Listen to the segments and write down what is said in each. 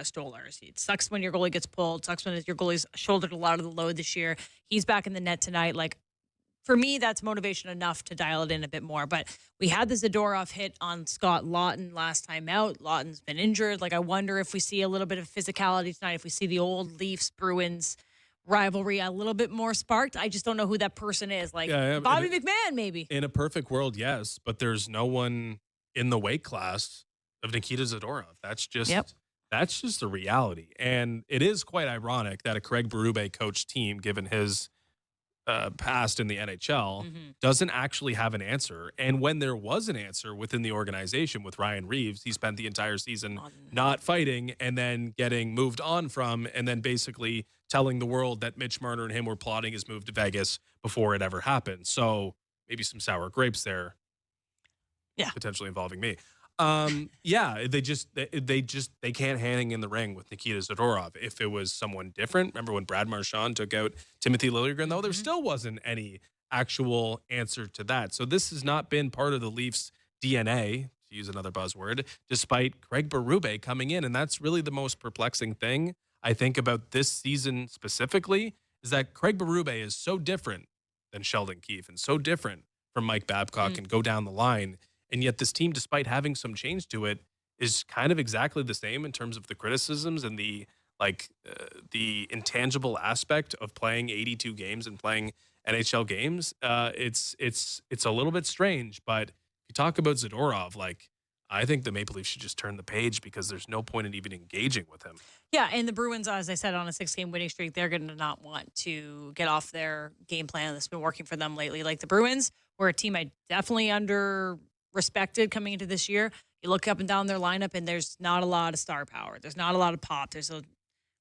Stolarz. It sucks when your goalie gets pulled. It sucks when your goalie's shouldered a lot of the load this year. He's back in the net tonight. Like, for me, that's motivation enough to dial it in a bit more. But we had the Zadorov hit on Scott Laughton last time out. Laughton's been injured. Like, I wonder if we see a little bit of physicality tonight, if we see the old Leafs-Bruins rivalry a little bit more sparked. I just don't know who that person is. Like, Bobby McMahon, maybe. In a perfect world, yes. But there's no one in the weight class of Nikita Zadorov. That's just the reality. And it is quite ironic that a Craig Berube coached team, given his past in the NHL, doesn't actually have an answer. And when there was an answer within the organization with Ryan Reeves, he spent the entire season not fighting and then getting moved on from, and then basically telling the world that Mitch Marner and him were plotting his move to Vegas before it ever happened. So maybe some sour grapes there. Yeah. Potentially involving me. They can't hang in the ring with Nikita Zadorov. If it was someone different, remember when Brad Marchand took out Timothy Liljegren, though, there still wasn't any actual answer to that. So this has not been part of the Leafs' DNA, to use another buzzword, despite Craig Berube coming in. And that's really the most perplexing thing, I think, about this season specifically, is that Craig Berube is so different than Sheldon Keefe and so different from Mike Babcock and go down the line. And yet this team, despite having some change to it, is kind of exactly the same in terms of the criticisms and the intangible aspect of playing 82 games and playing NHL games. It's a little bit strange, but if you talk about Zadorov, like, I think the Maple Leafs should just turn the page because there's no point in even engaging with him. Yeah, and the Bruins, as I said, on a 6-game winning streak, they're going to not want to get off their game plan that's been working for them lately. Like, the Bruins were a team I definitely respected coming into this year. You look up and down their lineup, and there's not a lot of star power. There's not a lot of pop. There's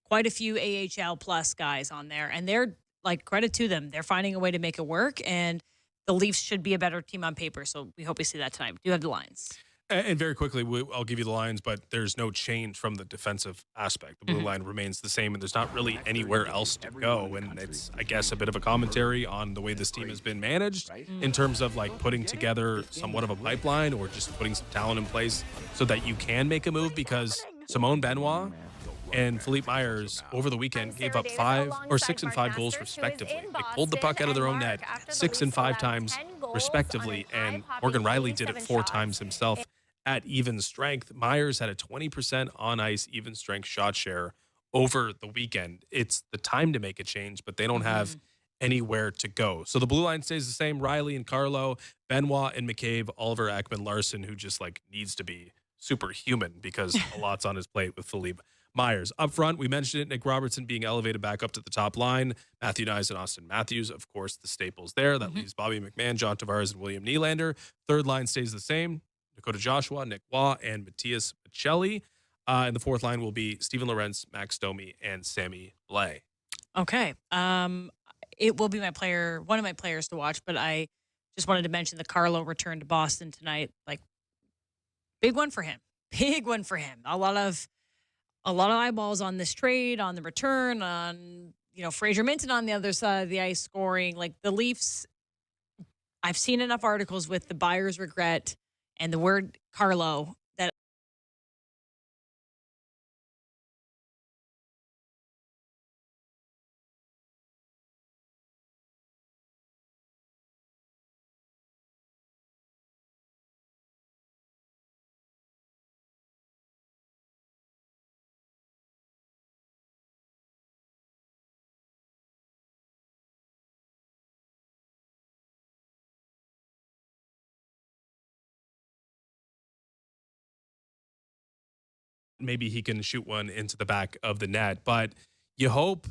quite a few AHL plus guys on there, and they're, like, credit to them. They're finding a way to make it work, and the Leafs should be a better team on paper, so we hope we see that tonight. We do have the lines. And very quickly, I'll give you the lines, but there's no change from the defensive aspect. The blue line remains the same, and there's not really anywhere else to go. And it's, I guess, a bit of a commentary on the way this team has been managed in terms of, like, putting together somewhat of a pipeline or just putting some talent in place so that you can make a move, because Simone Benoit and Philippe Myers over the weekend gave up 6 and 5 goals respectively. They pulled the puck out of their own net 6 and 5 times respectively, and Morgan Rielly did it 4 times himself at even strength. Myers had a 20% on-ice even strength shot share over the weekend. It's the time to make a change, but they don't have anywhere to go. So the blue line stays the same. Rielly and Carlo, Benoit and McCabe, Oliver Ekman-Larsson, who just, like, needs to be superhuman because a lot's on his plate with Philippe Myers. Up front, we mentioned it, Nick Robertson being elevated back up to the top line. Matthew Nyes and Austin Matthews, of course, the staples there. That leaves Bobby McMahon, John Tavares, and William Nylander. Third line stays the same. Dakota Joshua, Nick Waugh, and Matthias Michelli. And the fourth line will be Steven Lorentz, Max Domi, and Sammy Blais. Okay. It will be one of my players to watch, but I just wanted to mention the Carlo return to Boston tonight. Like, big one for him. Big one for him. A lot of eyeballs on this trade, on the return, on, Fraser Minton on the other side of the ice scoring. Like, the Leafs, I've seen enough articles with the buyer's regret and the word Carlo that maybe he can shoot one into the back of the net. But you hope,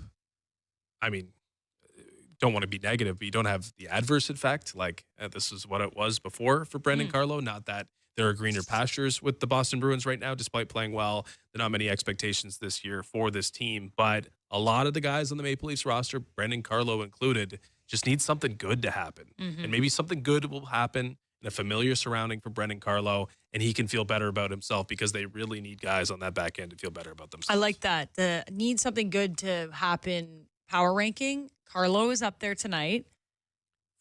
don't want to be negative, but you don't have the adverse effect. Like, this is what it was before for Brendan Carlo. Not that there are greener pastures with the Boston Bruins right now, despite playing well. There are not many expectations this year for this team. But a lot of the guys on the Maple Leafs roster, Brendan Carlo included, just need something good to happen. And maybe something good will happen in a familiar surrounding for Brendan Carlo, and he can feel better about himself, because they really need guys on that back end to feel better about themselves. I like that. The need something good to happen power ranking. Carlo is up there tonight.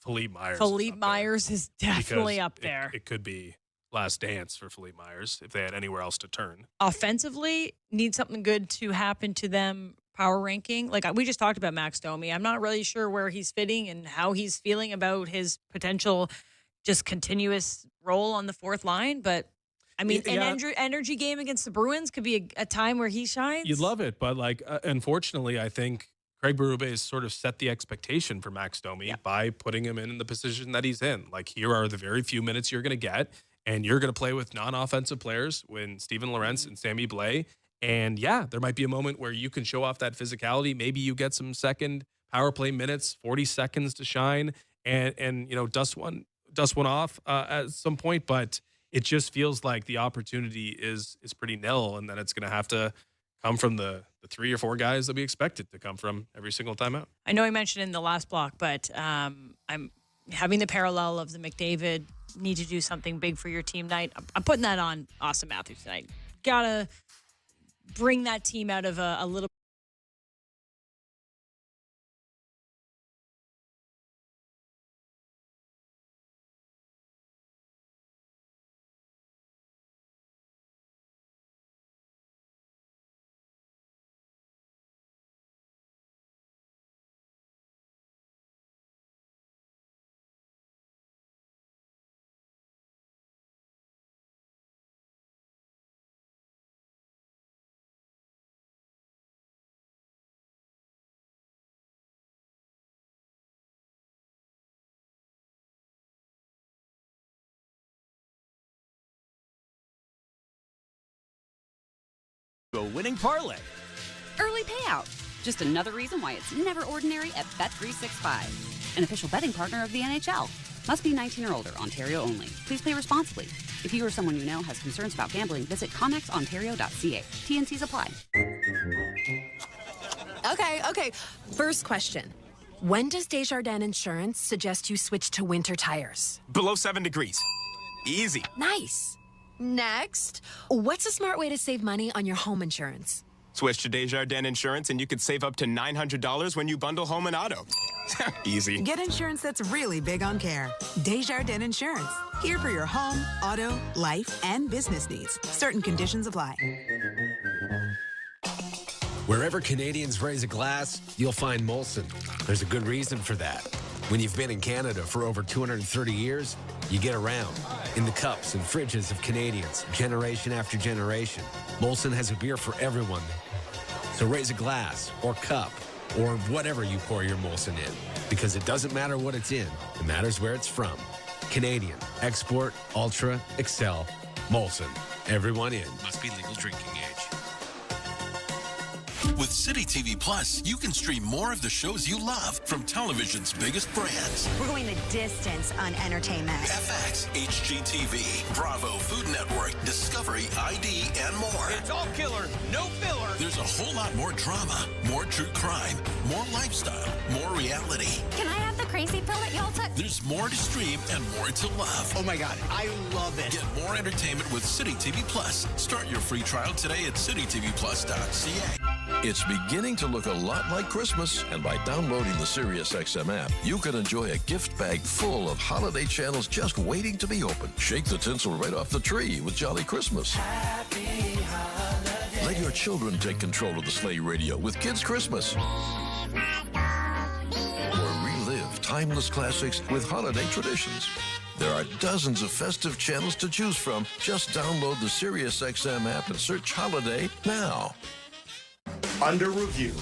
Philippe Myers. Philippe Myers is definitely up there. It could be last dance for Philippe Myers if they had anywhere else to turn. Offensively, need something good to happen to them power ranking. Like we just talked about Max Domi. I'm not really sure where he's fitting and how he's feeling about his potential just continuous role on the fourth line. But, I mean, an energy game against the Bruins could be a time where he shines. You'd love it, but, like, unfortunately, I think Craig Berube has sort of set the expectation for Max Domi by putting him in the position that he's in. Like, here are the very few minutes you're going to get, and you're going to play with non-offensive players when Steven Lorentz and Sammy Blais. And, yeah, there might be a moment where you can show off that physicality. Maybe you get some second power play minutes, 40 seconds to shine, and you know, dust one off at some point. But it just feels like the opportunity is pretty nil, and then it's going to have to come from the 3 or 4 guys that we expect it to come from every single time out. I know I mentioned in the last block, but I'm having the parallel of the McDavid need to do something big for your team night. I'm putting that on Austin Matthews tonight. Gotta bring that team out of a little. A winning parlay. Early payout. Just another reason why it's never ordinary at Bet365. An official betting partner of the NHL. Must be 19 or older. Ontario only. Please play responsibly. If you or someone you know has concerns about gambling, visit ConnexOntario.ca. TNCs apply. Okay. First question. When does Desjardins Insurance suggest you switch to winter tires? Below 7 degrees. Easy. Nice. Next, what's a smart way to save money on your home insurance? Switch to Desjardins Insurance and you could save up to $900 when you bundle home and auto. Easy. Get insurance that's really big on care. Desjardins Insurance. Here for your home, auto, life, and business needs. Certain conditions apply. Wherever Canadians raise a glass, you'll find Molson. There's a good reason for that. When you've been in Canada for over 230 years, you get around in the cups and fridges of Canadians, generation after generation. Molson has a beer for everyone. So raise a glass or cup or whatever you pour your Molson in, because it doesn't matter what it's in, it matters where it's from. Canadian, export, ultra, excel, Molson. Everyone in. Must be legal drinking age. With City TV Plus, you can stream more of the shows you love from television's biggest brands. We're going the distance on entertainment. FX, HGTV, Bravo, Food Network, Discovery, ID, and more. It's all killer, no filler. There's a whole lot more drama, more true crime, more lifestyle, more reality. Can I have the crazy pill that y'all took? There's more to stream and more to love. Oh my God, I love it. Get more entertainment with City TV Plus. Start your free trial today at citytvplus.ca. It's beginning to look a lot like Christmas, and by downloading the SiriusXM app, you can enjoy a gift bag full of holiday channels just waiting to be opened. Shake the tinsel right off the tree with Jolly Christmas. Happy holidays. Let your children take control of the sleigh radio with Kids Christmas. Or relive timeless classics with holiday traditions. There are dozens of festive channels to choose from. Just download the SiriusXM app and search Holiday now. Under review.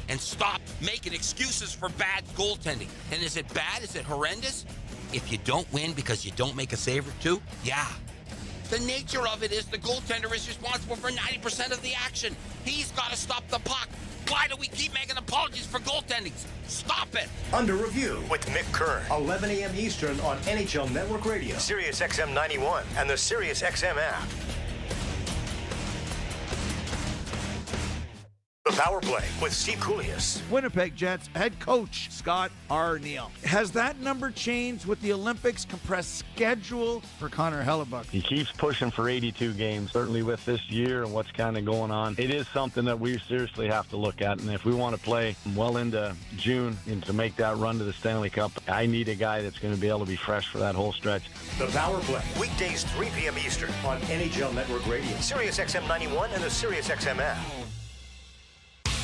And stop making excuses for bad goaltending. And is it bad? Is it horrendous? If you don't win because you don't make a save or two, yeah. The nature of it is the goaltender is responsible for 90% of the action. He's got to stop the puck. Why do we keep making apologies for goaltending? Stop it. Under review with Mick Kern. 11 a.m. Eastern on NHL Network Radio, SiriusXM 91, and the SiriusXM app. The Power Play with Steve Koulias. Winnipeg Jets head coach Scott Arniel. Has that number changed with the Olympics compressed schedule for Connor Hellebuck? He keeps pushing for 82 games. Certainly with this year and what's kind of going on, it is something that we seriously have to look at. And if we want to play well into June and to make that run to the Stanley Cup, I need a guy that's going to be able to be fresh for that whole stretch. The Power Play, weekdays 3 p.m. Eastern on NHL Network Radio, Sirius XM 91, and the Sirius XM app.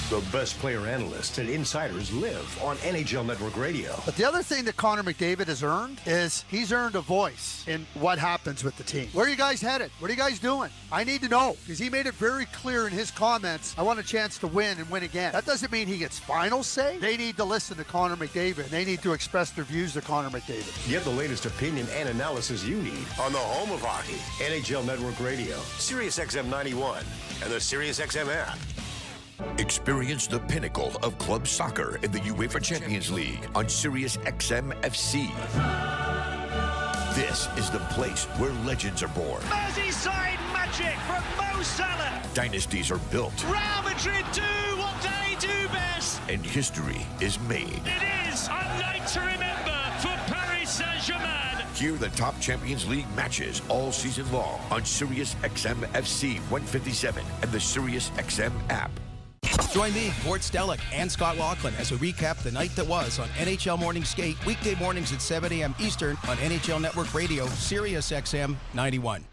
The best player analysts and insiders live on NHL Network Radio. But the other thing that Connor McDavid has earned is he's earned a voice in what happens with the team. Where are you guys headed? What are you guys doing? I need to know, because he made it very clear in his comments, I want a chance to win and win again. That doesn't mean he gets final say. They need to listen to Connor McDavid. They need to express their views to Connor McDavid. Get the latest opinion and analysis you need on the home of hockey, NHL Network Radio, Sirius XM 91, and the Sirius XM app. Experience the pinnacle of club soccer in the UEFA Champions League on Sirius XM FC. This is the place where legends are born. Merseyside magic from Mo Salah. Dynasties are built. Real Madrid do what they do best. And history is made. It is a night to remember for Paris Saint-Germain. Hear the top Champions League matches all season long on Sirius XM FC 157 and the Sirius XM app. Join me, Gord Stellick, and Scott Laughlin as we recap the night that was on NHL Morning Skate, weekday mornings at 7 a.m. Eastern on NHL Network Radio, Sirius XM 91.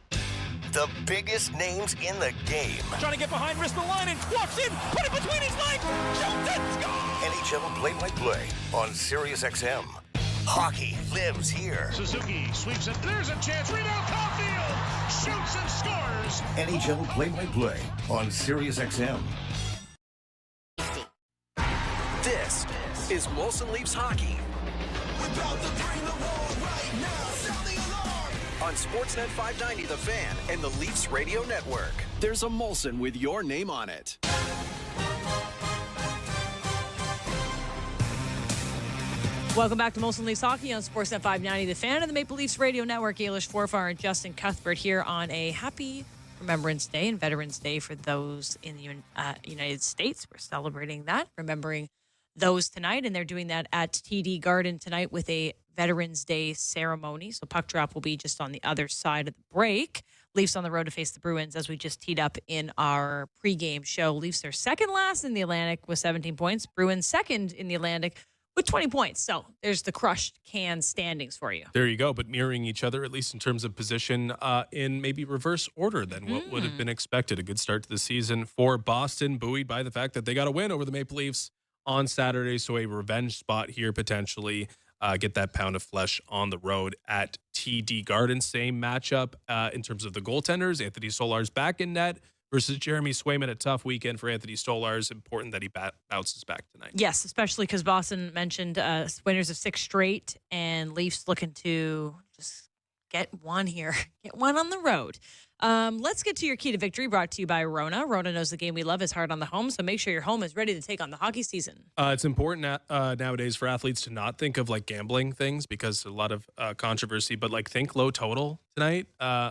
The biggest names in the game. Trying to get behind Ristolainen, walks in, put it between his legs, shoots and scores! NHL play-by-play on Sirius XM. Hockey lives here. Suzuki sweeps it, there's a chance, rebound, Caulfield, shoots and scores! NHL play-by-play on Sirius XM. This is Molson Leafs Hockey. On Sportsnet 590, The Fan, and the Leafs Radio Network. There's a Molson with your name on it. Welcome back to Molson Leafs Hockey on Sportsnet 590, The Fan, and the Maple Leafs Radio Network. Ailish Forfar and Justin Cuthbert here on a happy Remembrance Day and Veterans Day for those in the United States. We're celebrating that, remembering those tonight, and they're doing that at TD Garden tonight with a Veterans Day ceremony. So puck drop will be just on the other side of the break. Leafs on the road to face the Bruins, as we just teed up in our pregame show. Leafs are second last in the Atlantic with 17 points. Bruins second in the Atlantic with 20 points. So there's the crushed can standings for you. There you go, but mirroring each other, at least in terms of position, in maybe reverse order than what would have been expected. A good start to the season for Boston, buoyed by the fact that they got a win over the Maple Leafs on Saturday, so a revenge spot here potentially. Get that pound of flesh on the road at TD Garden. Same matchup in terms of the goaltenders. Anthony Stolarz back in net versus Jeremy Swayman. A tough weekend for Anthony Stolarz. Important that he bounces back tonight. Yes, especially because Boston mentioned winners of 6 straight, and Leafs looking to just get one here. Get one on the road. Let's get to your key to victory, brought to you by Rona. Rona knows the game we love is hard on the home, so make sure your home is ready to take on the hockey season. It's important nowadays for athletes to not think of like gambling things, because a lot of controversy, but like think low total tonight.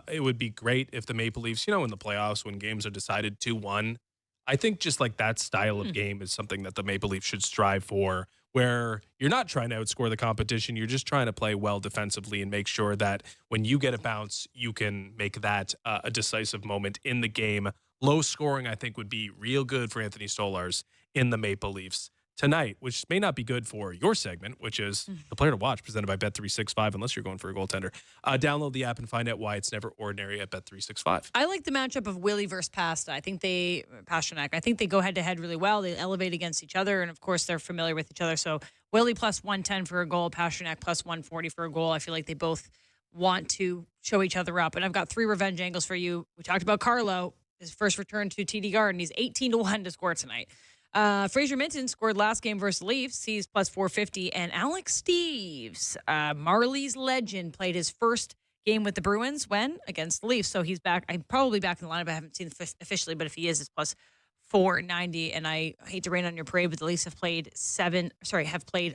It would be great if the Maple Leafs, in the playoffs when games are decided 2-1, I think just like that style of game is something that the Maple Leafs should strive for, where you're not trying to outscore the competition. You're just trying to play well defensively and make sure that when you get a bounce, you can make that a decisive moment in the game. Low scoring, I think, would be real good for Anthony Stolarz in the Maple Leafs tonight, which may not be good for your segment, which is the player to watch, presented by Bet365, unless you're going for a goaltender. Download the app and find out why it's never ordinary at Bet365. I like the matchup of Willie versus Pasternak. I think they go head-to-head really well. They elevate against each other, and of course, they're familiar with each other. So Willie plus 110 for a goal, Pasternak plus 140 for a goal. I feel like they both want to show each other up. And I've got 3 revenge angles for you. We talked about Carlo, his first return to TD Garden. He's 18-1 to score tonight. Fraser Minton scored last game versus Leafs. He's plus 450. And Alex Steeves, Marley's legend, played his first game with the Bruins against the Leafs. So he's back. I'm probably back in the lineup. I haven't seen it officially, but if he is, it's plus 490. And I hate to rain on your parade, but the Leafs have played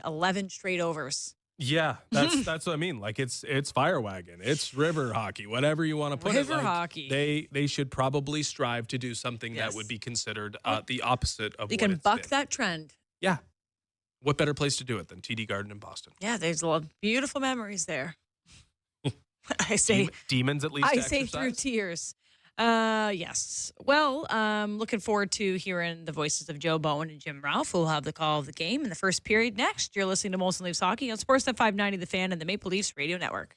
11 straight overs Yeah, that's what I mean. Like it's fire wagon, it's river hockey, whatever you want to put river it. Like, hockey. They should probably strive to do something that would be considered the opposite of. You what can it's buck been. that trend. Yeah. What better place to do it than TD Garden in Boston? Yeah, there's a lot of beautiful memories there. I say demons at least. I say through tears. Yes. Well, looking forward to hearing the voices of Joe Bowen and Jim Ralph, who will have the call of the game in the first period next. You're listening to Molson Leafs Hockey on Sportsnet 590 The Fan and the Maple Leafs Radio Network.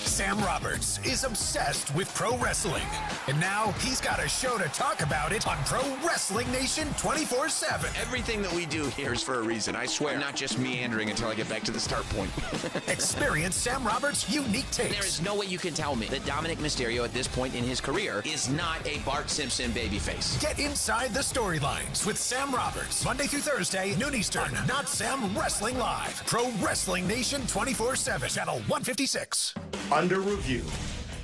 Sam Roberts is obsessed with pro wrestling, and now he's got a show to talk about it on Pro Wrestling Nation 24/7. Everything that we do here is for a reason, I swear. I'm not just meandering until I get back to the start point. Experience Sam Roberts' unique takes. There is no way you can tell me that Dominic Mysterio at this point in his career is not a Bart Simpson babyface. Get inside the storylines with Sam Roberts, Monday through Thursday, noon Eastern. Not Sam Wrestling Live. Pro Wrestling Nation 24/7, channel 156. Under review.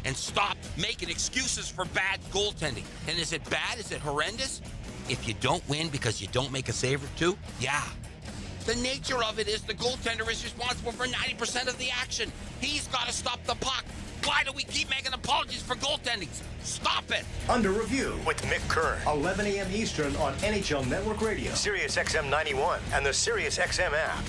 And stop making excuses for bad goaltending. And is it bad? Is it horrendous? If you don't win because you don't make a save or two, yeah. The nature of it is the goaltender is responsible for 90% of the action. He's got to stop the puck. Why do we keep making apologies for goaltending? Stop it. Under review with Mick Kern, 11 a.m. Eastern on NHL Network Radio, Sirius XM 91, and the Sirius XM app.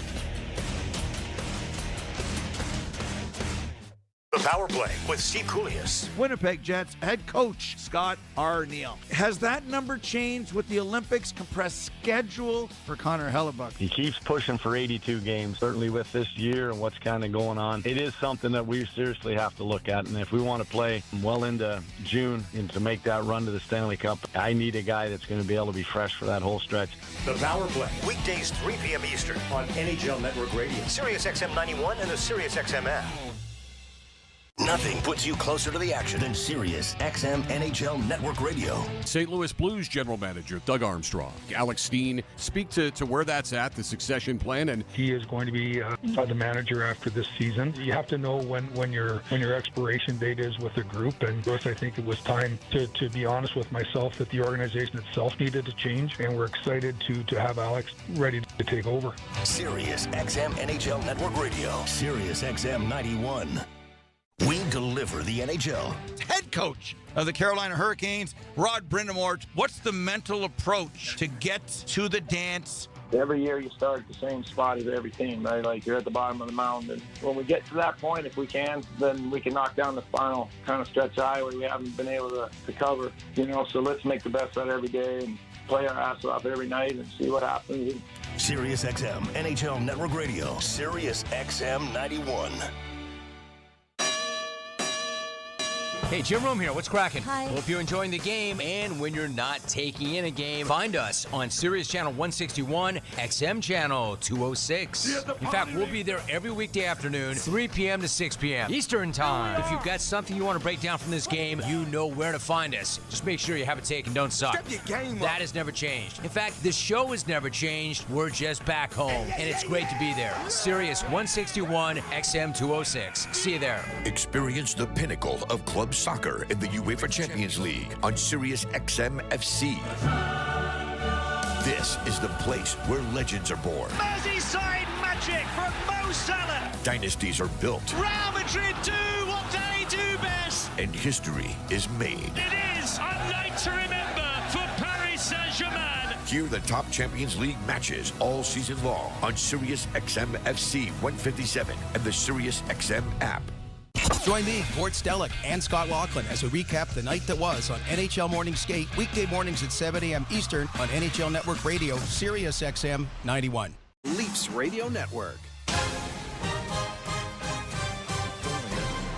The Power Play with Steve Koulias. Winnipeg Jets head coach Scott Arniel. Has that number changed with the Olympics compressed schedule for Connor Hellebuck? He keeps pushing for 82 games, certainly with this year and what's kind of going on. It is something that we seriously have to look at. And if we want to play well into June and to make that run to the Stanley Cup, I need a guy that's going to be able to be fresh for that whole stretch. The Power Play, weekdays 3 p.m. Eastern on NHL Network Radio, Sirius XM 91, and the Sirius XM app. Nothing puts you closer to the action than Sirius XM NHL Network Radio. St. Louis Blues General Manager Doug Armstrong, Alex Steen, speak to where that's at, the succession plan, and he is going to be the manager after this season. You have to know when your expiration date is with the group, and first I think it was time to be honest with myself that the organization itself needed to change, and we're excited to have Alex ready to take over. Sirius XM NHL Network Radio, Sirius XM 91. We deliver the NHL. Head coach of the Carolina Hurricanes, Rod Brind'Amour. What's the mental approach to get to the dance? Every year you start at the same spot as every team, right? Like you're at the bottom of the mound. And when we get to that point, if we can, then we can knock down the final kind of stretch of highway we haven't been able to cover. So let's make the best out of every day and play our ass off every night and see what happens. Sirius XM NHL Network Radio, Sirius XM 91. Hey, Jim Rome here. What's cracking? Hi. Hope you're enjoying the game. And when you're not taking in a game, find us on Sirius Channel 161, XM Channel 206. In fact, we'll be there every weekday afternoon, 3 p.m. to 6 p.m. Eastern Time. If you've got something you want to break down from this game, you know where to find us. Just make sure you have a take and don't suck. Step your game up. That has never changed. In fact, the show has never changed. We're just back home. And it's great to be there. Sirius 161, XM 206. See you there. Experience the pinnacle of club soccer in the UEFA Champions League on Sirius XM FC. This is the place where legends are born. Merseyside magic from Mo Salah. Dynasties are built. Real Madrid do what they do best. And history is made. It is a night to remember for Paris Saint-Germain. Hear the top Champions League matches all season long on Sirius XM FC 157 and the Sirius XM app. Join me, Gord Stellick, and Scott Laughlin as we recap the night that was on NHL Morning Skate, weekday mornings at 7 a.m. Eastern on NHL Network Radio, Sirius XM 91. Leafs Radio Network.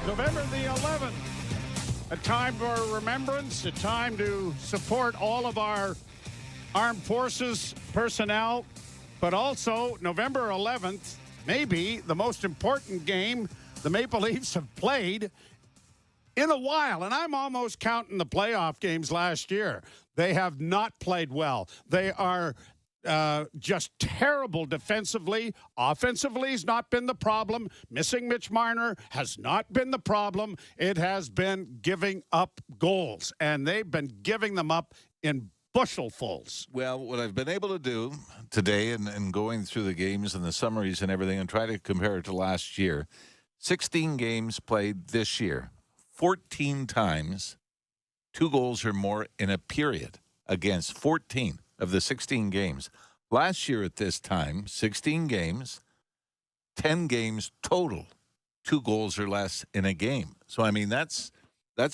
November the 11th, a time for remembrance, a time to support all of our armed forces personnel, but also November 11th, maybe the most important game the Maple Leafs have played in a while, and I'm almost counting the playoff games last year. They have not played well. They are just terrible defensively. Offensively has not been the problem. Missing Mitch Marner has not been the problem. It has been giving up goals, and they've been giving them up in bushelfuls. Well, what I've been able to do today and going through the games and the summaries and everything and try to compare it to last year, 16 games played this year, 14 times, 2 goals or more in a period against 14 of the 16 games. Last year at this time, 16 games, 10 games total, 2 goals or less in a game. So, I mean, that's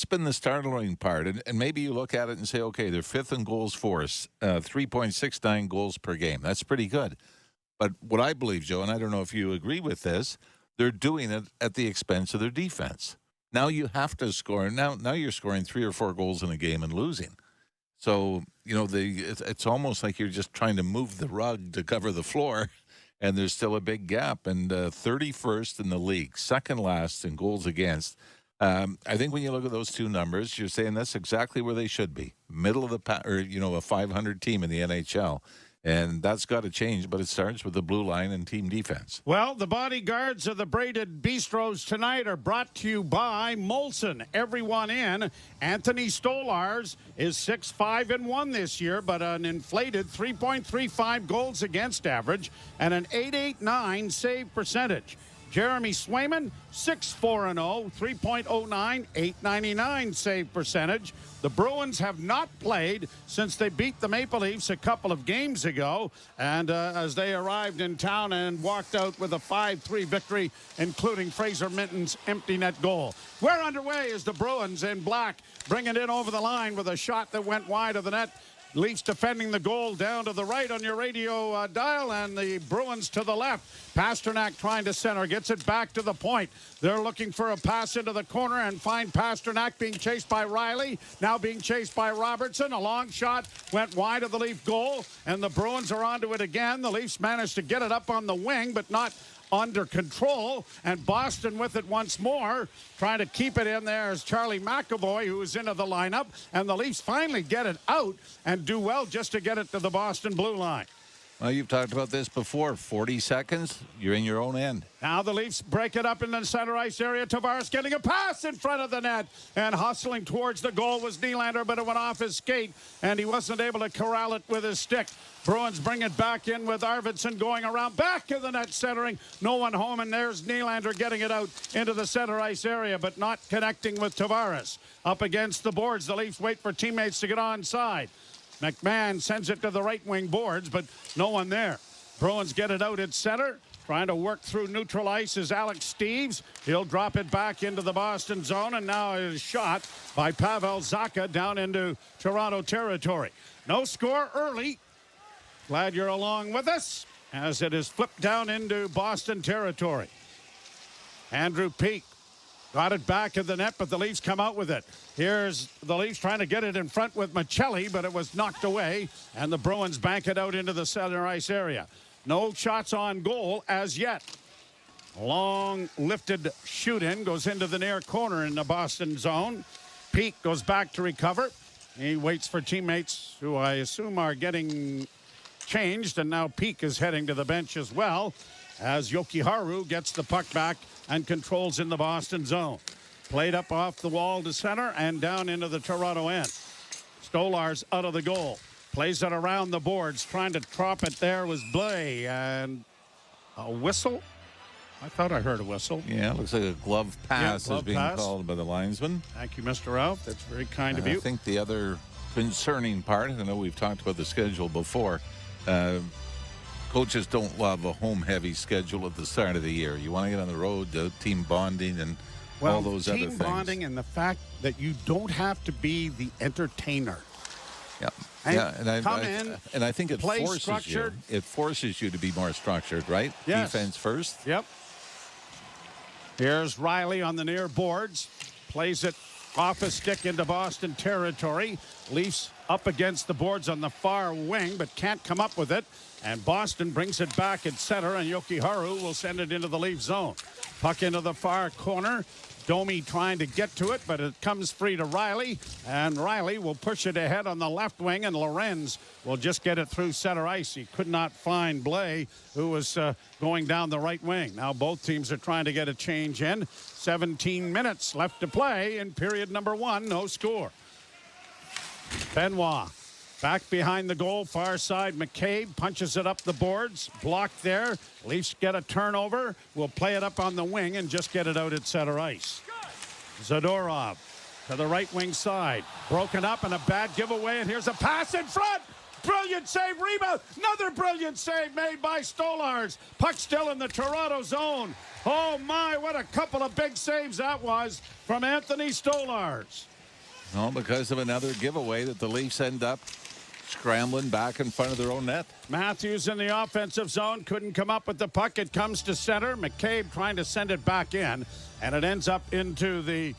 been the startling part. And maybe you look at it and say, okay, they're 5th in goals for us, 3.69 goals per game. That's pretty good. But what I believe, Joe, and I don't know if you agree with this, they're doing it at the expense of their defense. Now you have to score. Now you're scoring 3 or 4 goals in a game and losing. So, you know, it's almost like you're just trying to move the rug to cover the floor, and there's still a big gap. And 31st in the league, second last in goals against. I think when you look at those two numbers, you're saying that's exactly where they should be, middle of the pack, or a 500 team in the NHL. And that's got to change, but it starts with the blue line and team defense. Well, the bodyguards of the Braided Bistros tonight are brought to you by Molson. Everyone in. Anthony Stolarz is 6-5-1 this year, but an inflated 3.35 goals against average and an 8.89 save percentage. Jeremy Swayman, 6-4-0, 3.09, 8.99 save percentage. The Bruins have not played since they beat the Maple Leafs a couple of games ago, and as they arrived in town and walked out with a 5-3 victory, including Fraser Minton's empty net goal. We're underway as the Bruins in black bring it in over the line with a shot that went wide of the net. Leafs defending the goal down to the right on your radio dial, and the Bruins to the left. Pasternak trying to center, gets it back to the point. They're looking for a pass into the corner and find Pasternak being chased by Riley, now being chased by Robertson. A long shot went wide of the Leaf goal, and the Bruins are onto it again. The Leafs managed to get it up on the wing, but not under control, and Boston with it once more, trying to keep it in there as Charlie McAvoy, who is into the lineup, and the Leafs finally get it out and do well just to get it to the Boston blue line. Well, you've talked about this before. 40 seconds, you're in your own end. Now the Leafs break it up in the center ice area. Tavares getting a pass in front of the net, and hustling towards the goal was Nylander, but it went off his skate, and he wasn't able to corral it with his stick. Bruins bring it back in with Arvidsson going around, back to the net, centering. No one home, and there's Nylander getting it out into the center ice area, but not connecting with Tavares. Up against the boards, the Leafs wait for teammates to get onside. McMahon sends it to the right wing boards, but no one there. Bruins get it out at center. Trying to work through neutral ice is Alex Steeves. He'll drop it back into the Boston zone, and now it is shot by Pavel Zacha down into Toronto territory. No score early. Glad you're along with us as it is flipped down into Boston territory. Andrew Peeke got it back in the net, but the Leafs come out with it. Here's the Leafs trying to get it in front with Michelli, but it was knocked away, and the Bruins bank it out into the center ice area. No shots on goal as yet. Long lifted shoot in goes into the near corner in the Boston zone. Peeke goes back to recover. He waits for teammates who I assume are getting changed, and now Peeke is heading to the bench as well as Jokiharju gets the puck back and controls in the Boston zone. Played up off the wall to center and down into the Toronto end. Stolarz out of the goal. Plays it around the boards. Trying to drop it there was Blais, and a whistle? I thought I heard a whistle. Yeah, it looks like a glove pass is being called by the linesman. Thank you, Mr. Ralph. That's very kind of you. I think the other concerning part, I know we've talked about the schedule before, coaches don't love a home-heavy schedule at the start of the year. You want to get on the road, team bonding, and all those other things. Team bonding and the fact that you don't have to be the entertainer. Yeah, and I think it forces you to be more structured, right? Yes. Defense first. Yep. Here's Riley on the near boards. Plays it off a stick into Boston territory. Leafs up against the boards on the far wing, but can't come up with it. And Boston brings it back at center, and Jokiharju will send it into the Leaf zone. Puck into the far corner. Domi trying to get to it, but it comes free to Riley, and Riley will push it ahead on the left wing, and Lorenz will just get it through center ice. He could not find Blais, who was going down the right wing. Now both teams are trying to get a change in. 17 minutes left to play in period number 1. No score. Benoit Back behind the goal, far side, McCabe punches it up the boards. Blocked there. Leafs get a turnover. We'll play it up on the wing and just get it out at center ice. Zadorov to the right wing side. Broken up and a bad giveaway, and here's a pass in front. Brilliant save, rebound. Another brilliant save made by Stolarz. Puck still in the Toronto zone. Oh, my, what a couple of big saves that was from Anthony Stolarz. Well, because of another giveaway that the Leafs end up scrambling back in front of their own net. Matthews in the offensive zone couldn't come up with the puck. It comes to center. McCabe trying to send it back in, and it ends up into the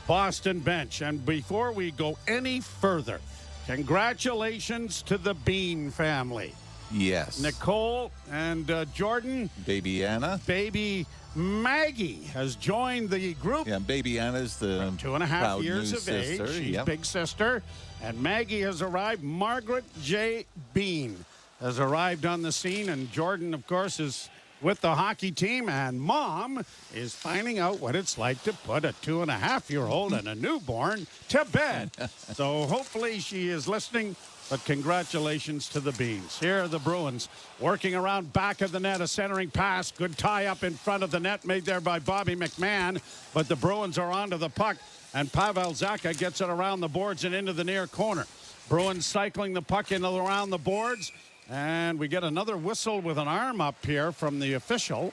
Boston bench. And before we go any further, congratulations to the Bean family. Yes. Nicole and Jordan. Baby Anna. Baby Maggie has joined the group. Yeah, Baby Anna's the 2.5 years of sister. age. She's big sister. And Maggie has arrived. Margaret J. Bean has arrived on the scene. And Jordan, of course, is with the hockey team. And Mom is finding out what it's like to put a 2.5-year-old and a newborn to bed. So hopefully she is listening. But congratulations to the Beans. Here are the Bruins working around back of the net. A centering pass. Good tie up in front of the net made there by Bobby McMahon. But the Bruins are onto the puck. And Pavel Zacha gets it around the boards and into the near corner. Bruins cycling the puck in around the boards. And we get another whistle with an arm up here from the official.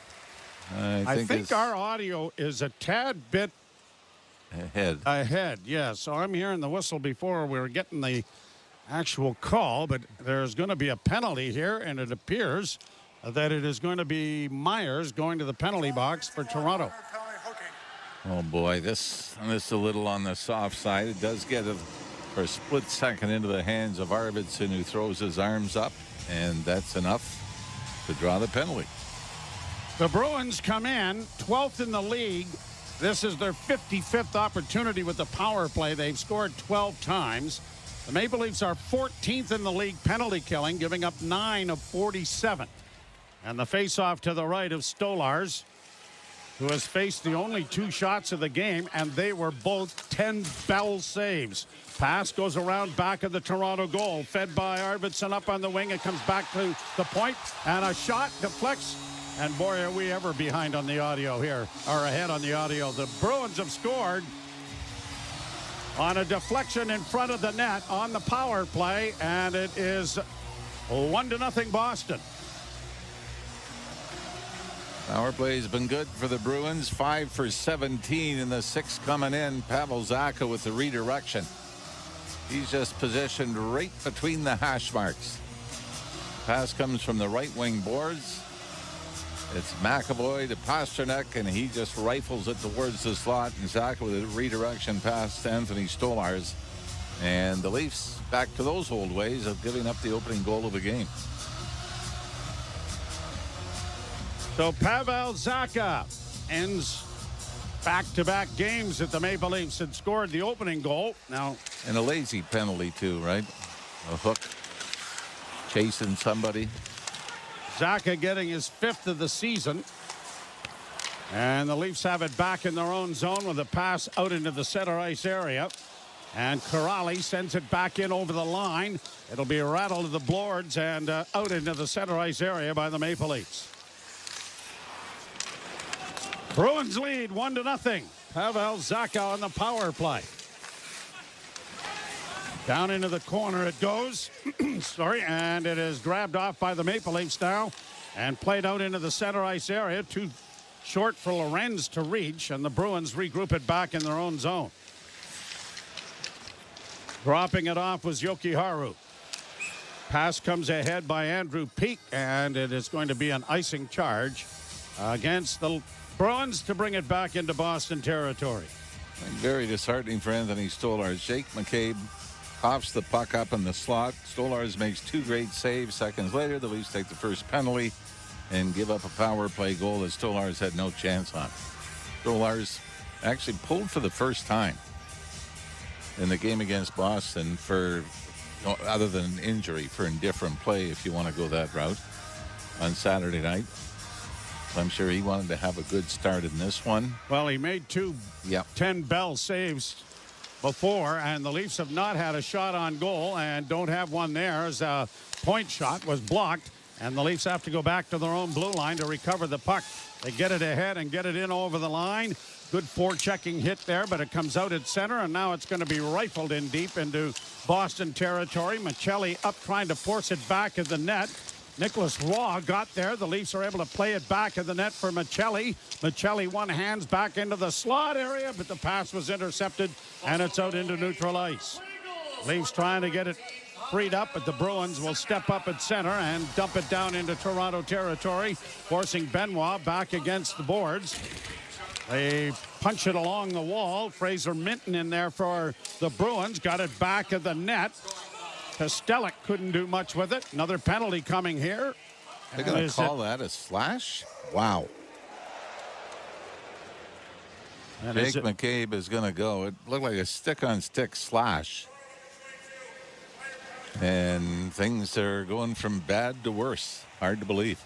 I think our audio is a tad bit ahead. Yeah, so I'm hearing the whistle before we were getting the actual call, but there's going to be a penalty here, and it appears that it is going to be Myers going to the penalty box for Toronto. Oh boy, this is a little on the soft side. It does get it for a split second into the hands of Arvidsson, who throws his arms up, and that's enough to draw the penalty. The Bruins come in 12th in the league. This is their 55th opportunity with the power play. They've scored 12 times. The Maple Leafs are 14th in the league penalty killing, giving up 9 of 47. And the face-off to the right of Stolarz, who has faced the only 2 shots of the game, and they were both 10 Bell saves. Pass goes around back of the Toronto goal, fed by Arvidsson up on the wing. It comes back to the point, and a shot deflects. And boy, are we ever behind on the audio here, or ahead on the audio. The Bruins have scored on a deflection in front of the net on the power play, and it is 1-0 Boston. Power play has been good for the Bruins. 5 for 17 in the 6 coming in. Pavel Zacha with the redirection. He's just positioned right between the hash marks. Pass comes from the right wing boards. It's McAvoy to Pasternak, and he just rifles it towards the slot. And Zacha with a redirection pass to Anthony Stolarz. And the Leafs back to those old ways of giving up the opening goal of the game. So Pavel Zacha ends back-to-back games that the Maple Leafs had scored the opening goal. Now, and a lazy penalty too, right? A hook chasing somebody. Zacha getting his 5th of the season. And the Leafs have it back in their own zone with a pass out into the center ice area. And Corrali sends it back in over the line. It'll be a rattle to the boards and out into the center ice area by the Maple Leafs. Bruins lead 1-0. Pavel Zacha on the power play. Down into the corner it goes. And it is grabbed off by the Maple Leafs now and played out into the center ice area. Too short for Lorenz to reach, and the Bruins regroup it back in their own zone. Dropping it off was Jokiharju. Pass comes ahead by Andrew Peeke, and it is going to be an icing charge against the Bruins to bring it back into Boston territory. Very disheartening for Anthony Stolarz. Jake McCabe coughs the puck up in the slot. Stolarz makes 2 great saves. Seconds later, the Leafs take the first penalty and give up a power play goal that Stolarz had no chance on. Stolarz actually pulled for the first time in the game against Boston for, other than injury, for indifferent play, if you want to go that route, on Saturday night. I'm sure he wanted to have a good start in this one. Well, he made 2 10 Bell saves before, and the Leafs have not had a shot on goal and don't have one there as a point shot was blocked, and the Leafs have to go back to their own blue line to recover the puck. They get it ahead and get it in over the line. Good forechecking hit there, but it comes out at center, and now it's going to be rifled in deep into Boston territory. Michelli up trying to force it back at the net. Nicholas Raw got there. The Leafs are able to play it back at the net for Michelli. Michelli one hands back into the slot area, but the pass was intercepted, and it's out into neutral ice. Leafs trying to get it freed up, but the Bruins will step up at center and dump it down into Toronto territory, forcing Benoit back against the boards. They punch it along the wall. Fraser Minton in there for the Bruins. Got it back at the net. Kostelic couldn't do much with it. Another penalty coming here. They're going to call that a slash? Wow. Jake McCabe is going to go. It looked like a stick-on-stick slash. And things are going from bad to worse. Hard to believe.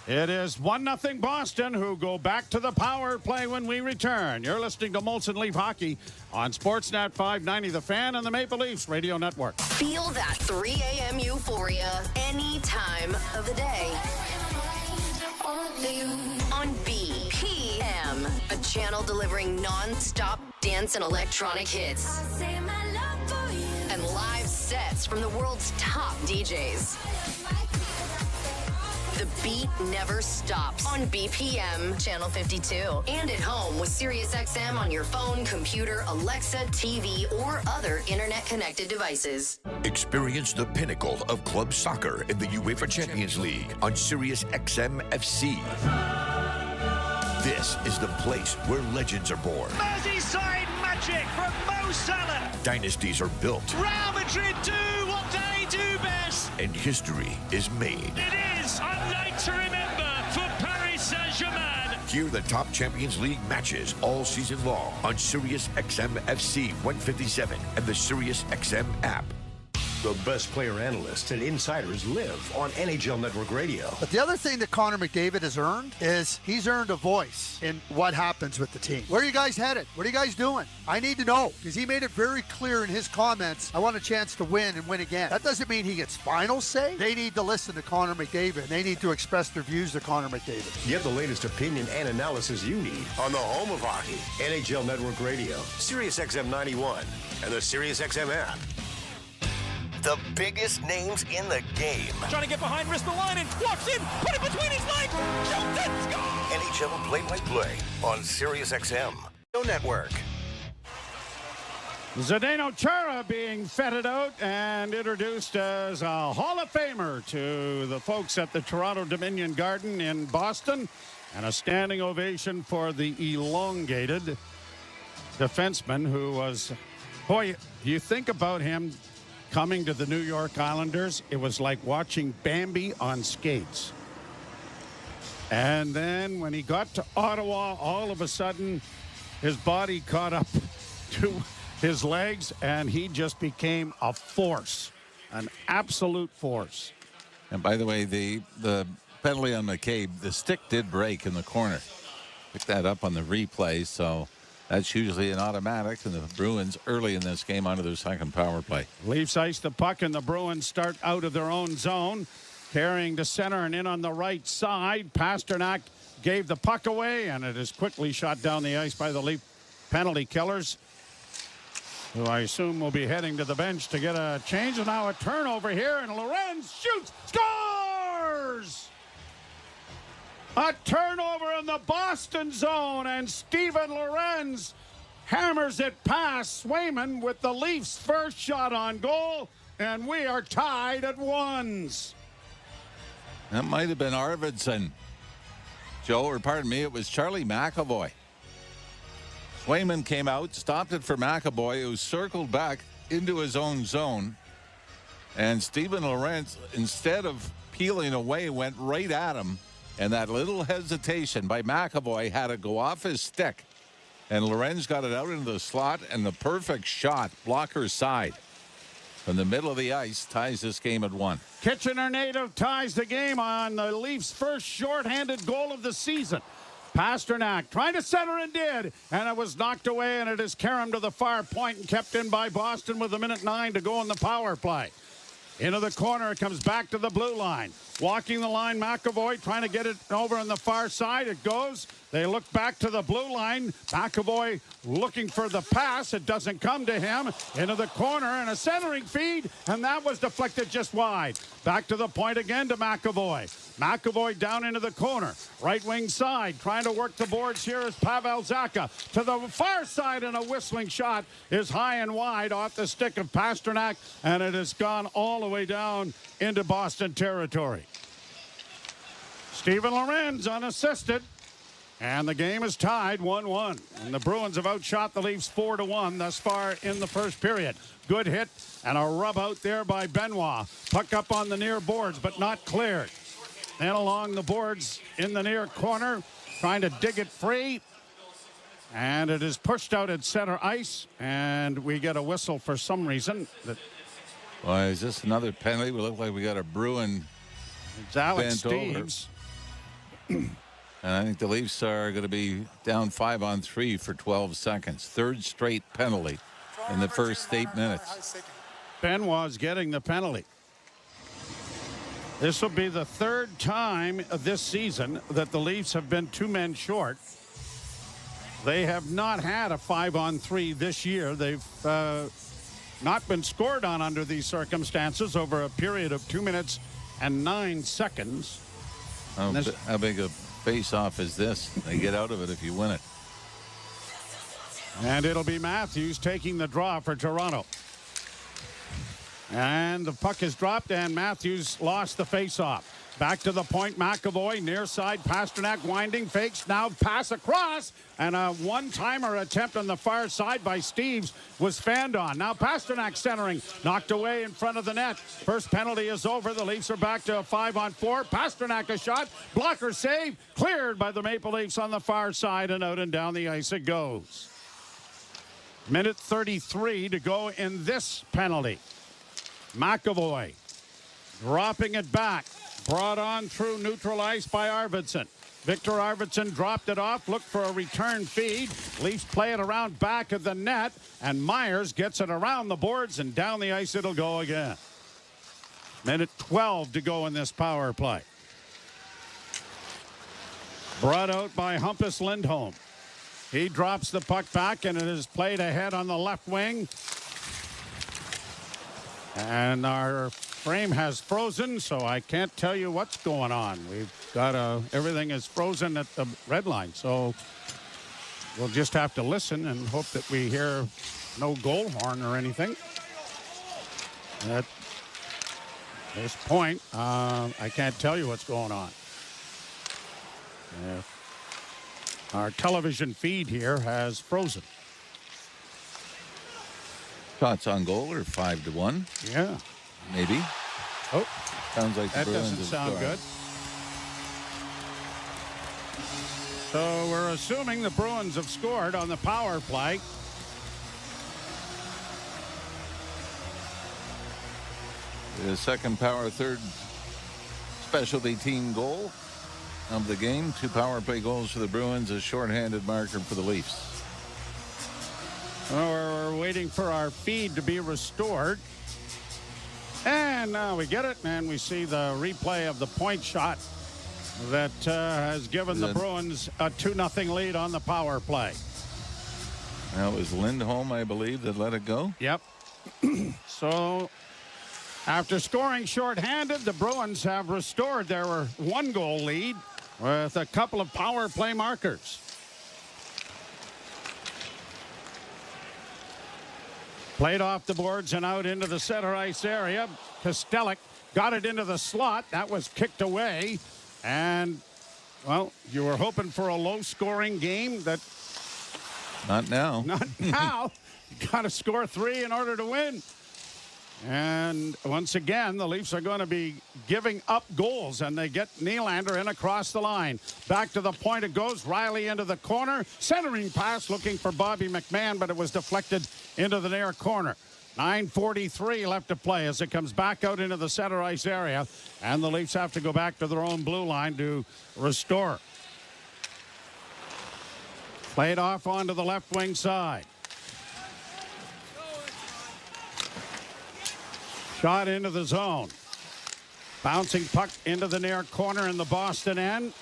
It is 1-0 Boston, who go back to the power play when we return. You're listening to Molson Leaf Hockey on Sportsnet 590 The Fan and the Maple Leafs Radio Network. Feel that 3 a.m. euphoria any time of the day. On BPM, a channel delivering non-stop dance and electronic hits. And live sets from the world's top DJs. The beat never stops on BPM Channel 52 and at home with SiriusXM on your phone, computer, Alexa, TV, or other internet-connected devices. Experience the pinnacle of club soccer in the UEFA Champions League on SiriusXM FC. This is the place where legends are born. Merseyside magic from Mo Salah. Dynasties are built. Real Madrid do what they do best. And history is made. It is a night to remember for Paris Saint-Germain. Hear the top Champions League matches all season long on SiriusXM FC 157 and the SiriusXM app. The best player analysts and insiders live on NHL Network Radio. But the other thing that Connor McDavid has earned is he's earned a voice in what happens with the team. Where are you guys headed? What are you guys doing? I need to know, because he made it very clear in his comments, I want a chance to win and win again. That doesn't mean he gets final say. They need to listen to Connor McDavid. They need to express their views to Connor McDavid. Get the latest opinion and analysis you need on the home of hockey, NHL Network Radio, SiriusXM 91, and the SiriusXM app. The biggest names in the game. Trying to get behind Ristolainen, walks in, put it between his legs, shoots and scores! NHL play-by-play on SiriusXM Network. Zdeno Chara being feted out and introduced as a Hall of Famer to the folks at the Toronto Dominion Garden in Boston, and a standing ovation for the elongated defenseman who was, boy, you think about him coming to the New York Islanders, it was like watching Bambi on skates. And then when he got to Ottawa, all of a sudden, his body caught up to his legs, and he just became a force, an absolute force. And by the way, the penalty on McCabe, the stick did break in the corner. Picked that up on the replay, so that's usually an automatic, and the Bruins early in this game onto their second power play. Leafs ice the puck, and the Bruins start out of their own zone, carrying to center and in on the right side. Pasternak gave the puck away, and it is quickly shot down the ice by the Leaf penalty killers, who I assume will be heading to the bench to get a change. And now a turnover here, and Lorenz shoots, scores! A turnover in the Boston zone, and Steven Lorenz hammers it past Swayman with the Leafs' first shot on goal, and we are tied at ones. That might have been Arvidsson, Joe, or pardon me, it was Charlie McAvoy. Swayman came out, stopped it for McAvoy, who circled back into his own zone, and Steven Lorenz, instead of peeling away, went right at him. And that little hesitation by McAvoy had to go off his stick. And Lorenz got it out into the slot, and the perfect shot, blocker side, from the middle of the ice, ties this game at 1. Kitchener native ties the game on the Leafs' first shorthanded goal of the season. Pasternak trying to center and did, and it was knocked away, and it is carried to the far point and kept in by Boston with 1:09 to go in the power play. Into the corner, it comes back to the blue line. Walking the line, McAvoy trying to get it over on the far side. It goes. They look back to the blue line. McAvoy looking for the pass. It doesn't come to him. Into the corner and a centering feed, and that was deflected just wide. Back to the point again to McAvoy. McAvoy down into the corner. Right wing side. Trying to work the boards here is Pavel Zacha. To the far side, and a whistling shot is high and wide off the stick of Pasternak, and it has gone all the way down into Boston territory. Steven Lorenz unassisted, and the game is tied 1-1. And the Bruins have outshot the Leafs 4-1 thus far in the first period. Good hit and a rub out there by Benoit. Puck up on the near boards, but not cleared. Then along the boards in the near corner, trying to dig it free. And it is pushed out at center ice, and we get a whistle for some reason. Why, is this another penalty? We look like we got a Bruin. It's Alex Steves. And I think the Leafs are going to be down 5-on-3 for 12 seconds. Third straight penalty in the first 8 minutes. Benoit's getting the penalty. This will be the third time this season that the Leafs have been 2 men short. They have not had a 5-on-3 this year. They've not been scored on under these circumstances over a period of 2 minutes and 9 seconds. How big a face-off is this? They get out of it if you win it. And it'll be Matthews taking the draw for Toronto. And the puck is dropped, and Matthews lost the face-off. Back to the point, McAvoy, near side, Pasternak winding, fakes, now pass across, and a one-timer attempt on the far side by Steves was fanned on. Now Pasternak centering, knocked away in front of the net. First penalty is over. The Leafs are back to a 5-on-4. Pasternak a shot, blocker save, cleared by the Maple Leafs on the far side, and out and down the ice it goes. Minute 33 to go in this penalty. McAvoy dropping it back. Brought on through neutral ice by Arvidsson. Victor Arvidsson dropped it off, looked for a return feed. Leafs play it around back of the net, and Myers gets it around the boards, and down the ice it'll go again. Minute 12 to go in this power play. Brought out by Hampus Lindholm. He drops the puck back, and it is played ahead on the left wing. And our frame has frozen, so I can't tell you what's going on. We've got everything is frozen at the red line, so we'll just have to listen and hope that we hear no goal horn or anything. At this point, I can't tell you what's going on. Our television feed here has frozen. Shots on goal are 5-1. Yeah. Maybe. Oh. Sounds like that doesn't sound good. So we're assuming the Bruins have scored on the power play. The second power, third specialty team goal of the game. 2 power play goals for the Bruins, a shorthanded marker for the Leafs. We're waiting for our feed to be restored. And now we get it, and we see the replay of the point shot that has given the Bruins a 2-0 lead on the power play. That was Lindholm, I believe, that let it go. Yep. So after scoring shorthanded, the Bruins have restored their 1-goal lead with a couple of power play markers. Played off the boards and out into the center ice area. Kostelic got it into the slot. That was kicked away. And, well, you were hoping for a low-scoring game. Not now. Not now. You got to score 3 in order to win. And once again, the Leafs are going to be giving up goals, and they get Nylander in across the line. Back to the point it goes. Riley into the corner. Centering pass looking for Bobby McMahon, but it was deflected into the near corner. 9:43 left to play as it comes back out into the center ice area, and the Leafs have to go back to their own blue line to restore. Played off onto the left wing side. Shot into the zone. Bouncing puck into the near corner in the Boston end.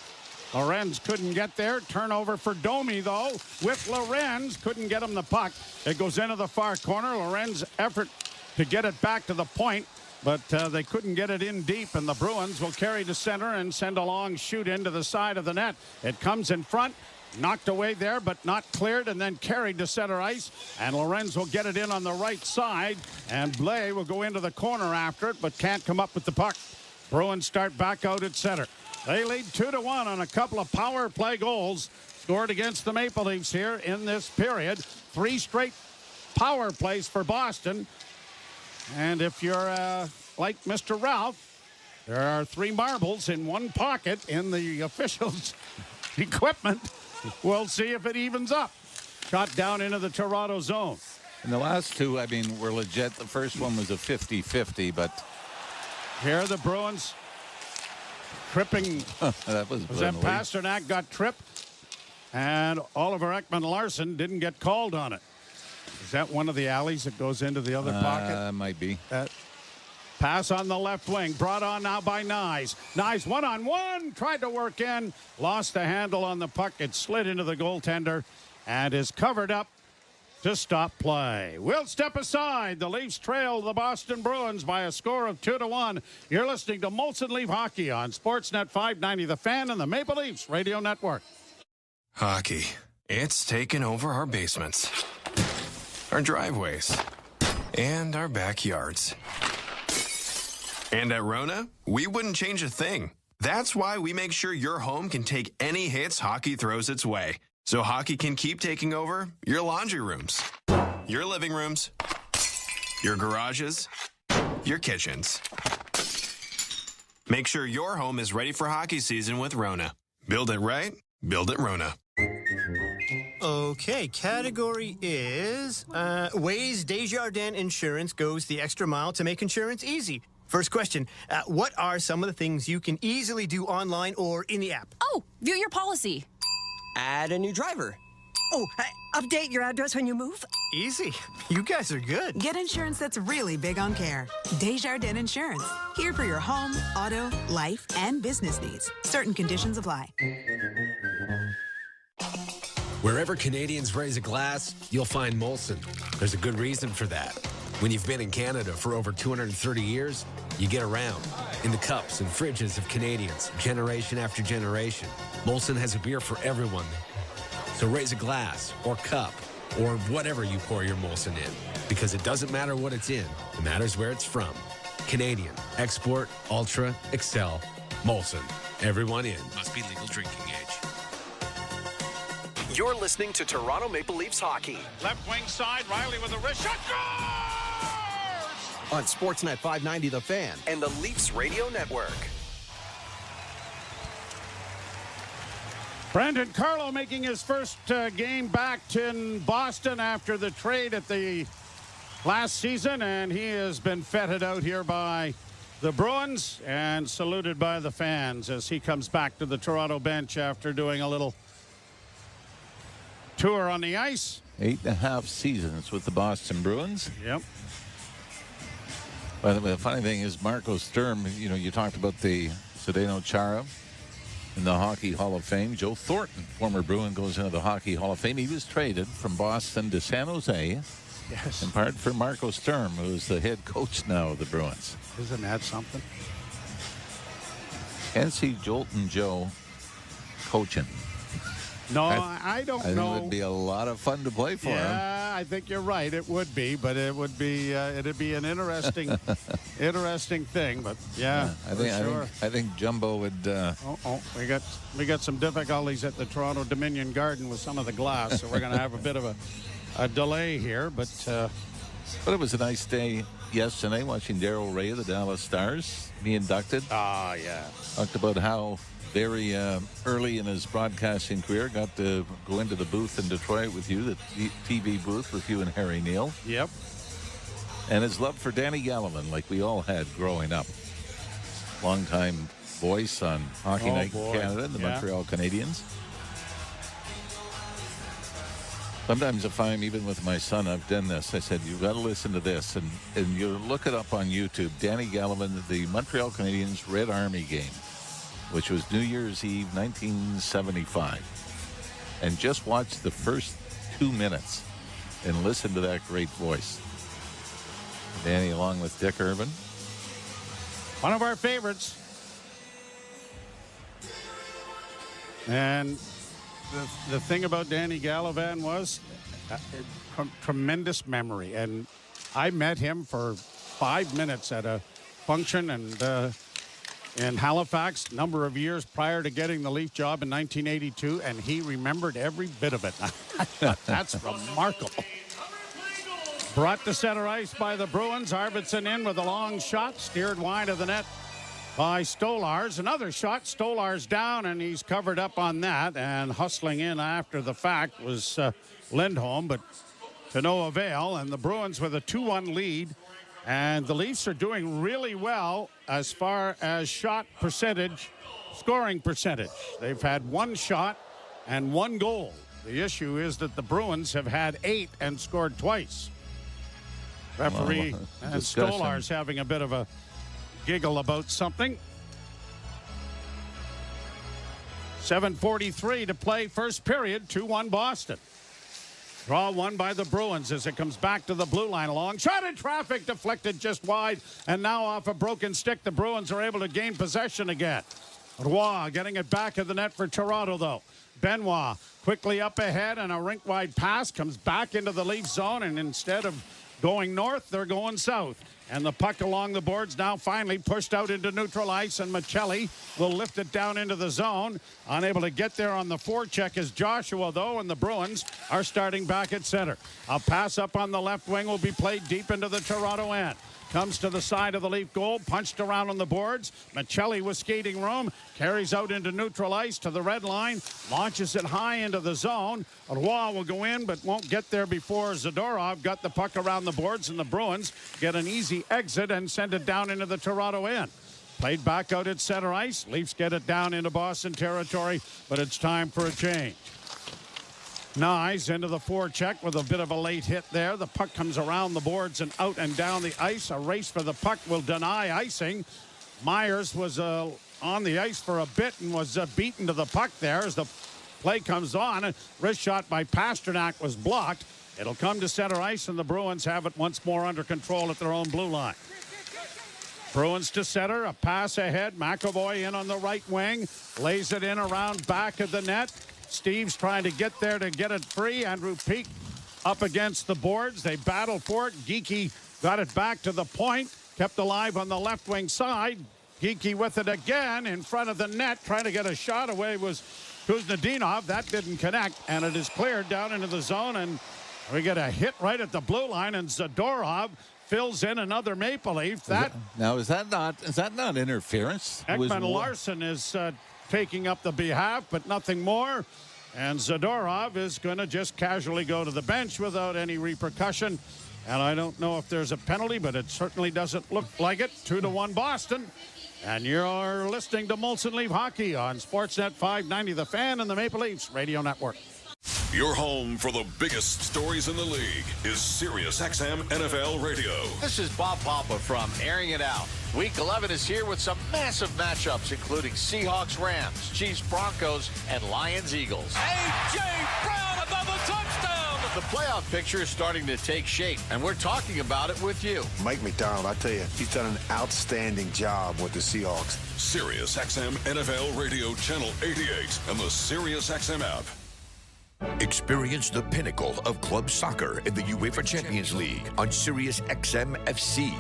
Lorenz couldn't get there. Turnover for Domi, though. With Lorenz, couldn't get him the puck. It goes into the far corner. Lorenz effort to get it back to the point, but they couldn't get it in deep, and the Bruins will carry to center and send a long shoot into the side of the net. It comes in front. Knocked away there, but not cleared, and then carried to center ice. And Lorenz will get it in on the right side, and Blais will go into the corner after it, but can't come up with the puck. Bruins start back out at center. They lead 2-1 on a couple of power play goals scored against the Maple Leafs here in this period. 3 straight power plays for Boston. And if you're like Mr. Ralph, there are 3 marbles in one pocket in the officials' equipment. We'll see if it evens up. Shot down into the Toronto zone. And the last 2, I mean, were legit. The first one was a 50-50, but here the Bruins tripping. That was that Pasternak got tripped, and Oliver Ekman-Larsson didn't get called on it. Is that one of the alleys that goes into the other pocket? Might be. Pass on the left wing, brought on now by Nyes. Nyes one-on-one, tried to work in, lost the handle on the puck. It slid into the goaltender and is covered up to stop play. We'll step aside. The Leafs trail the Boston Bruins by a score of 2-1. You're listening to Molson Leaf Hockey on Sportsnet 590, The Fan, and the Maple Leafs Radio Network. Hockey. It's taken over our basements, our driveways, and our backyards. And at Rona, we wouldn't change a thing. That's why we make sure your home can take any hits hockey throws its way. So hockey can keep taking over your laundry rooms, your living rooms, your garages, your kitchens. Make sure your home is ready for hockey season with Rona. Build it right, build it Rona. Okay, category is ways Desjardins Insurance goes the extra mile to make insurance easy. First question, what are some of the things you can easily do online or in the app? Oh, view your policy. Add a new driver. Oh, update your address when you move. Easy. You guys are good. Get insurance that's really big on care. Desjardins Insurance. Here for your home, auto, life, and business needs. Certain conditions apply. Wherever Canadians raise a glass, you'll find Molson. There's a good reason for that. When you've been in Canada for over 230 years, you get around in the cups and fridges of Canadians, generation after generation. Molson has a beer for everyone. So raise a glass or cup or whatever you pour your Molson in, because it doesn't matter what it's in. It matters where it's from. Canadian, export, ultra, excel, Molson. Everyone in. Must be legal drinking age. You're listening to Toronto Maple Leafs hockey. Left wing side, Riley with a wrist shot. On Sportsnet 590, The Fan, and the Leafs Radio Network. Brandon Carlo making his first game back in Boston after the trade at the last season, and he has been feted out here by the Bruins and saluted by the fans as he comes back to the Toronto bench after doing a little tour on the ice. 8.5 seasons with the Boston Bruins. Yep. By the way, the funny thing is Marco Sturm, you know, you talked about the Zdeno Chara in the Hockey Hall of Fame. Joe Thornton, former Bruin, goes into the Hockey Hall of Fame. He was traded from Boston to San Jose. Yes. In part for Marco Sturm, who's the head coach now of the Bruins. Isn't that something? Can't see Jolton Joe coaching. No, I don't know. I think it would be a lot of fun to play for him. Yeah, I think you're right. It would be, but it would be it'd be an interesting, interesting thing. But yeah, I think Jumbo would. We got some difficulties at the Toronto Dominion Garden with some of the glass, so we're going to have a bit of a delay here. But it was a nice day yesterday watching Darryl Ray of the Dallas Stars be inducted. Ah, yeah. Talked about how very early in his broadcasting career got to go into the booth in Detroit with you, the TV booth with you and Harry Neal. Yep. And his love for Danny Gallivan, like we all had growing up. Longtime voice on Hockey Night in Canada and the Montreal Canadiens. Sometimes if I'm even with my son, I've done this. I said, you've got to listen to this. And you look it up on YouTube. Danny Gallivan, the Montreal Canadiens Red Army game, which was New Year's Eve, 1975. And just watch the first 2 minutes and listen to that great voice. Danny along with Dick Irvin. One of our favorites. And the thing about Danny Gallivan was tremendous memory. And I met him for 5 minutes at a function in Halifax a number of years prior to getting the Leaf job in 1982, and he remembered every bit of it. That's remarkable. Brought to center ice by the Bruins. Arvidsson in with a long shot, steered wide of the net by Stolarz. Another shot, Stolarz down, and he's covered up on that. And hustling in after the fact was Lindholm, but to no avail. And the Bruins with a 2-1 lead. And the Leafs are doing really well as far as shot percentage, scoring percentage. They've had 1 shot and 1 goal. The issue is that the Bruins have had 8 and scored twice. Referee and Stolarz having a bit of a giggle about something. 7:43 to play, first period, 2-1 Boston. Draw one by the Bruins as it comes back to the blue line. A long shot in traffic, deflected just wide, and now off a broken stick, the Bruins are able to gain possession again. Roy getting it back at the net for Toronto, though. Benoit quickly up ahead, and a rink-wide pass comes back into the Leaf zone, and instead of going north, they're going south. And the puck along the boards now finally pushed out into neutral ice, and Michelli will lift it down into the zone. Unable to get there on the forecheck is Joshua, though, and the Bruins are starting back at center. A pass up on the left wing will be played deep into the Toronto end. Comes to the side of the Leaf goal, punched around on the boards. Michelli with skating room, carries out into neutral ice to the red line, launches it high into the zone. Roy will go in, but won't get there before Zadorov got the puck around the boards, and the Bruins get an easy exit and send it down into the Toronto end. Played back out at center ice. Leafs get it down into Boston territory, but it's time for a change. Nyes into the forecheck with a bit of a late hit there. The puck comes around the boards and out and down the ice. A race for the puck will deny icing. Myers was on the ice for a bit and was beaten to the puck there as the play comes on. A wrist shot by Pasternak was blocked. It'll come to center ice, and the Bruins have it once more under control at their own blue line. Bruins to center, a pass ahead. McAvoy in on the right wing, lays it in around back of the net. Steve's trying to get there to get it free. Andrew Peak up against the boards. They battle for it. Geekie got it back to the point. Kept alive on the left wing side. Geekie with it again in front of the net. Trying to get a shot away was Kuznetsov. That didn't connect. And it is cleared down into the zone. And we get a hit right at the blue line. And Zadorov fills in another Maple Leaf. Is that not interference? Ekman Larson is taking up the behalf, but nothing more. And Zadorov is going to just casually go to the bench without any repercussion. And I don't know if there's a penalty, but it certainly doesn't look like it. 2-1 Boston. And you're listening to Molson Leaf Hockey on Sportsnet 590 The Fan and the Maple Leafs Radio Network. Your home for the biggest stories in the league is Sirius XM NFL Radio. This is Bob Papa from Airing It Out. Week 11 is here with some massive matchups, including Seahawks-Rams, Chiefs-Broncos, and Lions-Eagles. A.J. Brown, another touchdown! The playoff picture is starting to take shape, and we're talking about it with you. Mike McDonald, I tell you, he's done an outstanding job with the Seahawks. Sirius XM NFL Radio Channel 88 and the Sirius XM app. Experience the pinnacle of club soccer in the UEFA Champions League on Sirius XM FC.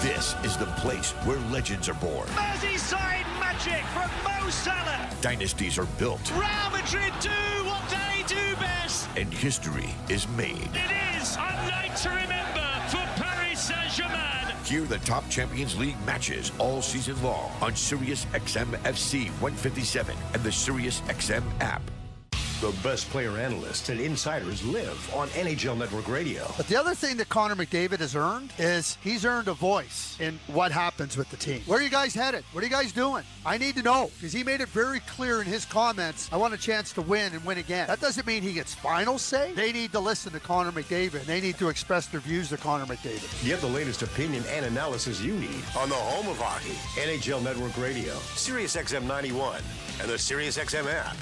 This is the place where legends are born. Merseyside magic from Mo Salah. Dynasties are built. Real Madrid do what they do best. And history is made. It is a night to remember for Paris Saint-Germain. Hear the top Champions League matches all season long on Sirius XM FC 157 and the Sirius XM app. The best player analysts and insiders live on NHL Network Radio. But the other thing that Connor McDavid has earned is he's earned a voice in what happens with the team. Where are you guys headed? What are you guys doing? I need to know, because he made it very clear in his comments, I want a chance to win and win again. That doesn't mean he gets final say. They need to listen to Connor McDavid. They need to express their views to Connor McDavid. Get the latest opinion and analysis you need on the home of hockey, NHL Network Radio, Sirius XM 91, and the Sirius XM app.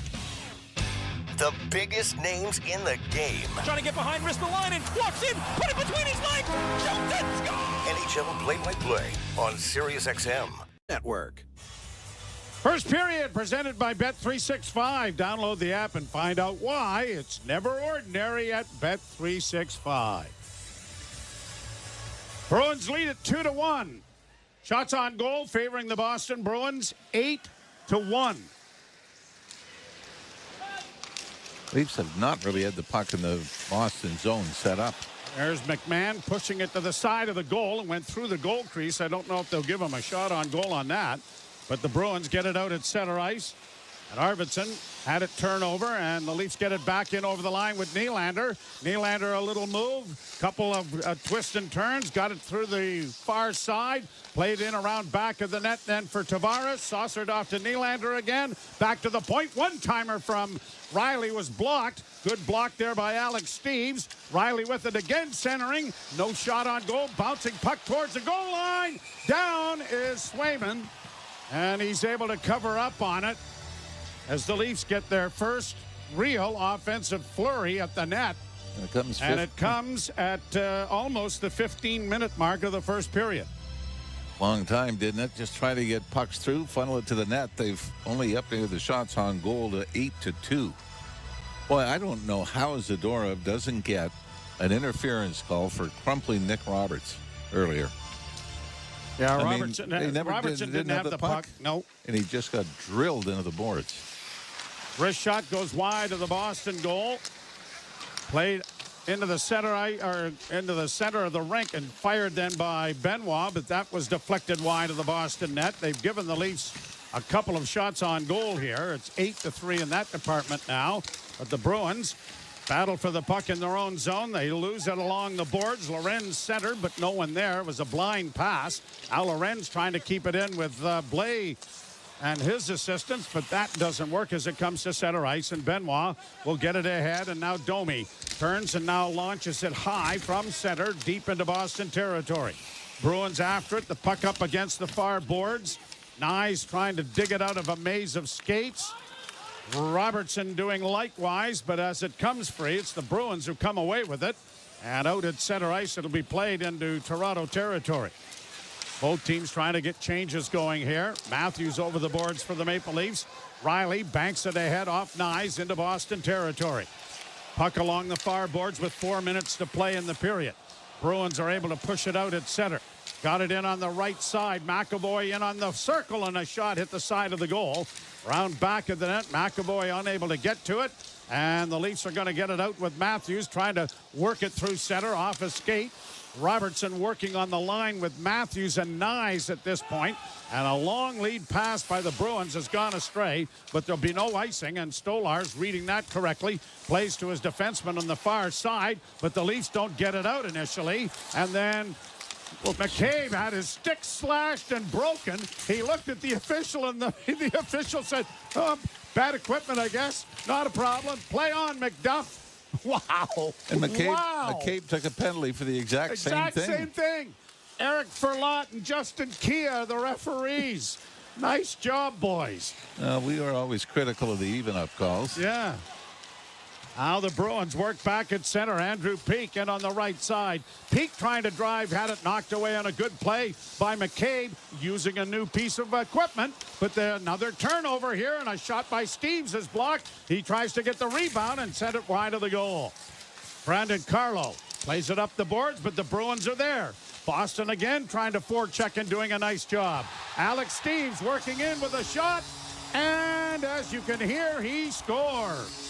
The biggest names in the game. Trying to get behind Ristolainen, walks in, put it between his legs, shoots it, score! NHL play-by-play on Sirius XM Network. First period presented by Bet365. Download the app and find out why it's never ordinary at Bet365. Bruins lead at 2-1. Shots on goal favoring the Boston Bruins 8-1. Leafs have not really had the puck in the Boston zone set up. There's McMahon pushing it to the side of the goal and went through the goal crease. I don't know if they'll give him a shot on goal on that. But the Bruins get it out at center ice. And Arvidsson had it turn over, and the Leafs get it back in over the line with Nylander. Nylander, a little move, couple of twists and turns, got it through the far side, played in around back of the net then for Tavares, saucered off to Nylander again, back to the point. One-timer from Riley was blocked. Good block there by Alex Steeves. Riley with it again, centering. No shot on goal, bouncing puck towards the goal line. Down is Swayman, and he's able to cover up on it as the Leafs get their first real offensive flurry at the net. And it comes at almost the 15-minute mark of the first period. Long time, didn't it? Just try to get pucks through, funnel it to the net. They've only updated the shots on goal to 8-2. Boy, I don't know how Zadorov doesn't get an interference call for crumpling Nick Roberts earlier. Yeah, Robertson didn't have the puck. No. And he just got drilled into the boards. Wrist shot goes wide of the Boston goal. Played into the center into the center of the rink and fired then by Benoit, but that was deflected wide of the Boston net. They've given the Leafs a couple of shots on goal here. It's 8-3 in that department now. But the Bruins battle for the puck in their own zone. They lose it along the boards. Lorenz center, but no one there. It was a blind pass. Now Lorenz trying to keep it in with Blais and his assistants, but that doesn't work as it comes to center ice, and Benoit will get it ahead, and now Domi turns and now launches it high from center deep into Boston territory. Bruins after it, the puck up against the far boards. Nyes trying to dig it out of a maze of skates. Robertson doing likewise, but as it comes free, it's the Bruins who come away with it, and out at center ice, it'll be played into Toronto territory. Both teams trying to get changes going here. Matthews over the boards for the Maple Leafs. Riley banks it ahead off Nyes into Boston territory. Puck along the far boards with 4 minutes to play in the period. Bruins are able to push it out at center. Got it in on the right side. McAvoy in on the circle, and a shot hit the side of the goal. Round back of the net. McAvoy unable to get to it. And the Leafs are going to get it out with Matthews trying to work it through center off a skate. Robertson working on the line with Matthews and Nyes at this point. And a long lead pass by the Bruins has gone astray, but there'll be no icing, and Stolarz, reading that correctly, plays to his defenseman on the far side, but the Leafs don't get it out initially. And then McCabe had his stick slashed and broken. He looked at the official, and the official said, oh, bad equipment, I guess. Not a problem. Play on, McDuff. Wow. And McCabe took a penalty for the exact same thing. Eric Ferlot and Justin Kia, the referees. Nice job, boys. We are always critical of the even-up calls. Yeah. Now the Bruins work back at center. Andrew Peeke in on the right side. Peeke trying to drive, had it knocked away on a good play by McCabe, using a new piece of equipment. But another turnover here, and a shot by Steeves is blocked. He tries to get the rebound and send it wide of the goal. Brandon Carlo plays it up the boards, but the Bruins are there. Boston again trying to forecheck and doing a nice job. Alex Steeves working in with a shot, and as you can hear, he scores.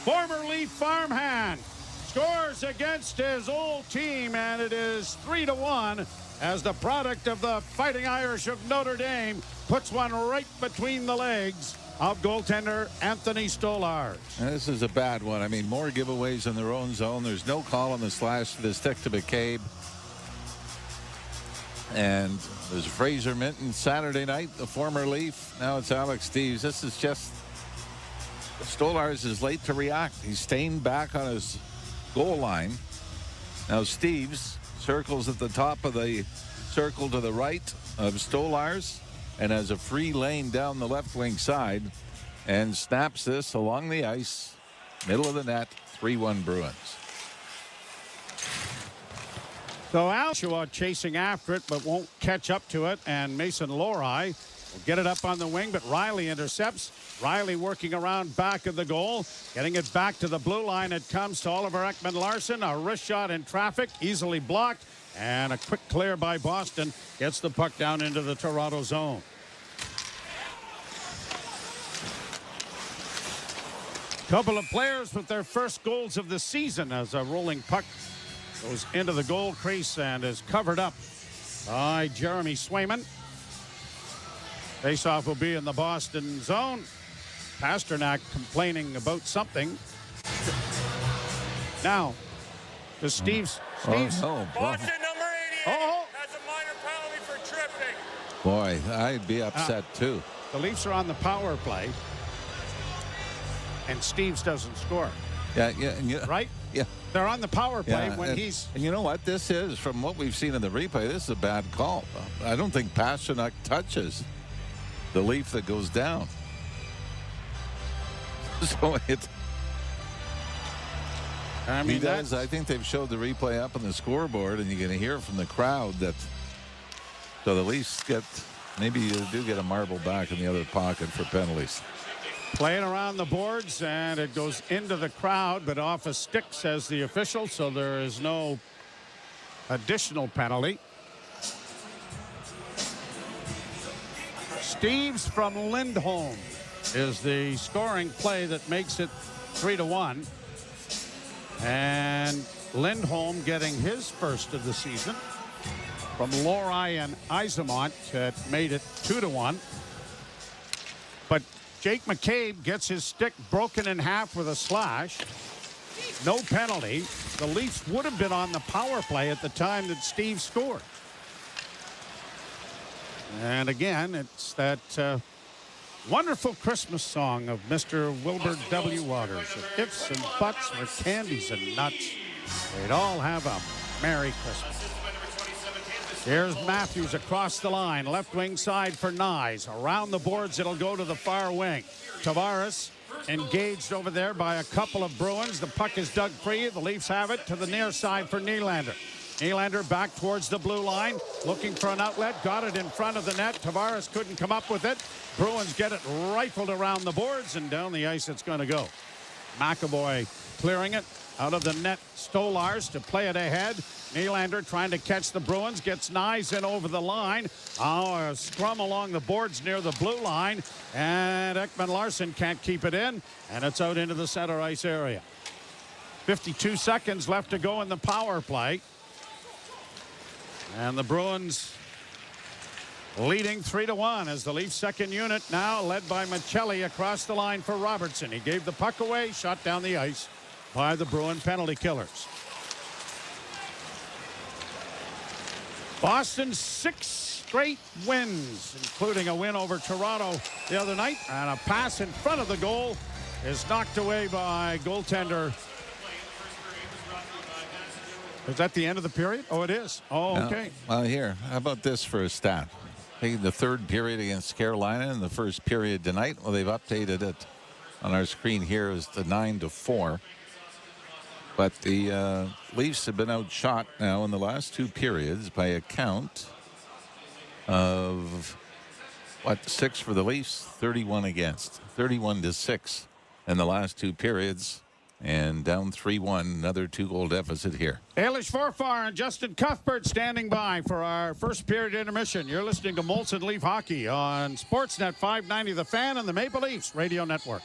Former Leaf farmhand scores against his old team, and it is 3-1 as the product of the Fighting Irish of Notre Dame puts one right between the legs of goaltender Anthony Stolarz. This is a bad one. I mean, more giveaways in their own zone. There's no call on the slash to the stick to McCabe. And there's Fraser Minton Saturday night, the former Leaf. Now it's Alex Steeves. This is just... Stolarz is late to react. He's staying back on his goal line. Now Steeves circles at the top of the circle to the right of Stolarz and has a free lane down the left wing side and snaps this along the ice, middle of the net, 3-1 Bruins. So Alshua chasing after it, but won't catch up to it, and Mason Lohrei will get it up on the wing, but Riley intercepts. Riley working around back of the goal, getting it back to the blue line. It comes to Oliver Ekman-Larsson. A wrist shot in traffic, easily blocked, and a quick clear by Boston gets the puck down into the Toronto zone. Couple of players with their first goals of the season as a rolling puck goes into the goal crease and is covered up by Jeremy Swayman. Faceoff will be in the Boston zone. Pasternak complaining about something. Now, to Steeves. Oh, no. Boston number 88 has a minor penalty for tripping. Boy, I'd be upset too. The Leafs are on the power play, and Steeves doesn't score. Yeah. Right? Yeah. They're on the power play when he's... And you know what? This is, from what we've seen in the replay, this is a bad call. I don't think Pasternak touches the Leaf that goes down. So he does. I think they've showed the replay up on the scoreboard, and you're going to hear from the crowd that. So the Leafs get, maybe you do get a marble back in the other pocket for penalties. Playing around the boards, and it goes into the crowd, but off a stick, says the official, so there is no additional penalty. Steeves from Lindholm is the scoring play that makes it 3-1. And Lindholm getting his first of the season from Lohrei and Yzerman that made it 2-1. But Jake McCabe gets his stick broken in half with a slash. No penalty. The Leafs would have been on the power play at the time that Steve scored. And again, it's that wonderful Christmas song of Mr. Wilbur W. Waters. If ifs and buts were candies and nuts, they'd all have a Merry Christmas. Here's Matthews across the line, left wing side for Nyes. Around the boards, it'll go to the far wing. Tavares engaged over there by a couple of Bruins. The puck is dug free. The Leafs have it to the near side for Nylander. Nylander back towards the blue line, looking for an outlet. Got it in front of the net. Tavares couldn't come up with it. Bruins get it rifled around the boards, and down the ice it's going to go. McAvoy clearing it out of the net. Stolarz to play it ahead. Nylander trying to catch the Bruins. Gets Nyes in over the line. A scrum along the boards near the blue line. And Ekman-Larsson can't keep it in. And it's out into the center ice area. 52 seconds left to go in the power play. And the Bruins leading 3-1 as the Leafs second unit now led by Michelli across the line for Robertson. He gave the puck away, shot down the ice by the Bruin penalty killers. Boston 6 straight wins, including a win over Toronto the other night, and a pass in front of the goal is knocked away by goaltender. Is that the end of the period? Oh, it is. Oh, okay. Well, here, how about this for a stat? Taking the third period against Carolina and the first period tonight. Well, they've updated it on our screen here as the 9-4. But the Leafs have been outshot now in the last two periods by a count of, 6 for the Leafs, 31 against. 31-6 in the last two periods. And down 3-1, another 2-goal deficit here. Eilish Forfar and Justin Cuthbert standing by for our first period intermission. You're listening to Molson Leaf Hockey on Sportsnet 590 The Fan and the Maple Leafs Radio Network.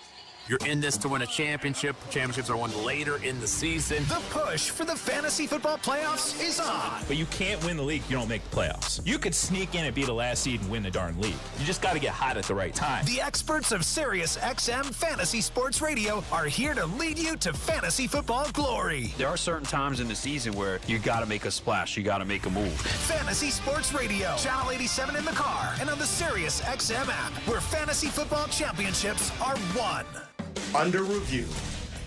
You're in this to win a championship. Championships are won later in the season. The push for the fantasy football playoffs is on. But you can't win the league if you don't make the playoffs. You could sneak in and be the last seed and win the darn league. You just got to get hot at the right time. The experts of Sirius XM Fantasy Sports Radio are here to lead you to fantasy football glory. There are certain times in the season where you got to make a splash. You got to make a move. Fantasy Sports Radio, Channel 87 in the car, and on the Sirius XM app, where fantasy football championships are won. Under review.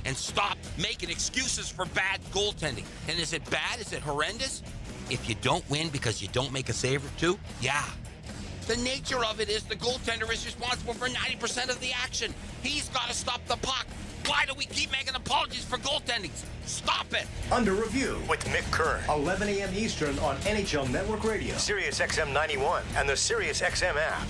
And stop making excuses for bad goaltending. And is it bad? Is it horrendous? If you don't win because you don't make a save or two, yeah. The nature of it is the goaltender is responsible for 90% of the action. He's got to stop the puck. Why do we keep making apologies for goaltending? Stop it. Under review with Mick Kern, 11 a.m. Eastern on NHL Network Radio, Sirius XM 91, and the Sirius XM app.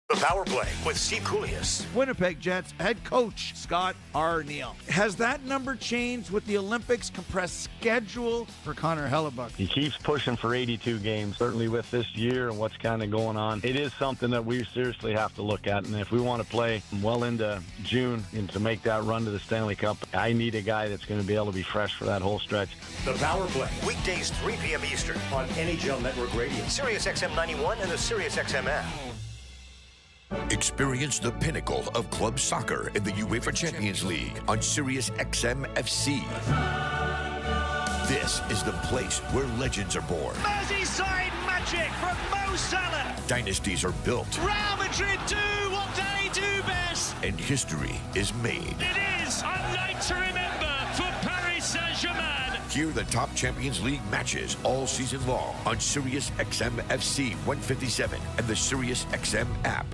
The Power Play with Steve Koulias. Winnipeg Jets head coach Scott Arniel. Has that number changed with the Olympics compressed schedule for Connor Hellebuck? He keeps pushing for 82 games, certainly with this year and what's kind of going on. It is something that we seriously have to look at, and if we want to play well into June and to make that run to the Stanley Cup, I need a guy that's going to be able to be fresh for that whole stretch. The Power Play, weekdays 3 p.m. Eastern on NHL Network Radio, Sirius XM 91, and the Sirius XM app. Experience the pinnacle of club soccer in the UEFA Champions League on Sirius XM FC. This is the place where legends are born. Merseyside magic from Mo Salah. Dynasties are built. Real Madrid do what they do best. And history is made. It is a night to remember for Paris Saint-Germain. Hear the top Champions League matches all season long on Sirius XM FC 157 and the Sirius XM app.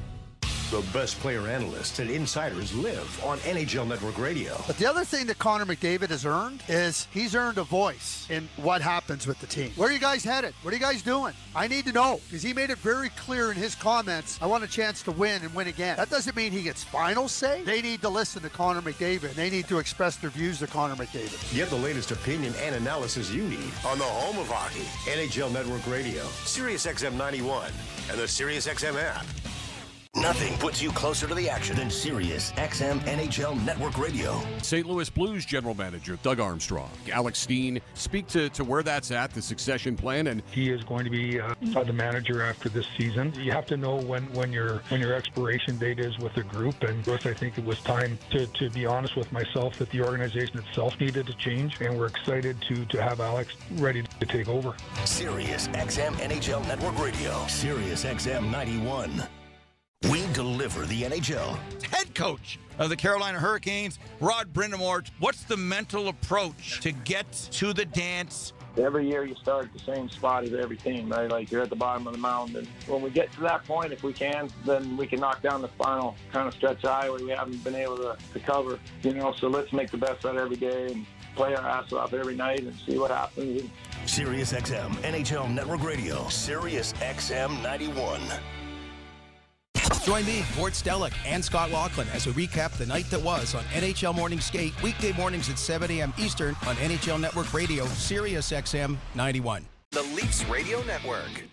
The best player analysts and insiders live on NHL Network Radio. But the other thing that Connor McDavid has earned is he's earned a voice in what happens with the team. Where are you guys headed? What are you guys doing? I need to know, because he made it very clear in his comments, I want a chance to win and win again. That doesn't mean he gets final say. They need to listen to Connor McDavid. They need to express their views to Connor McDavid. Get the latest opinion and analysis you need on the home of hockey, NHL Network Radio, Sirius XM 91, and the Sirius XM app. Nothing puts you closer to the action than Sirius XM NHL Network Radio. St. Louis Blues General Manager Doug Armstrong, Alex Steen, speak to where that's at, the succession plan, and he is going to be the manager after this season. You have to know when your expiration date is with the group, and I think it was time to be honest with myself that the organization itself needed to change, and we're excited to have Alex ready to take over. Sirius XM NHL Network Radio, Sirius XM 91. We deliver the NHL. Head coach of the Carolina Hurricanes, Rod Brind'Amour. What's the mental approach to get to the dance? Every year you start at the same spot as every team, right? Like you're at the bottom of the mound. And when we get to that point, if we can, then we can knock down the final kind of stretch of highway we haven't been able to cover. So let's make the best out of every day and play our ass off every night and see what happens. Sirius XM NHL Network Radio, Sirius XM 91. Join me, Gord Stellick, and Scott Laughlin as we recap the night that was on NHL Morning Skate, weekday mornings at 7 a.m. Eastern on NHL Network Radio, Sirius XM 91. The Leafs Radio Network.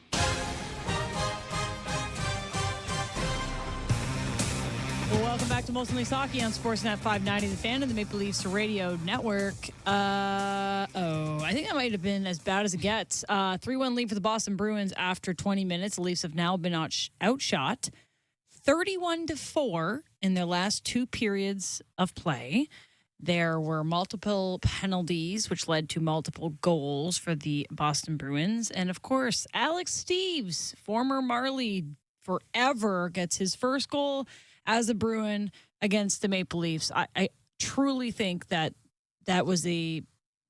Welcome back to Mostly Hockey on Sportsnet 590, the fan of the Maple Leafs Radio Network. I think that might have been as bad as it gets. 3-1 lead for the Boston Bruins after 20 minutes. The Leafs have now been outshot 31-4 in their last two periods of play. There were multiple penalties, which led to multiple goals for the Boston Bruins. And, of course, Alex Steeves, former Marley forever, gets his first goal as a Bruin against the Maple Leafs. I truly think that was a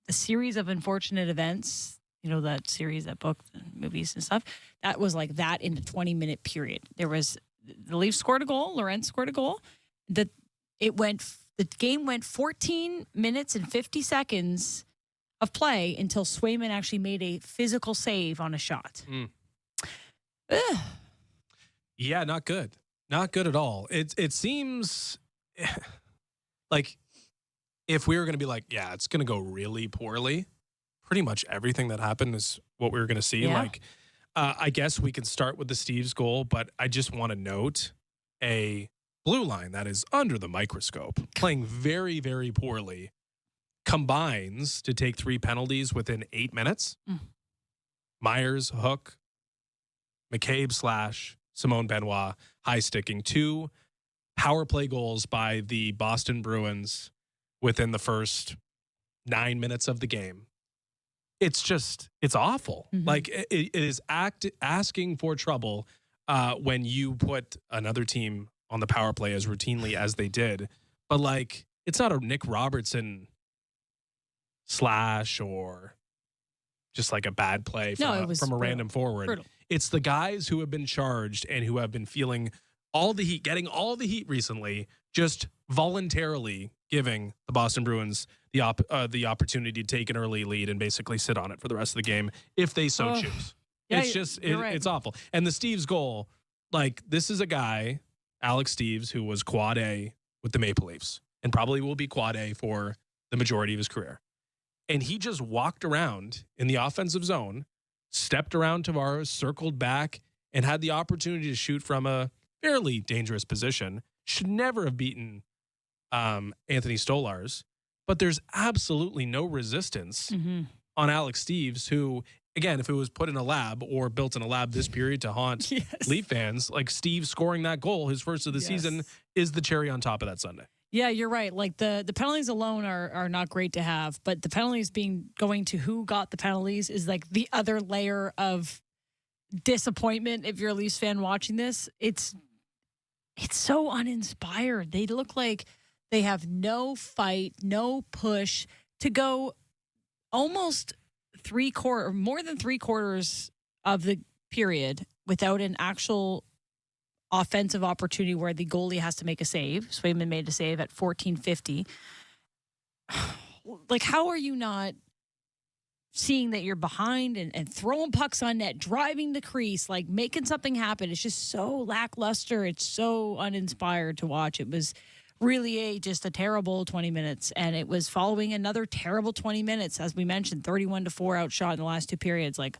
series of unfortunate events. That series, that book, movies and stuff. That was like that in the 20-minute period. The Leafs scored a goal. Lorentz scored a goal. The game went 14 minutes and 50 seconds of play until Swayman actually made a physical save on a shot. Yeah, not good. Not good at all. It seems like if we were going to be like, yeah, it's going to go really poorly, pretty much everything that happened is what we were going to see. Yeah. Like, I guess we can start with the Steve's goal, but I just want to note a blue line that is under the microscope, playing very, very poorly, combines to take 3 penalties within 8 minutes. Myers, Hook, McCabe / Simone Benoit, high sticking 2 power play goals by the Boston Bruins within the first 9 minutes of the game. It's awful. Like it is asking for trouble when you put another team on the power play as routinely as they did. But like, it's not a Nick Robertson slash or just like a bad play from a random forward. Brutal. It's the guys who have been charged and who have been feeling all the heat, getting all the heat recently, just voluntarily giving the Boston Bruins the opportunity to take an early lead and basically sit on it for the rest of the game if they so choose. Yeah, It's just, right. it's awful. And the Steves goal, like, this is a guy, Alex Steves, who was quad A with the Maple Leafs and probably will be quad A for the majority of his career. And he just walked around in the offensive zone, stepped around Tavares, circled back, and had the opportunity to shoot from a fairly dangerous position. Should never have beaten Anthony Stolarz, but there's absolutely no resistance on Alex Steves, who, again, if it was put in a lab or built in a lab this period to haunt Leaf fans, like Steve scoring that goal, his first of the season, is the cherry on top of that Sunday. Yeah, you're right. Like the penalties alone are not great to have, but the penalties going to who got the penalties is like the other layer of disappointment. If you're a Leafs fan watching this, it's so uninspired. They look like they have no fight, no push to go almost more than 3/4 of the period without an actual offensive opportunity where the goalie has to make a save. Swayman made a save at 14:50. Like, how are you not seeing that you're behind and throwing pucks on net, driving the crease, like making something happen? It's just so lackluster. It's so uninspired to watch. It was really just a terrible 20 minutes, and it was following another terrible 20 minutes, as we mentioned, 31-4 outshot in the last 2 periods. Like,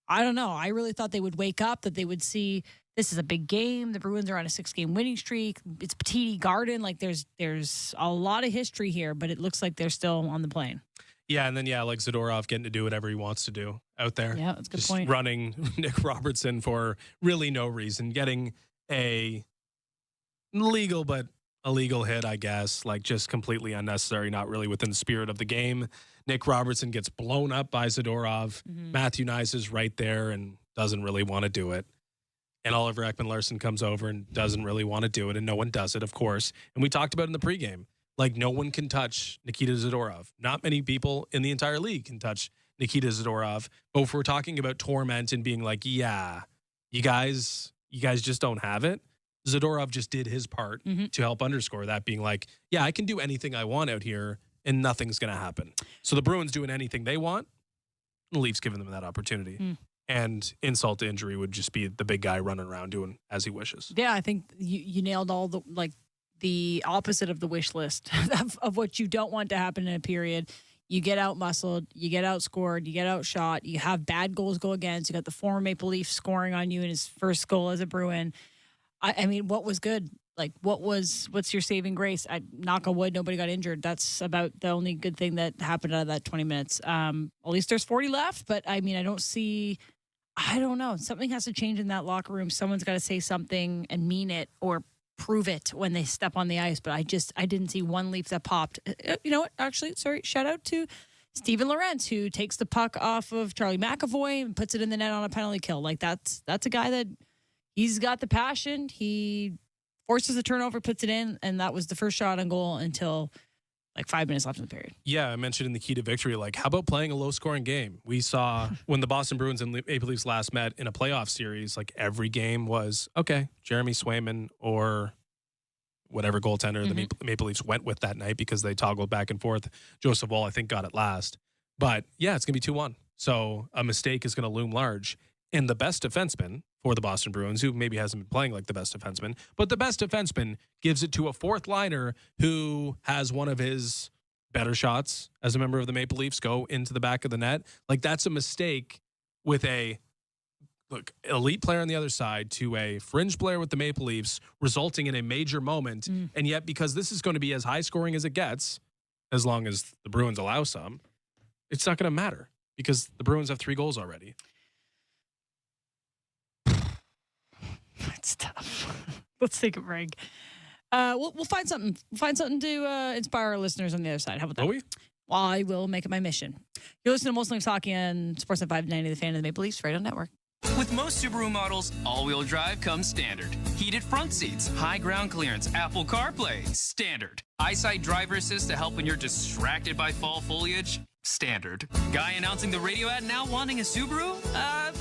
I don't know. I really thought they would wake up, that they would see this is a big game. The Bruins are on a 6-game winning streak. It's Petite Garden. Like, there's a lot of history here, but it looks like they're still on the plane. Yeah, and then, like Zadorov getting to do whatever he wants to do out there. Yeah, that's a good just point. Running Nick Robertson for really no reason. Getting a legal but illegal hit, I guess. Like, just completely unnecessary, not really within the spirit of the game. Nick Robertson gets blown up by Zadorov. Matthew Nyes is right there and doesn't really want to do it. And Oliver Ekman-Larsson comes over and doesn't really want to do it, and no one does it, of course. And we talked about it in the pregame. Like, no one can touch Nikita Zadorov. Not many people in the entire league can touch Nikita Zadorov. But if we're talking about torment and being like, yeah, you guys just don't have it, Zadorov just did his part to help underscore that, being like, yeah, I can do anything I want out here, and nothing's going to happen. So the Bruins doing anything they want, and the Leafs giving them that opportunity. And insult to injury would just be the big guy running around doing as he wishes. Yeah, I think you nailed all the opposite of the wish list of what you don't want to happen in a period. You get out-muscled, you get outscored, you get outshot, you have bad goals go against, you got the former Maple Leaf scoring on you in his first goal as a Bruin. I mean, what was good? Like, what's your saving grace? Knock on wood, nobody got injured. That's about the only good thing that happened out of that 20 minutes. At least there's 40 left, but I mean, I don't know. Something has to change in that locker room. Someone's got to say something and mean it or prove it when they step on the ice. But I didn't see one Leaf that popped. You know what? Actually, sorry. Shout out to Steven Lorentz, who takes the puck off of Charlie McAvoy and puts it in the net on a penalty kill. Like, that's a guy that he's got the passion. He forces the turnover, puts it in, and that was the first shot on goal until like 5 minutes left in the period. Yeah, I mentioned in the key to victory, like, how about playing a low-scoring game? We saw when the Boston Bruins and Maple Leafs last met in a playoff series, like, every game was, okay, Jeremy Swayman or whatever goaltender the Maple Leafs went with that night, because they toggled back and forth. Joseph Woll, I think, got it last. But, yeah, it's going to be 2-1. So a mistake is going to loom large. And the best defenseman for the Boston Bruins, who maybe hasn't been playing like the best defenseman, but the best defenseman gives it to a fourth liner who has one of his better shots as a member of the Maple Leafs go into the back of the net. Like, that's a mistake with a look, elite player on the other side to a fringe player with the Maple Leafs, resulting in a major moment. And yet, because this is going to be as high scoring as it gets, as long as the Bruins allow some, it's not going to matter because the Bruins have 3 goals already. It's tough. Let's take a break. We'll find something. We'll find something to inspire our listeners on the other side. How about that? Will we? Well, I will make it my mission. You're listening to Most Leagues Hockey on Sportsnet 590, the fan of the Maple Leafs Radio Network. With most Subaru models, all-wheel drive comes standard. Heated front seats, high ground clearance, Apple CarPlay, standard. EyeSight driver assist to help when you're distracted by fall foliage, standard. Guy announcing the radio ad now wanting a Subaru?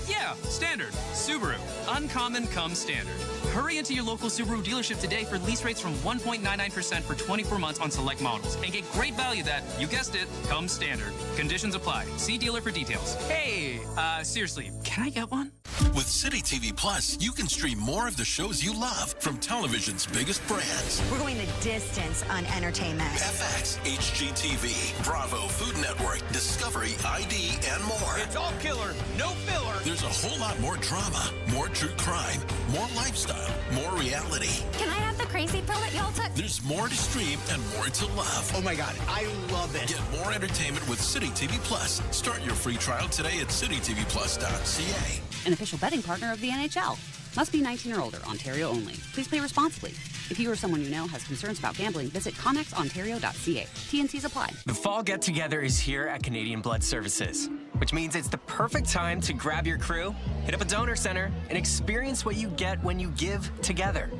Yeah, standard. Subaru. Uncommon comes standard. Hurry into your local Subaru dealership today for lease rates from 1.99% for 24 months on select models and get great value that, you guessed it, comes standard. Conditions apply. See dealer for details. Hey, seriously, can I get one? With City TV Plus, you can stream more of the shows you love from television's biggest brands. We're going the distance on entertainment. FX, HGTV, Bravo, Food Network, Discovery, ID, and more. It's all killer, no filler. There's a whole lot more drama, more true crime, more lifestyle, more reality. Can I have the crazy pill that y'all took? There's more to stream and more to love. Oh my God, I love it. Get more entertainment with City TV Plus. Start your free trial today at citytvplus.ca. An official betting partner of the NHL. Must be 19 or older, Ontario only. Please play responsibly. If you or someone you know has concerns about gambling, visit connexontario.ca. T&Cs apply. The fall get-together is here at Canadian Blood Services, which means it's the perfect time to grab your crew, hit up a donor center, and experience what you get when you give together.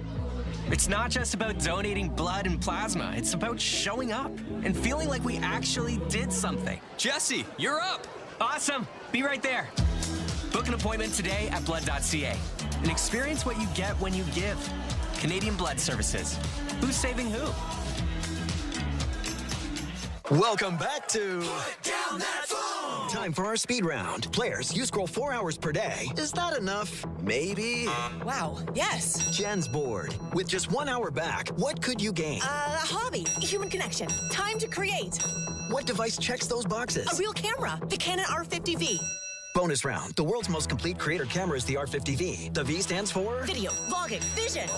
It's not just about donating blood and plasma. It's about showing up and feeling like we actually did something. Jesse, you're up. Awesome. Be right there. Book an appointment today at blood.ca and experience what you get when you give. Canadian Blood Services. Who's saving who? Welcome back to Put Down That Phone. Time for our speed round. Players, you scroll 4 hours per day. Is that enough? Maybe. Wow, yes. Jen's bored. With just 1 hour back, what could you gain? A hobby, human connection, time to create. What device checks those boxes? A real camera, the Canon R50V. Bonus round. The world's most complete creator camera is the R50V. The V stands for? Video, vlogging, vision.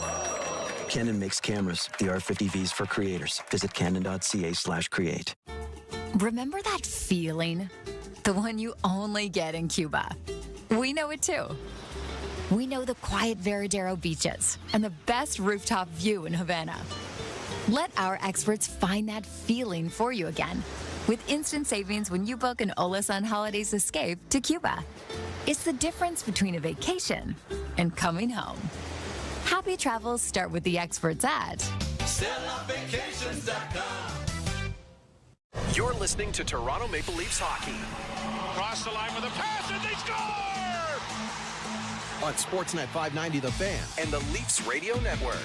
Canon makes cameras. The R50V's for creators. Visit canon.ca/create. Remember that feeling? The one you only get in Cuba. We know it too. We know the quiet Veradero beaches and the best rooftop view in Havana. Let our experts find that feeling for you again with instant savings when you book an Olasan Holidays escape to Cuba. It's the difference between a vacation and coming home. Happy travels start with the experts at StelLaVacations.com. You're listening to Toronto Maple Leafs hockey. Cross the line with a pass and they score! On Sportsnet 590 The Fan and the Leafs Radio Network.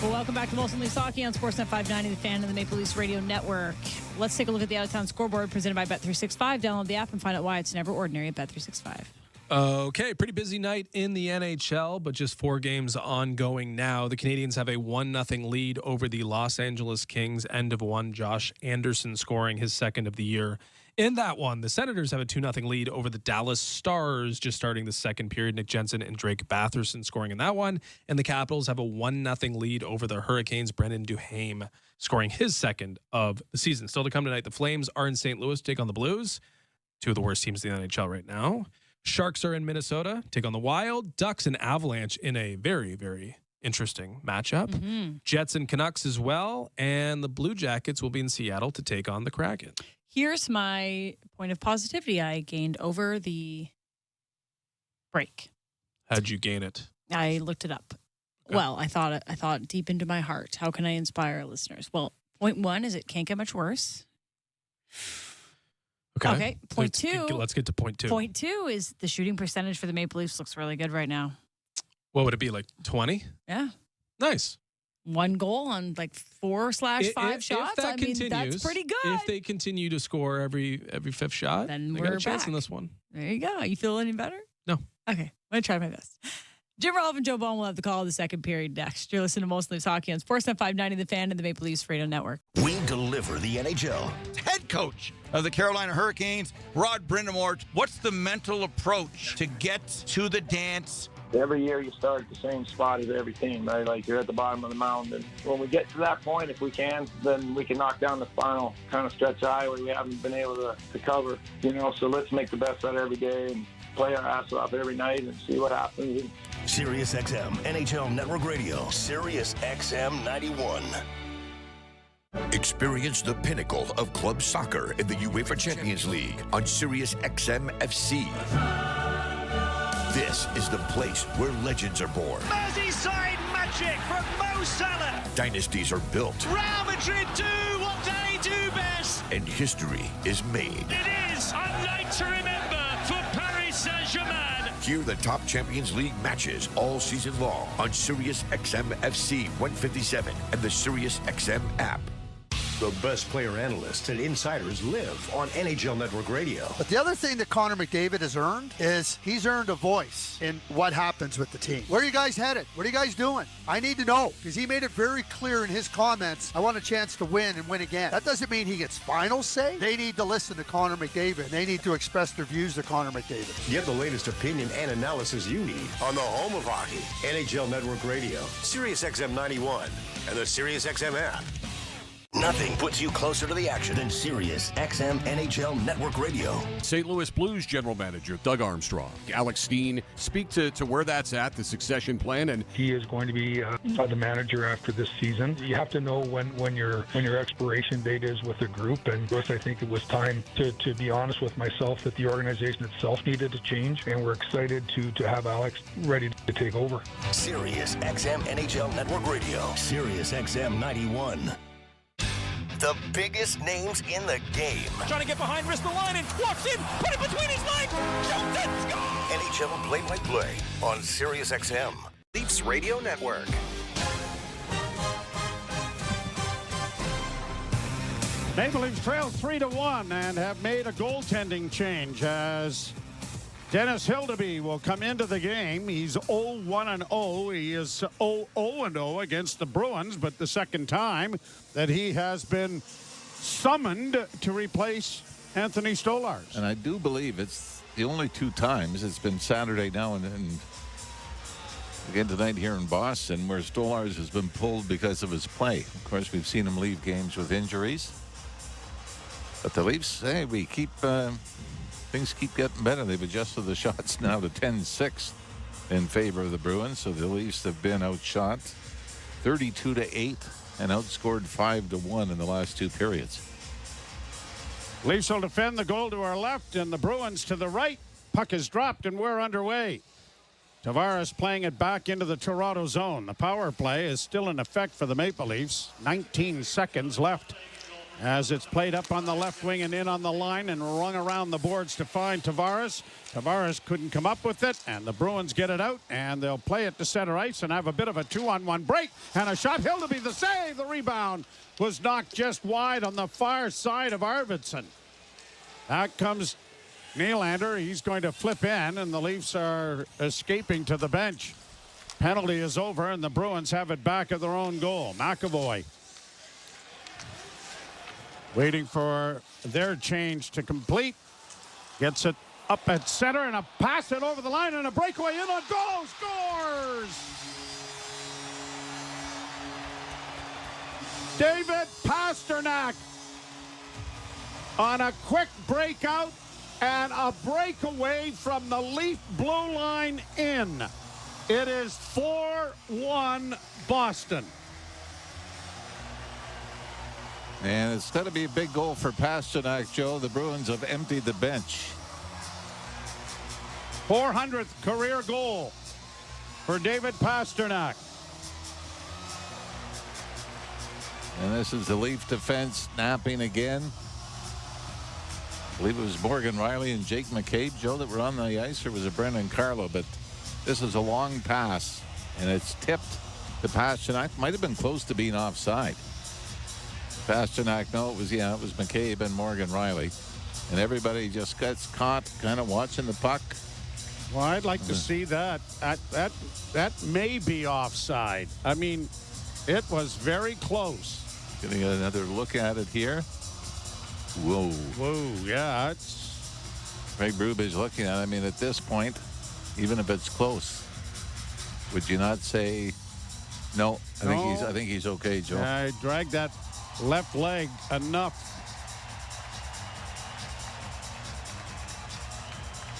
Well, welcome back to Most Leagues Hockey on Sportsnet 590, the fan of the Maple Leafs Radio Network. Let's take a look at the out-of-town scoreboard presented by Bet365. Download the app and find out why it's never ordinary at Bet365. Okay, pretty busy night in the NHL, but just 4 games ongoing now. The Canadiens have a 1-0 lead over the Los Angeles Kings. End of one, Josh Anderson scoring his second of the year. In that one, the Senators have a 2-0 lead over the Dallas Stars, just starting the second period. Nick Jensen and Drake Batherson scoring in that one. And the Capitals have a 1-0 lead over the Hurricanes. Brendan Duhaime scoring his second of the season. Still to come tonight, the Flames are in St. Louis to take on the Blues. 2 of the worst teams in the NHL right now. Sharks are in Minnesota, take on the Wild. Ducks and Avalanche in a very, very interesting matchup. Mm-hmm. Jets and Canucks as well. And the Blue Jackets will be in Seattle to take on the Kraken. Here's my point of positivity I gained over the break. How'd you gain it? I looked it up. Okay. Well, I thought deep into my heart, how can I inspire listeners? Well, point 1 is it can't get much worse. Okay. Point 2. Let's get to point 2. Point 2 is the shooting percentage for the Maple Leafs looks really good right now. What would it be, like 20? Yeah. Nice. 1 goal on like 4/5 shots. If that continues, that's pretty good. If they continue to score every 5th shot, then they we're got a chance back in this one. There you go. You feel any better? No. Okay. I'm going to try my best. Jim Ralph and Joe Bone will have the call of the second period next. You're listening to Most Leafs Hockey on Sportsnet 590, the fan and the Maple Leafs Radio Network. We deliver the NHL. Head head coach of the Carolina Hurricanes, Rod Brindamore. What's the mental approach to get to the dance? Every year you start at the same spot as every team, right? Like you're at the bottom of the mound. And when we get to that point, if we can, then we can knock down the final kind of stretch of highway we haven't been able to cover, So let's make the best out of every day and play our ass off every night and see what happens. Sirius XM NHL Network Radio, Sirius XM 91. Experience the pinnacle of club soccer in the UEFA Champions League on Sirius XM FC. This is the place where legends are born. Merseyside magic from Mo Salah. Dynasties are built. Real Madrid do what they do best. And history is made. It is a night to remember for Paris Saint-Germain. Hear the top Champions League matches all season long on Sirius XM FC 157 and the Sirius XM app. The best player analysts and insiders live on NHL Network Radio. But the other thing that Connor McDavid has earned is he's earned a voice in what happens with the team. Where are you guys headed? What are you guys doing? I need to know, because he made it very clear in his comments, I want a chance to win and win again. That doesn't mean he gets final say. They need to listen to Connor McDavid. They need to express their views to Connor McDavid. Get the latest opinion and analysis you need on the home of hockey, NHL Network Radio, Sirius XM 91, and the Sirius XM app. Nothing puts you closer to the action than Sirius XM NHL Network Radio. St. Louis Blues General Manager Doug Armstrong, Alex Steen, speak to where that's at, the succession plan. And he is going to be the manager after this season. You have to know when your expiration date is with the group. And of course, I think it was time to be honest with myself that the organization itself needed to change. And we're excited to have Alex ready to take over. Sirius XM NHL Network Radio. Sirius XM 91. The biggest names in the game. Trying to get behind Ristolainen, walks in, put it between his legs, shoots it, score! NHL play-by-play on Sirius XM. Leafs Radio Network. Maple Leafs trail 3-1 and have made a goaltending change as Dennis Hildeby will come into the game. He's 0-1-0. He is 0-0 against the Bruins, but the second time that he has been summoned to replace Anthony Stolarz. And I do believe it's the only two times. It's been Saturday now and again tonight here in Boston where Stolarz has been pulled because of his play. Of course, we've seen him leave games with injuries. But the Leafs, hey, we keep... things keep getting better. They've adjusted the shots now to 10-6 in favor of the Bruins. So the Leafs have been outshot 32-8 and outscored 5-1 in the last two periods. Leafs will defend the goal to our left and the Bruins to the right. Puck is dropped and we're underway. Tavares playing it back into the Toronto zone. The power play is still in effect for the Maple Leafs. 19 seconds left. As it's played up on the left wing and in on the line and rung around the boards to find Tavares. Tavares couldn't come up with it, and the Bruins get it out, and they'll play it to center ice and have a bit of a 2-on-1 break. And a shot. Hildeby the save. The rebound was knocked just wide on the far side of Arvidsson. Out comes Nylander. He's going to flip in, and the Leafs are escaping to the bench. Penalty is over, and the Bruins have it back at their own goal. McAvoy waiting for their change to complete. Gets it up at center and a pass it over the line and a breakaway in on goal. Scores! David Pastrnak on a quick breakout and a breakaway from the Leaf blue line in. It is 4-1 Boston. And it's going to be a big goal for Pastrnak, Joe. The Bruins have emptied the bench. 400th career goal for David Pastrnak. And this is the Leaf defense snapping again. I believe it was Morgan Riley and Jake McCabe, Joe, that were on the ice. Or was it Brendan Carlo? But this is a long pass, and it's tipped to Pastrnak. Might have been close to being offside. Pastrnak, no, it was McCabe and Morgan Riley. And everybody just gets caught kind of watching the puck. Well, I'd like to see that. That may be offside. I mean, it was very close. Getting another look at it here. Whoa. Whoa, yeah. It's Craig Berube looking at it. I mean, at this point, even if it's close, would you not say no? I think he's okay, Joe. I dragged that left leg enough.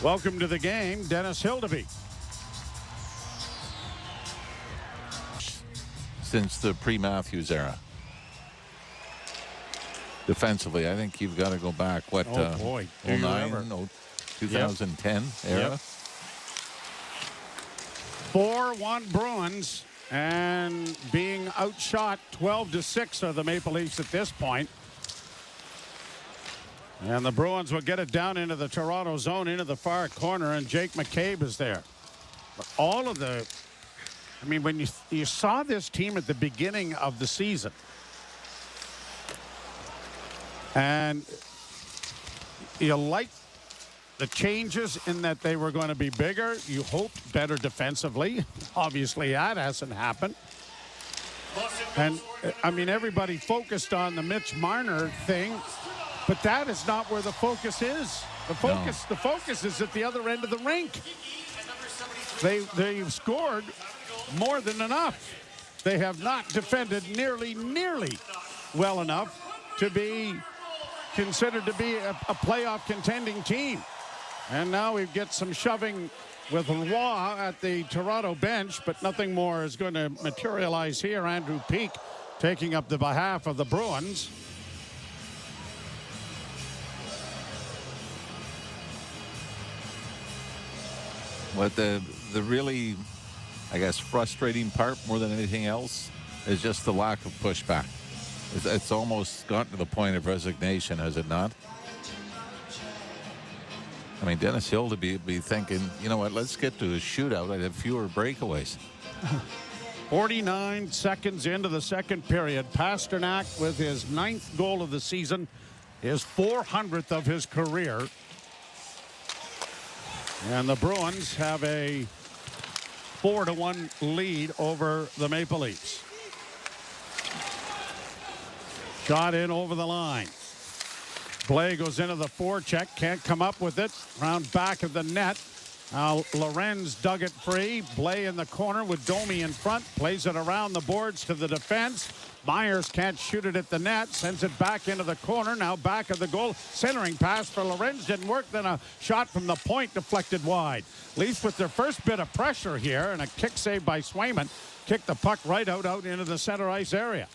Welcome to the game, Dennis Hildeby. Since the pre-Matthews era. Defensively, I think you've got to go back, 09, 2010 era? 4-1 Bruins, and being outshot 12-6 are the Maple Leafs at this point. And the Bruins will get it down into the Toronto zone, into the far corner, and Jake McCabe is there. But all of the, I mean, when you saw this team at the beginning of the season, and you like the changes in that they were going to be bigger. You hoped better defensively. Obviously, that hasn't happened. And, I mean, everybody focused on the Mitch Marner thing, but that is not where the focus is. The focus is at the other end of the rink. They've scored more than enough. They have not defended nearly well enough to be considered to be a playoff contending team. And now we get some shoving with Roy at the Toronto bench, but nothing more is going to materialize here. Andrew Peak taking up the behalf of the Bruins. What the really, I guess, frustrating part more than anything else is just the lack of pushback. It's almost gotten to the point of resignation, has it not? I mean, Dennis Hill to be thinking, you know what, let's get to a shootout. I'd have fewer breakaways. 49 seconds into the second period. Pasternak with his 9th goal of the season, his 400th of his career. And the Bruins have a 4-1 lead over the Maple Leafs. Shot in over the line. Blais goes into the forecheck, can't come up with it. Round back of the net. Now Lorenz dug it free. Blais in the corner with Domi in front. Plays it around the boards to the defense. Myers can't shoot it at the net. Sends it back into the corner. Now back of the goal. Centering pass for Lorenz didn't work. Then a shot from the point deflected wide. Leafs with their first bit of pressure here, and a kick save by Swayman. Kicked the puck right out into the center ice area.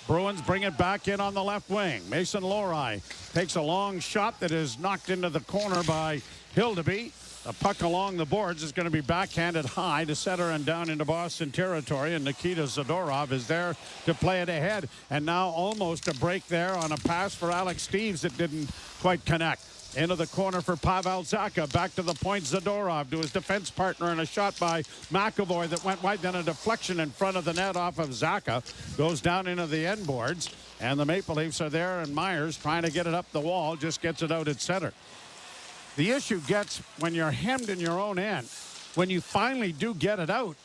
Bruins bring it back in on the left wing. Mason Lohrei takes a long shot that is knocked into the corner by Hildeby. The puck along the boards is going to be backhanded high to center and down into Boston territory, and Nikita Zadorov is there to play it ahead. And now almost a break there on a pass for Alex Steeves that didn't quite connect. Into the corner for Pavel Zacha. Back to the point, Zadorov to his defense partner, and a shot by McAvoy that went wide. Then a deflection in front of the net off of Zacha. Goes down into the end boards. And the Maple Leafs are there, and Myers trying to get it up the wall. Just gets it out at center. The issue gets when you're hemmed in your own end. When you finally do get it out,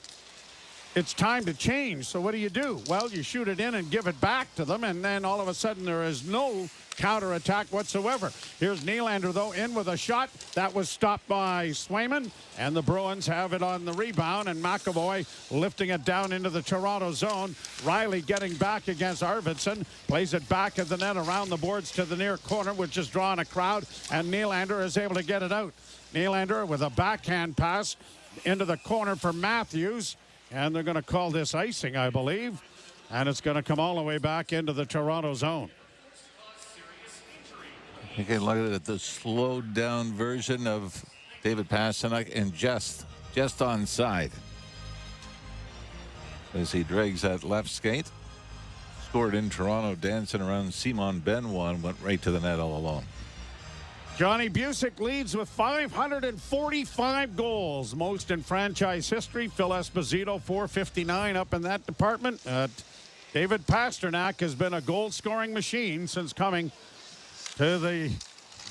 it's time to change. So what do? Well, you shoot it in and give it back to them, and then all of a sudden there is no counterattack whatsoever. Here's Nylander, though, in with a shot. That was stopped by Swayman, and the Bruins have it on the rebound, and McAvoy lifting it down into the Toronto zone. Riley getting back against Arvidsson. Plays it back at the net around the boards to the near corner, which is drawing a crowd, and Nylander is able to get it out. Nylander with a backhand pass into the corner for Matthews. And they're going to call this icing, I believe. And it's going to come all the way back into the Toronto zone. You can look at the slowed down version of David Pasternak and just onside. As he drags that left skate. Scored in Toronto, dancing around Simon Benoit, and went right to the net all alone. Johnny Busick leads with 545 goals, most in franchise history. Phil Esposito, 459 up in that department. David Pasternak has been a goal-scoring machine since coming to the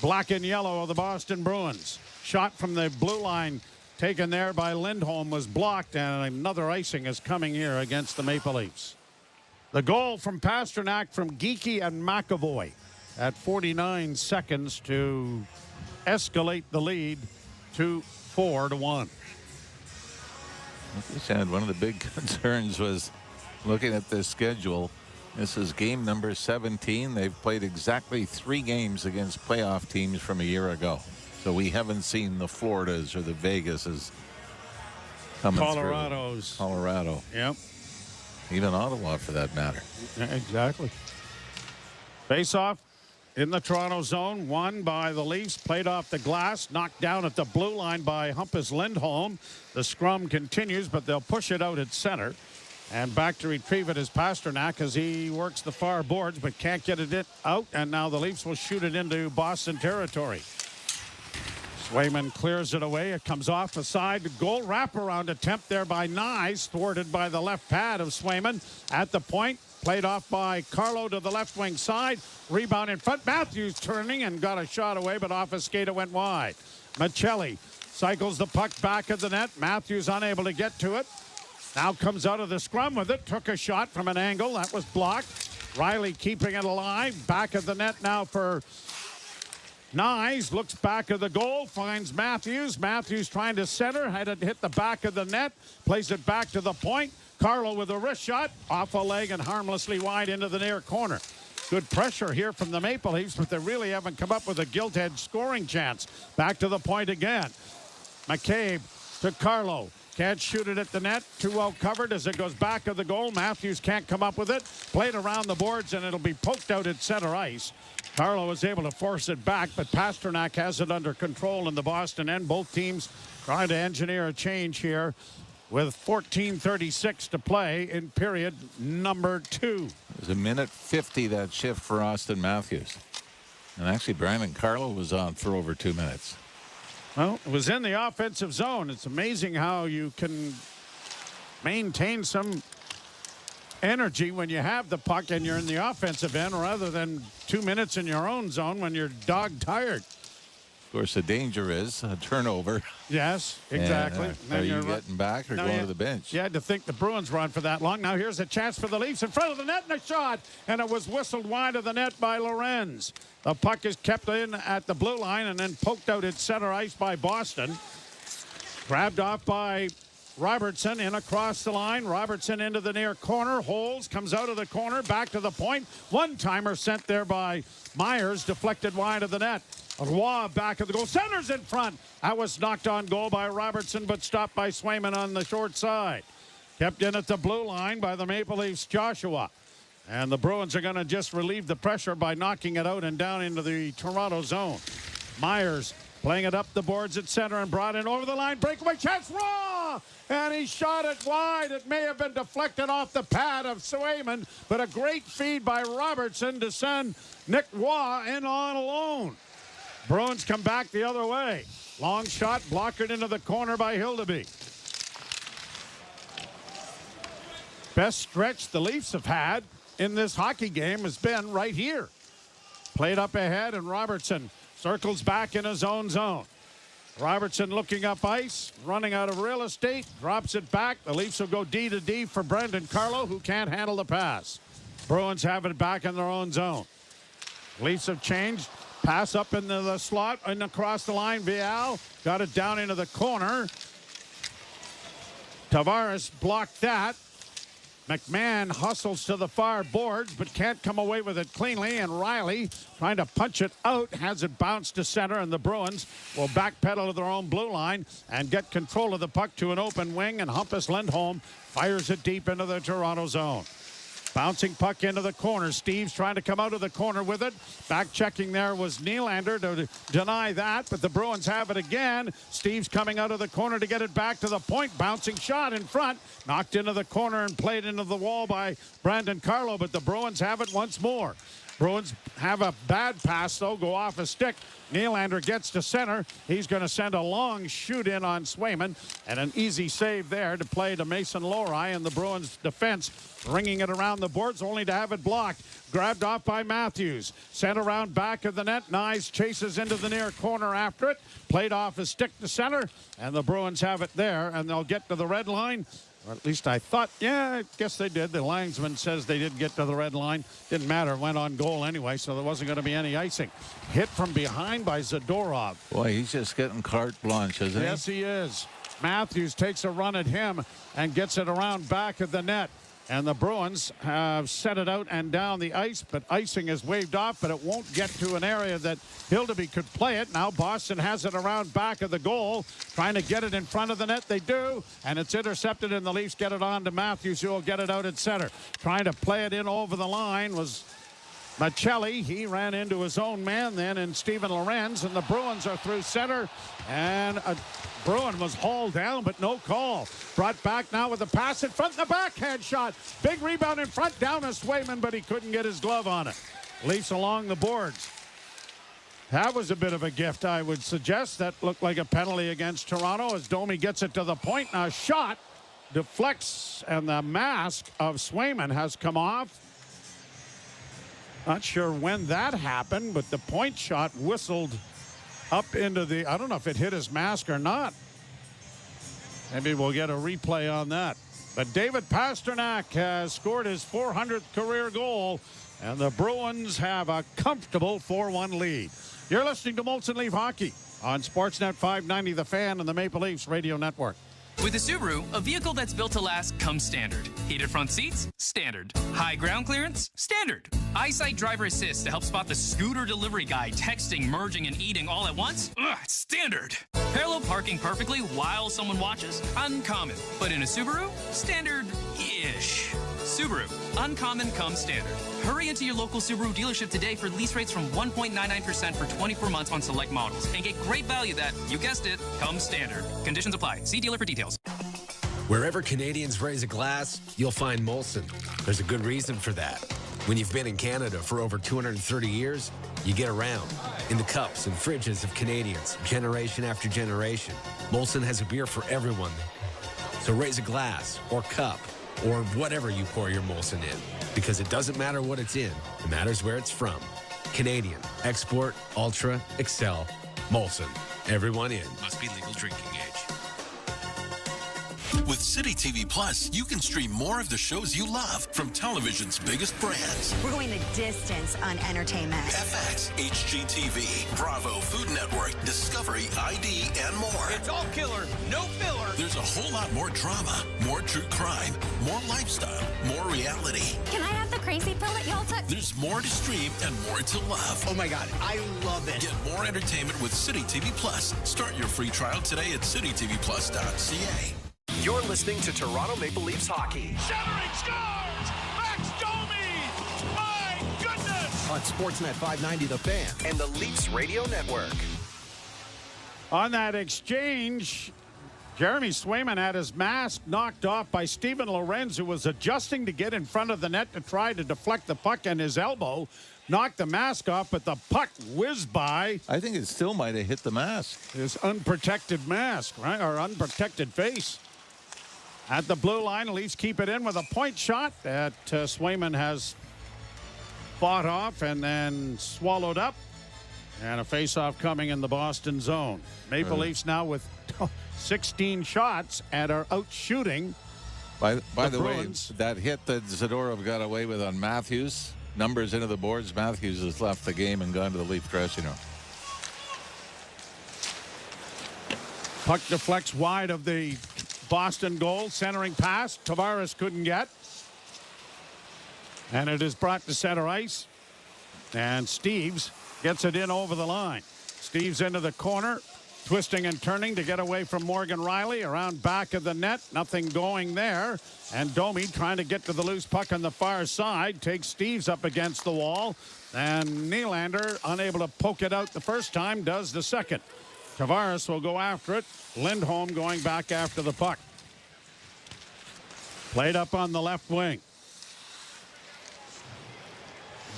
black and yellow of the Boston Bruins. Shot from the blue line taken there by Lindholm was blocked, and another icing is coming here against the Maple Leafs. The goal from Pasternak from Geekie and McAvoy. at 49 seconds to escalate the lead to 4-1. You said one of the big concerns was looking at this schedule. This is game number 17. They've played exactly 3 games against playoff teams from a year ago. So we haven't seen the Floridas or the Vegases coming Colorado's. through. Colorado. Yep. Even Ottawa, for that matter. Exactly. Face-off in the Toronto zone, won by the Leafs, played off the glass, knocked down at the blue line by Hampus Lindholm. The scrum continues, but they'll push it out at center. And back to retrieve it is Pasternak as he works the far boards, but can't get it out. And now the Leafs will shoot it into Boston territory. Swayman clears it away. It comes off the side. Goal wraparound attempt there by Nyes, thwarted by the left pad of Swayman. At the point, played off by Carlo to the left wing side. Rebound in front. Matthews turning and got a shot away, but off his skate it went wide. Michelli cycles the puck back of the net. Matthews unable to get to it. Now comes out of the scrum with it. Took a shot from an angle. That was blocked. Riley keeping it alive. Back of the net now for Nyes. Looks back of the goal. Finds Matthews. Matthews trying to center. Had it hit the back of the net. Plays it back to the point. Carlo with a wrist shot. Off a leg and harmlessly wide into the near corner. Good pressure here from the Maple Leafs, but they really haven't come up with a gilt-edged scoring chance. Back to the point again. McCabe to Carlo. Can't shoot it at the net. Too well covered as it goes back of the goal. Matthews can't come up with it. Played around the boards, and it'll be poked out at center ice. Carlo was able to force it back, but Pasternak has it under control in the Boston end. Both teams trying to engineer a change here with 14:36 to play in period number 2. It was a minute 50 that shift for Austin Matthews. And actually, Brandon Carlo was on for over 2 minutes. Well, it was in the offensive zone. It's amazing how you can maintain some energy when you have the puck and you're in the offensive end rather than 2 minutes in your own zone when you're dog tired. Of course, the danger is a turnover. Yes, exactly. Are you getting back or going to the bench? You had to think the Bruins were on for that long. Now here's a chance for the Leafs in front of the net and a shot. And it was whistled wide of the net by Lorenz. The puck is kept in at the blue line and then poked out at center ice by Boston. Grabbed off by Robertson in across the line. Robertson into the near corner. Holds, comes out of the corner, back to the point. One-timer sent there by Myers, deflected wide of the net. Roy back of the goal. Centers in front. That was knocked on goal by Robertson, but stopped by Swayman on the short side. Kept in at the blue line by the Maple Leafs, Joshua. And the Bruins are going to just relieve the pressure by knocking it out and down into the Toronto zone. Myers playing it up the boards at center and brought in over the line. Breakaway chance. Raw! And he shot it wide. It may have been deflected off the pad of Swayman, but a great feed by Robertson to send Nick Waugh in on alone. Bruins come back the other way. Long shot, blockered into the corner by Hildeby. Best stretch the Leafs have had in this hockey game has been right here. Played up ahead, and Robertson circles back in his own zone. Robertson looking up ice, running out of real estate, drops it back. The Leafs will go D to D for Brandon Carlo, who can't handle the pass. Bruins have it back in their own zone. Leafs have changed. Pass up into the slot and across the line. Vial got it down into the corner. Tavares blocked that. McMahon hustles to the far boards but can't come away with it cleanly. And Riley trying to punch it out. Has it bounced to center, and the Bruins will backpedal to their own blue line and get control of the puck to an open wing. And Hampus Lindholm fires it deep into the Toronto zone. Bouncing puck into the corner. Steve's trying to come out of the corner with it. Back checking there was Nylander to deny that, but the Bruins have it again. Steve's coming out of the corner to get it back to the point. Bouncing shot in front. Knocked into the corner and played into the wall by Brandon Carlo, but the Bruins have it once more. Bruins have a bad pass, though, go off a stick. Nylander gets to center. He's going to send a long shoot in on Swayman, and an easy save there to play to Mason Lohrei, and the Bruins defense ringing it around the boards, only to have it blocked. Grabbed off by Matthews. Sent around back of the net. Nyes chases into the near corner after it. Played off a stick to center, and the Bruins have it there, and they'll get to the red line Or at least I thought. Yeah, I guess they did. The linesman says they did get to the red line. Didn't matter. Went on goal anyway, so there wasn't going to be any icing. Hit from behind by Zadorov. Boy, he's just getting carte blanche, isn't he? Yes, he is. Matthews takes a run at him and gets it around back of the net. And the Bruins have set it out and down the ice, but icing is waved off, but it won't get to an area that Hildeby could play it. Now Boston has it around back of the goal, trying to get it in front of the net. They do, and it's intercepted, and the Leafs get it on to Matthews, who will get it out at center. Trying to play it in over the line was Machelli. He ran into his own man then in Steven Lorenz, and the Bruins are through center, and a Bruin was hauled down, but no call. Brought back now with the pass in front, the backhand shot. Big rebound in front, down to Swayman, but he couldn't get his glove on it. Leafs along the boards. That was a bit of a gift, I would suggest. That looked like a penalty against Toronto as Domi gets it to the point. Now a shot deflects, and the mask of Swayman has come off. Not sure when that happened, but the point shot whistled up into the, I don't know if it hit his mask or not. Maybe we'll get a replay on that. But David Pastrnak has scored his 400th career goal, and the Bruins have a comfortable 4-1 lead. You're listening to Molson Leaf Hockey on Sportsnet 590 The Fan and the Maple Leafs Radio Network. With a Subaru, a vehicle that's built to last comes standard. Heated front seats? Standard. High ground clearance? Standard. Eyesight driver assist to help spot the scooter delivery guy texting, merging, and eating all at once? Standard. Parallel parking perfectly while someone watches? Uncommon. But in a Subaru? Standard-ish. Subaru. Uncommon comes standard. Hurry into your local Subaru dealership today for lease rates from 1.99% for 24 months on select models. And get great value that, you guessed it, comes standard. Conditions apply. See dealer for details. Wherever Canadians raise a glass, you'll find Molson. There's a good reason for that. When you've been in Canada for over 230 years, you get around. In the cups and fridges of Canadians, generation after generation, Molson has a beer for everyone. So raise a glass or cup or whatever you pour your Molson in, because it doesn't matter what it's in, it matters where it's from. Canadian, export, ultra, excel, Molson. Everyone in. Must be legal drinking age. With City TV Plus, you can stream more of the shows you love from television's biggest brands. We're going the distance on entertainment. FX, HGTV, Bravo, Food Network, Discovery, ID, and more. It's all killer, no filler. There's a whole lot more drama, more true crime, more lifestyle, more reality. Can I have the crazy pill that y'all took? There's more to stream and more to love. Oh my God, I love it. Get more entertainment with City TV Plus. Start your free trial today at citytvplus.ca. You're listening to Toronto Maple Leafs hockey. Centering scores! Max Domi! My goodness! On Sportsnet 590 The Fan and the Leafs Radio Network. On that exchange, Jeremy Swayman had his mask knocked off by Steven Lorenz, who was adjusting to get in front of the net to try to deflect the puck, and his elbow knocked the mask off, but the puck whizzed by. I think it still might have hit the mask. His unprotected mask, right? Or unprotected face. At the blue line, Leafs keep it in with a point shot that Swayman has fought off and then swallowed up. And a face-off coming in the Boston zone. Maple Leafs now with 16 shots and are out shooting. By the way, that hit that Zadorov got away with on Matthews, numbers into the boards. Matthews has left the game and gone to the Leaf dressing room. Puck deflects wide of the Boston goal. Centering pass. Tavares couldn't get. And it is brought to center ice. And Steves gets it in over the line. Steves into the corner. Twisting and turning to get away from Morgan Riley. Around back of the net. Nothing going there. And Domi trying to get to the loose puck on the far side. Takes Steves up against the wall. And Nylander, unable to poke it out the first time, does the second. Tavares will go after it. Lindholm going back after the puck. Played up on the left wing.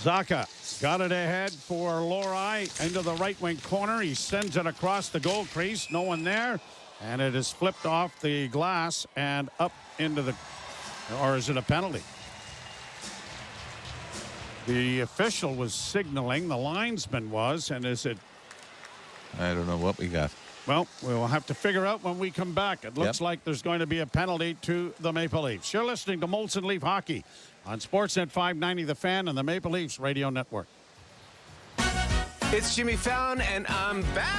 Zaka got it ahead for Lori into the right wing corner. He sends it across the goal crease. No one there. And it is flipped off the glass and up into the, or is it a penalty? The official was signaling, the linesman was, and is it? I don't know what we got. Well, we'll have to figure out when we come back. It looks like there's going to be a penalty to the Maple Leafs. You're listening to Molson Leaf Hockey on Sportsnet 590 The Fan and the Maple Leafs Radio Network. It's Jimmy Fallon, and I'm back.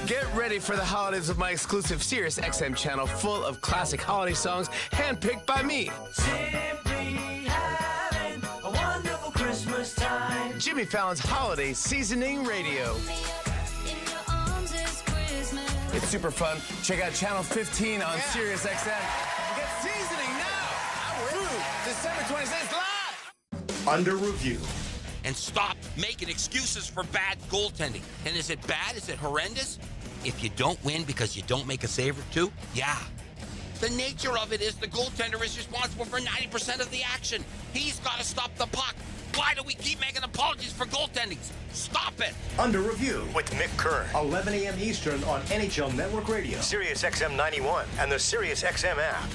Get ready for the holidays with my exclusive Sirius XM channel full of classic holiday songs handpicked by me. Simply having a wonderful Christmas time. Jimmy Fallon's Holiday Seasoning Radio. It's super fun. Check out Channel 15 on Sirius XM. Get seasoning now through December 26th live. Under review. And stop making excuses for bad goaltending. And is it bad? Is it horrendous? If you don't win because you don't make a save or two, yeah. The nature of it is the goaltender is responsible for 90% of the action. He's got to stop the puck. Why do we keep making apologies for goaltending? Stop it. Under review with Mick Kern, 11 a.m. Eastern on NHL Network Radio, Sirius XM 91, and the Sirius XM app.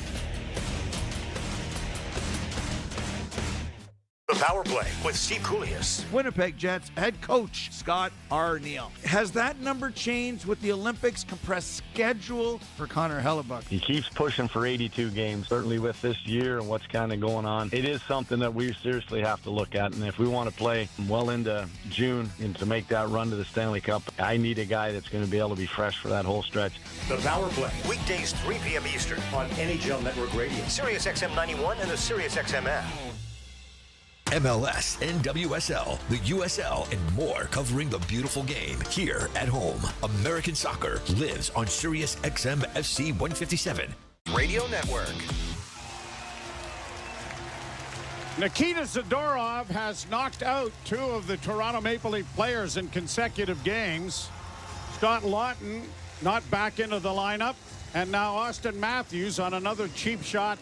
The Power Play with Steve Koulias. Winnipeg Jets head coach Scott Arniel. Has that number changed with the Olympics compressed schedule for Connor Hellebuck? He keeps pushing for 82 games, certainly with this year and what's kind of going on. It is something that we seriously have to look at, and if we want to play well into June and to make that run to the Stanley Cup, I need a guy that's going to be able to be fresh for that whole stretch. The Power Play, weekdays 3 p.m. Eastern on NHL Network Radio, Sirius XM 91, and the Sirius XM app. MLS, NWSL, the USL, and more covering the beautiful game here at home. American soccer lives on Sirius XM FC 157 Radio Network. Nikita Zadorov has knocked out 2 of the Toronto Maple Leaf players in consecutive games. Scott Laughton not back into the lineup, and now Austin Matthews on another cheap shot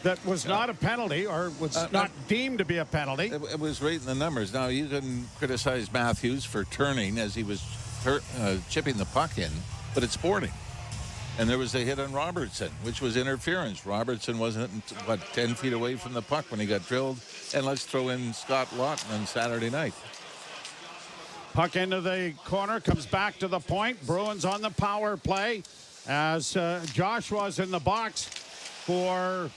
that was not a penalty, or was not deemed to be a penalty. It was right in the numbers. Now, you can criticize Matthews for turning as he was chipping the puck in, but it's sporting. And there was a hit on Robertson, which was interference. Robertson wasn't, 10 feet away from the puck when he got drilled. And let's throw in Scott Laughton on Saturday night. Puck into the corner, comes back to the point. Bruins on the power play as Joshua's in the box for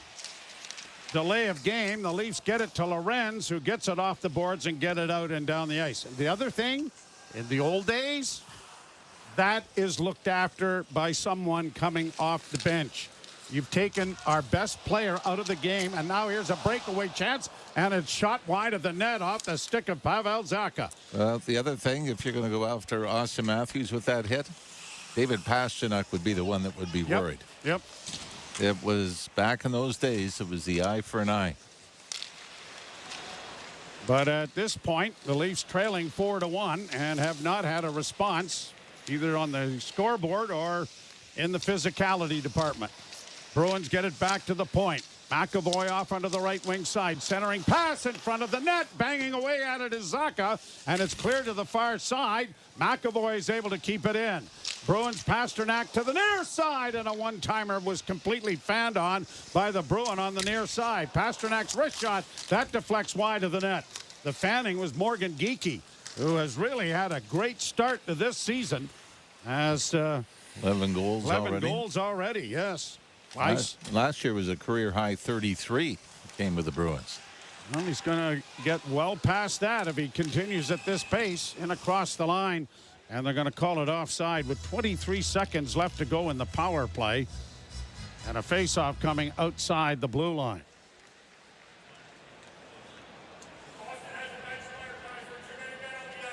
delay of game. The Leafs get it to Lorenz, who gets it off the boards and get it out and down the ice. The other thing, in the old days, that is looked after by someone coming off the bench. You've taken our best player out of the game, and now here's a breakaway chance, and it's shot wide of the net off the stick of Pavel Zacha. Well, the other thing, if you're going to go after Austin Matthews with that hit, David Pastrnak would be the one that would be worried. Yep. It was back in those days, it was the eye for an eye. But at this point, the Leafs trailing 4-1 and have not had a response either on the scoreboard or in the physicality department. Bruins get it back to the point. McAvoy off onto the right wing side. Centering pass in front of the net. Banging away at it is Zacha, and it's cleared to the far side. McAvoy is able to keep it in. Bruins Pastrnak to the near side, and a one-timer was completely fanned on by the Bruin on the near side. Pasternak's wrist shot, that deflects wide of the net. The fanning was Morgan Geekie, who has really had a great start to this season. As 11 goals 11 already. goals already, yes. Last year was a career high 33 came with the Bruins. Well, he's going to get well past that if he continues at this pace and across the line. And they're going to call it offside with 23 seconds left to go in the power play. And a faceoff coming outside the blue line.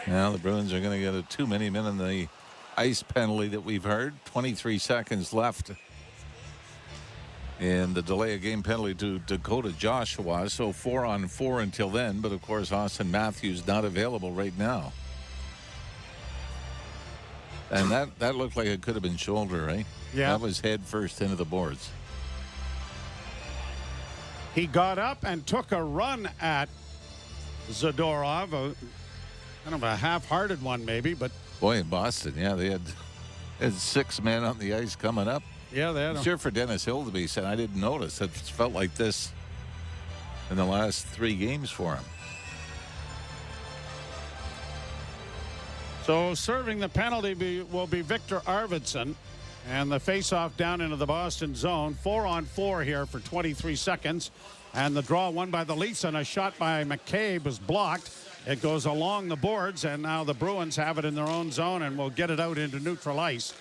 Now the Bruins are going to get a too many men in the ice penalty that we've heard. 23 seconds left in the delay of game penalty to Dakota Joshua. So 4-on-4 until then. But of course, Austin Matthews not available right now. And that looked like it could have been shoulder, right? Yeah. That was head first into the boards. He got up and took a run at Zadorov, kind of a half-hearted one maybe, but... Boy, in Boston, yeah, they had 6 men on the ice coming up. Yeah, they had I'm sure for Dennis Hill to be said, I didn't notice. It felt like this in the last 3 games for him. So serving the penalty will be Victor Arvidsson. And the face-off down into the Boston zone. 4-on-4 here for 23 seconds. And the draw won by the Leafs, and a shot by McCabe was blocked. It goes along the boards, and now the Bruins have it in their own zone and will get it out into neutral ice.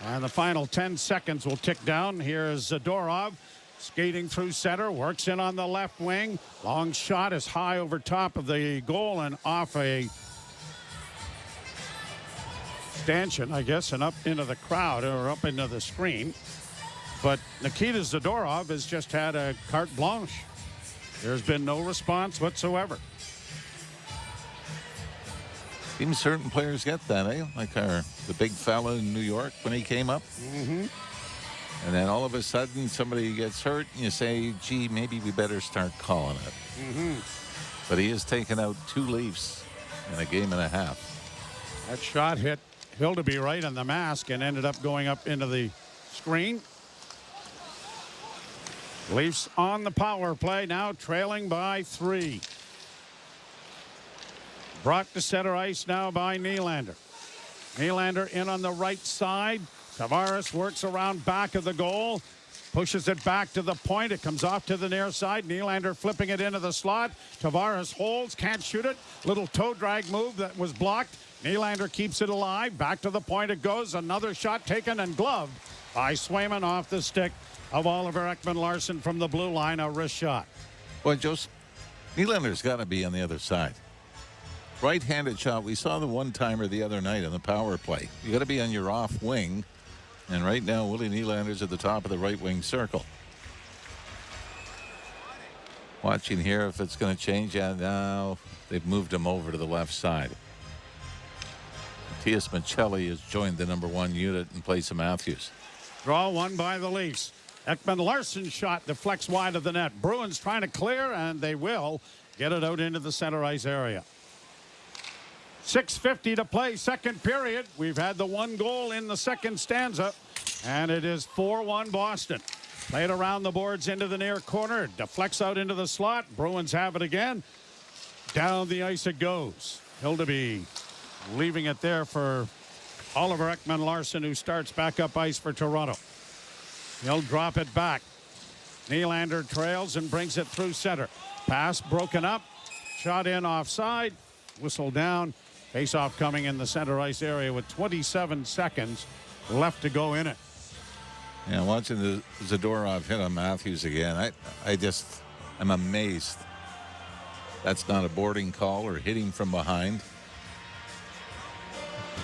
And the final 10 seconds will tick down. Here's Zadorov skating through center, works in on the left wing. Long shot is high over top of the goal and off a stanchion, I guess, and up into the crowd or up into the screen. But Nikita Zadorov has just had a carte blanche. There's been no response whatsoever. Even certain players get that, eh? Like the big fella in New York when he came up. Mm-hmm. And then all of a sudden somebody gets hurt and you say, gee, maybe we better start calling it. Mm-hmm. But he has taken out 2 Leafs in a game and a half. That shot hit Hildeby right on the mask and ended up going up into the screen. Leafs on the power play now, trailing by 3. Brought to center ice now by Nylander. Nylander in on the right side. Tavares works around back of the goal. Pushes it back to the point. It comes off to the near side. Nylander flipping it into the slot. Tavares holds, can't shoot it. Little toe drag move that was blocked. Nylander keeps it alive. Back to the point it goes. Another shot taken and gloved by Swayman off the stick of Oliver Ekman-Larsson from the blue line. A wrist shot. Boy, Joseph, Nylander's got to be on the other side. Right-handed shot. We saw the one-timer the other night on the power play. You got to be on your off wing. And right now, Willie Nylander's at the top of the right wing circle. Watching here if it's going to change. Yeah, now they've moved him over to the left side. Matias Michelli has joined the number 1 unit in place of Matthews. Draw won by the Leafs. Ekman-Larsson shot deflects wide of the net. Bruins trying to clear, and they will get it out into the center ice area. 6:50 to play, second period. We've had the 1 goal in the second stanza, and it is 4-1 Boston. Played around the boards into the near corner. Deflects out into the slot. Bruins have it again. Down the ice it goes. Hildeby leaving it there for Oliver Ekman-Larsson, who starts back up ice for Toronto. He'll drop it back. Nylander trails and brings it through center. Pass broken up. Shot in offside. Whistle down. Face-off coming in the center ice area with 27 seconds left to go in it. Yeah, watching the Zadorov hit on Matthews again, I'm amazed. That's not a boarding call or hitting from behind.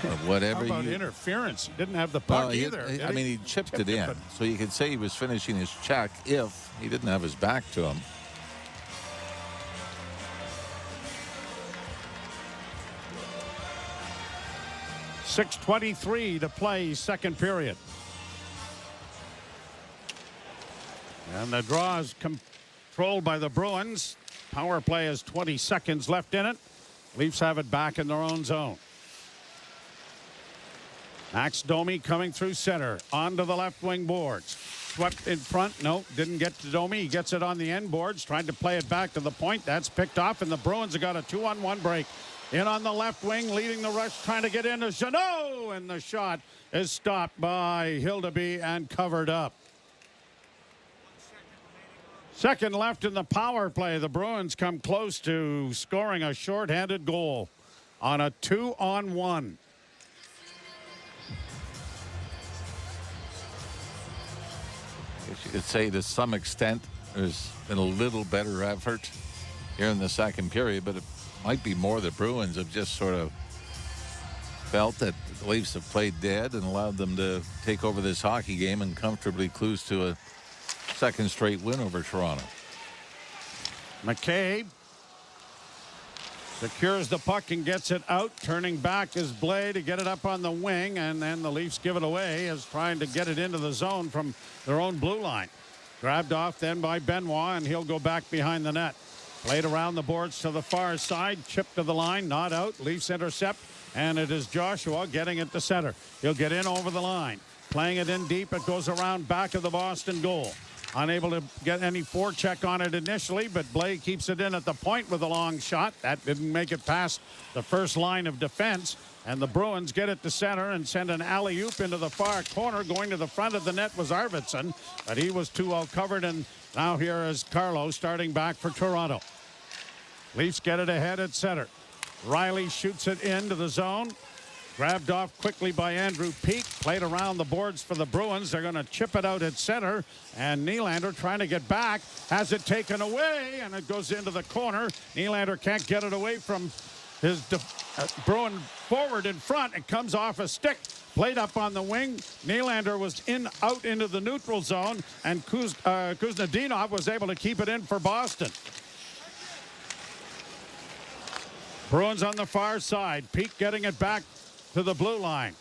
Or whatever. How about interference? He didn't have the puck either. He chipped it in. So you could say he was finishing his check if he didn't have his back to him. .6:23 to play, second period. And the draw is controlled by the Bruins. Power play has 20 seconds left in it. Leafs have it back in their own zone. Max Domi coming through center. Onto the left wing boards. Swept in front. No, didn't get to Domi. He gets it on the end boards. Trying to play it back to the point. That's picked off, and the Bruins have got a 2-on-1 break. In on the left wing, leading the rush, trying to get into Jeannot, and the shot is stopped by Hildeby and covered up. Second left in the power play. The Bruins come close to scoring a shorthanded goal on a 2-on-1. I guess you could say to some extent there's been a little better effort here in the second period, but it might be more the Bruins have just sort of felt that the Leafs have played dead and allowed them to take over this hockey game and comfortably cruise to a second straight win over Toronto. McCabe secures the puck and gets it out. Turning back is Blais to get it up on the wing, and then the Leafs give it away as trying to get it into the zone from their own blue line. Grabbed off then by Benoit, and he'll go back behind the net. Played around the boards to the far side. Chipped to the line, not out. Leafs intercept, and it is Joshua getting it to center. He'll get in over the line. Playing it in deep. It goes around back of the Boston goal. Unable to get any forecheck on it initially, but Blais keeps it in at the point with a long shot. That didn't make it past the first line of defense And the Bruins get it to center and send an alley-oop into the far corner. Going to the front of the net was Arvidsson, but he was too well covered. And now here is Carlo starting back for Toronto. Leafs get it ahead at center. Riley shoots it into the zone. Grabbed off quickly by Andrew Peeke. Played around the boards for the Bruins. They're going to chip it out at center. And Nylander trying to get back. Has it taken away. And it goes into the corner. Nylander can't get it away from his Bruin forward in front. It comes off a stick. Played up on the wing. Nylander was out into the neutral zone. And Kuznetsov was able to keep it in for Boston. Bruins on the far side. Peeke getting it back to the blue line.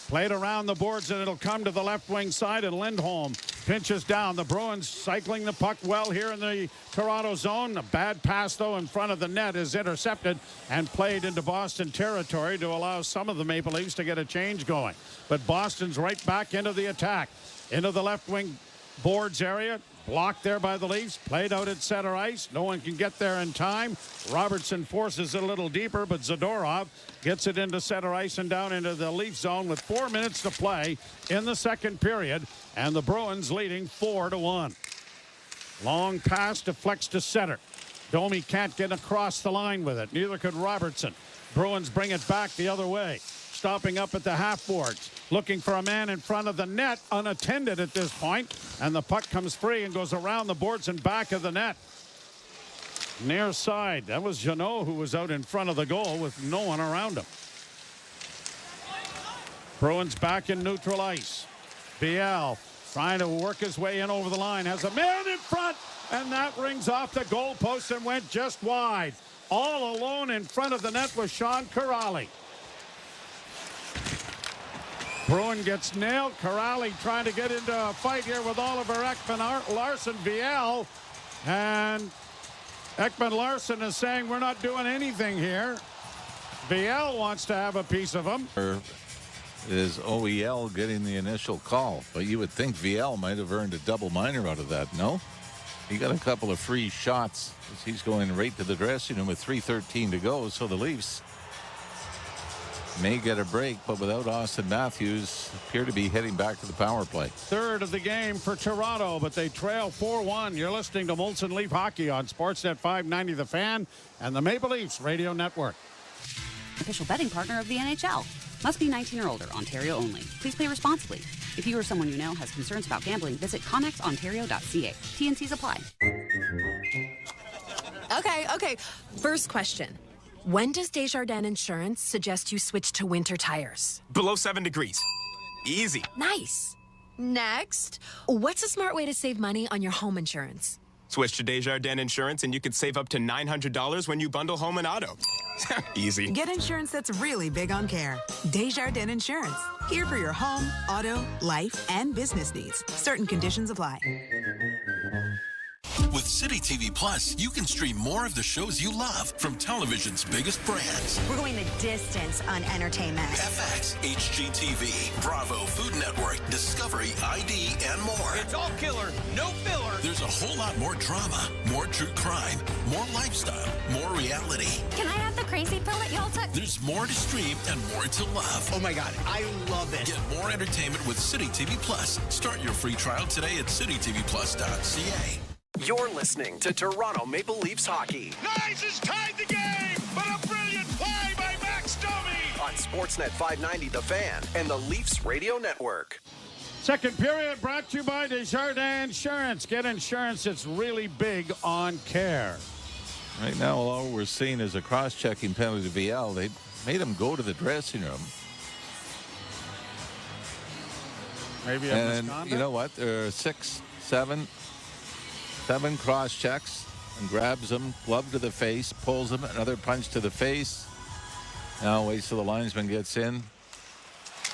Played around the boards, and it'll come to the left wing side, and Lindholm pinches down. The Bruins cycling the puck well here in the Toronto zone. A bad pass, though, in front of the net is intercepted and played into Boston territory to allow some of the Maple Leafs to get a change going. But Boston's right back into the attack. Into the left wing boards area. Blocked there by the Leafs. Played out at center ice. No one can get there in time. Robertson forces it a little deeper, but Zadorov gets it into center ice and down into the Leaf zone with 4 minutes to play in the second period. And the Bruins leading 4-1. Long pass deflects to center. Domi can't get across the line with it. Neither could Robertson. Bruins bring it back the other way. Stopping up at the half boards. Looking for a man in front of the net, unattended at this point. And the puck comes free and goes around the boards and back of the net. Near side. That was Jeannot who was out in front of the goal with no one around him. Bruins back in neutral ice. Biel trying to work his way in over the line. Has a man in front. And that rings off the goalpost and went just wide. All alone in front of the net was Sean Kuraly. Bruin gets nailed. Kuraly trying to get into a fight here with Oliver Ekman-Larsson. Viel. And Ekman-Larsson is saying we're not doing anything here. Viel wants to have a piece of him. Is OEL getting the initial call? But you would think Viel might have earned a double minor out of that, no? He got a couple of free shots as he's going right to the dressing room with 3:13 to go. So the Leafs may get a break, but without Austin Matthews, appear to be heading back to the power play. Third of the game for Toronto, but they trail 4-1. You're listening to Molson Leaf Hockey on Sportsnet 590 The Fan and the Maple Leafs Radio Network. Official betting partner of the NHL. Must be 19 or older. Ontario only. Please play responsibly. If you or someone you know has concerns about gambling, visit connexontario.ca. T&Cs apply. Okay. First question. When does Desjardins Insurance suggest you switch to winter tires? Below 7 degrees. Easy. Nice. Next, what's a smart way to save money on your home insurance? Switch to Desjardins Insurance and you could save up to $900 when you bundle home and auto. Easy. Get insurance that's really big on care. Desjardins Insurance. Here for your home, auto, life, and business needs. Certain conditions apply. With City TV Plus, you can stream more of the shows you love from television's biggest brands. We're going the distance on entertainment. FX, HGTV, Bravo, Food Network, Discovery, ID, and more. It's all killer, no filler. There's a whole lot more drama, more true crime, more lifestyle, more reality. Can I have the crazy pill that y'all took? There's more to stream and more to love. Oh my God, I love it. Get more entertainment with City TV Plus. Start your free trial today at citytvplus.ca. You're listening to Toronto Maple Leafs hockey. Nice has tied the game, but a brilliant play by Max Domi. On Sportsnet 590 The Fan and the Leafs Radio Network. Second period brought to you by Desjardins Insurance. Get insurance that's really big on care. Right now, all we're seeing is a cross-checking penalty to Viel. They made him go to the dressing room. Maybe and you know what? There are 7 cross checks and grabs him, glove to the face, pulls him, another punch to the face. Now waits till the linesman gets in.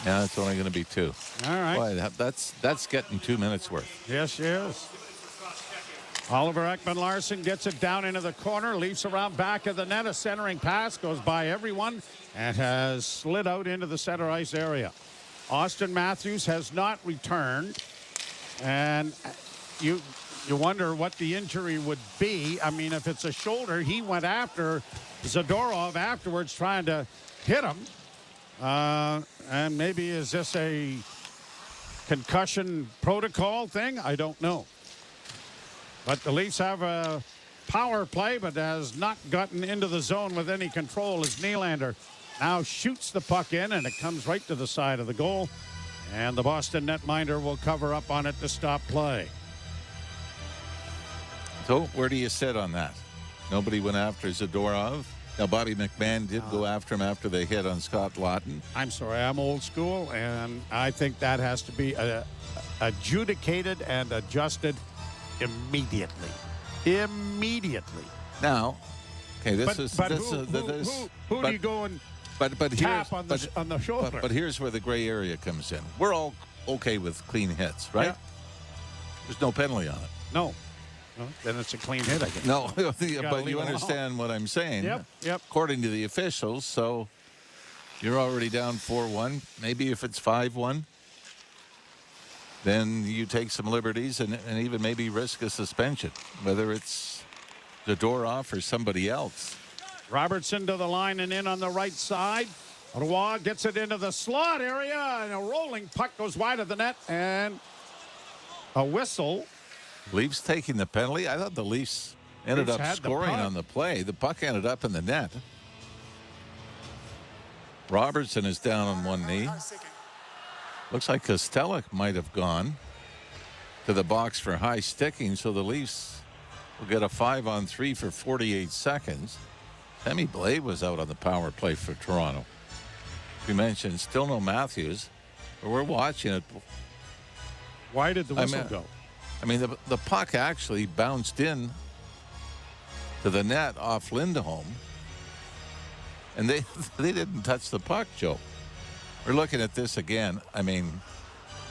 Now it's only going to be 2. All right. Boy, that's getting 2 minutes worth. Yes, yes. Oliver Ekman-Larsson gets it down into the corner, leaps around back of the net. A centering pass goes by everyone and has slid out into the center ice area. Austin Matthews has not returned, and you wonder what the injury would be. I mean, if it's a shoulder, he went after Zadorov afterwards trying to hit him. And maybe is this a concussion protocol thing? I don't know. But the Leafs have a power play, but has not gotten into the zone with any control as Nylander now shoots the puck in, and it comes right to the side of the goal. And the Boston netminder will cover up on it to stop play. So where do you sit on that? Nobody went after Zadorov. Now, Bobby McMahon did go after him after they hit on Scott Lawton. I'm sorry, I'm old school, and I think that has to be adjudicated and adjusted immediately. Immediately. Now, okay, who do you go and tap on the shoulder? But here's where the gray area comes in. We're all okay with clean hits, right? Yeah. There's no penalty on it. No. Well, then it's a clean hit, I guess. No, but you understand what I'm saying. Yep. According to the officials, so you're already down 4-1. Maybe if it's 5-1, then you take some liberties and even maybe risk a suspension, whether it's Zadorov or somebody else. Robertson to the line and in on the right side. Roy gets it into the slot area, and a rolling puck goes wide of the net, and a whistle. Leafs taking the penalty. I thought the Leafs ended up scoring on the play. The puck ended up in the net. Robertson is down on one knee. Looks like Kostelek might have gone to the box for high sticking, so the Leafs will get a 5-on-3 for 48 seconds. Sammy Blais was out on the power play for Toronto. We mentioned still no Matthews, but we're watching it. Why did the whistle go? I mean, the puck actually bounced in to the net off Lindholm, and they didn't touch the puck, Joe. We're looking at this again. I mean,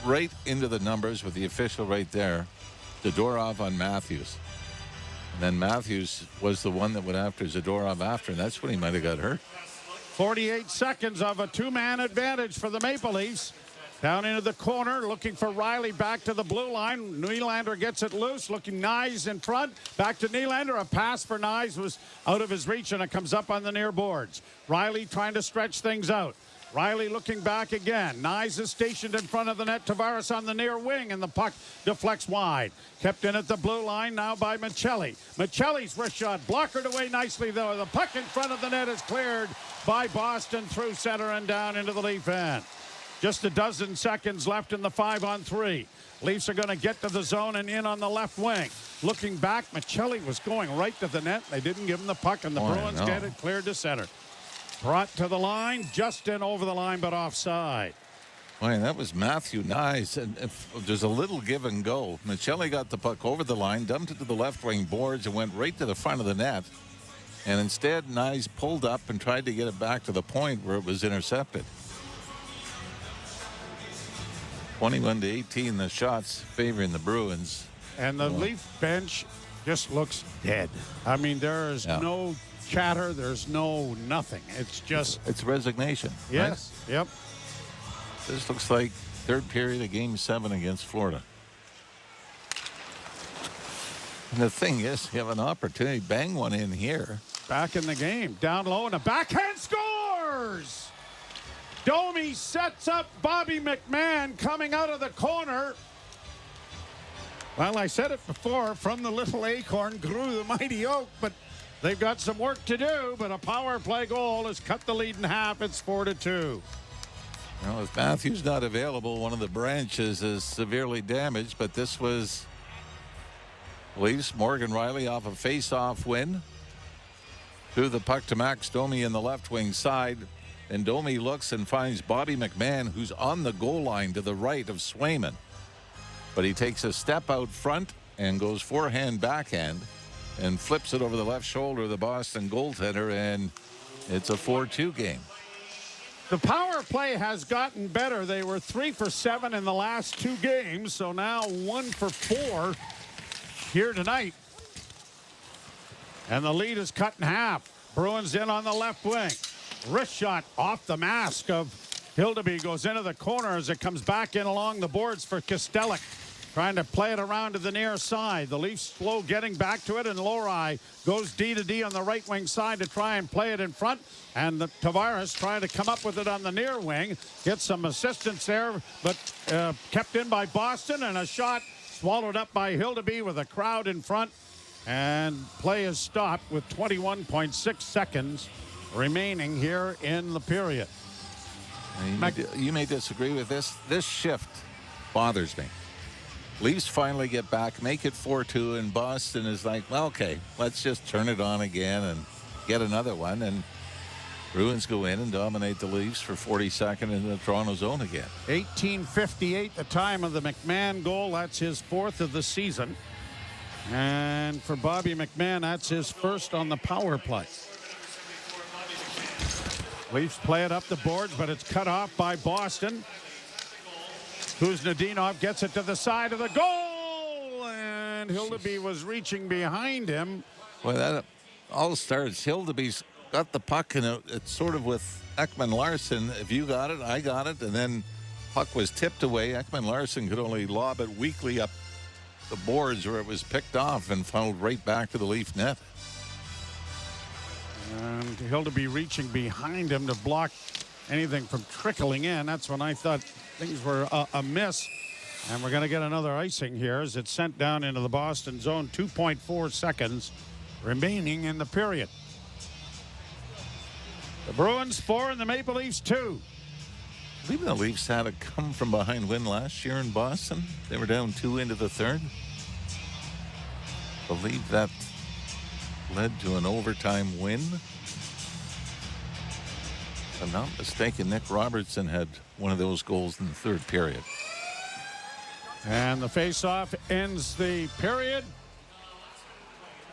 right into the numbers with the official right there. Zadorov on Matthews. And then Matthews was the one that went after Zadorov after, and that's when he might have got hurt. 48 seconds of a two-man advantage for the Maple Leafs. Down into the corner, looking for Riley back to the blue line. Nylander gets it loose, looking Nyes in front. Back to Nylander. A pass for Nyes was out of his reach, and it comes up on the near boards. Riley trying to stretch things out. Riley looking back again. Nyes is stationed in front of the net. Tavares on the near wing, and the puck deflects wide. Kept in at the blue line now by Michelli. Michelli's wrist shot blockered away nicely, though. The puck in front of the net is cleared by Boston through center and down into the Leaf end. Just a dozen seconds left in the 5-on-3. Leafs are going to get to the zone and in on the left wing. Looking back, Michelli was going right to the net. They didn't give him the puck, and the Bruins get it cleared to center. Brought to the line, just in over the line, but offside. Boy, that was Matthew Nyes. And there's a little give and go. Michelli got the puck over the line, dumped it to the left wing boards, and went right to the front of the net. And instead, Nyes pulled up and tried to get it back to the point where it was intercepted. 21-18, the shots favoring the Bruins. And the Leaf bench just looks dead. I mean, there is no chatter. There's no nothing. It's just... It's resignation. Yes. Right? Yep. This looks like third period of Game 7 against Florida. And the thing is, you have an opportunity. Bang one in here. Back in the game. Down low, and a backhand scores! Domi sets up Bobby McMahon coming out of the corner. Well, I said it before, from the little acorn grew the mighty oak, but they've got some work to do, but a power play goal has cut the lead in half. It's 4-2. Well, if Matthews not available, one of the branches is severely damaged, but this was Leafs. Morgan Riley off a face-off win. Threw the puck to Max Domi in the left wing side. And Domi looks and finds Bobby McMahon, who's on the goal line to the right of Swayman. But he takes a step out front and goes forehand, backhand, and flips it over the left shoulder of the Boston goaltender, and it's a 4-2 game. The power play has gotten better. They were 3 for 7 in the last 2 games, so now 1 for 4 here tonight. And the lead is cut in half. Bruins in on the left wing. Wrist shot off the mask of Hildeby, goes into the corner as it comes back in along the boards for Kostelek. trying to play it around to the near side. The Leafs slow getting back to it, and Lorei goes D to D on the right wing side to try and play it in front. And Tavares trying to come up with it on the near wing. Gets some assistance there, but kept in by Boston, and a shot swallowed up by Hildeby with a crowd in front. And play is stopped with 21.6 seconds remaining here in the period. You may disagree with this. This shift bothers me. Leafs finally get back, make it 4-2, and Boston is like, well, okay, let's just turn it on again and get another one. And Bruins go in and dominate the Leafs for 42nd in the Toronto zone again. 18:58, the time of the McMahon goal. That's his fourth of the season. And for Bobby McMahon, that's his first on the power play. Leafs play it up the boards, but it's cut off by Boston. Kuznetsov gets it to the side of the goal, and Hildeby was reaching behind him. Well, that all starts. Hildeby's got the puck, and it's sort of with Ekman Larsson. If you got it, I got it, and then puck was tipped away. Ekman Larsson could only lob it weakly up the boards where it was picked off and funneled right back to the Leaf net. And Hildeby reaching behind him to block anything from trickling in. That's when I thought things were amiss. And we're going to get another icing here as it's sent down into the Boston zone. 2.4 seconds remaining in the period. The Bruins 4 and the Maple Leafs 2. I believe the Leafs had a come from behind win last year in Boston. They were down 2 into the third. I believe that led to an overtime win. If I'm not mistaken, Nick Robertson had one of those goals in the third period. And the face-off ends the period.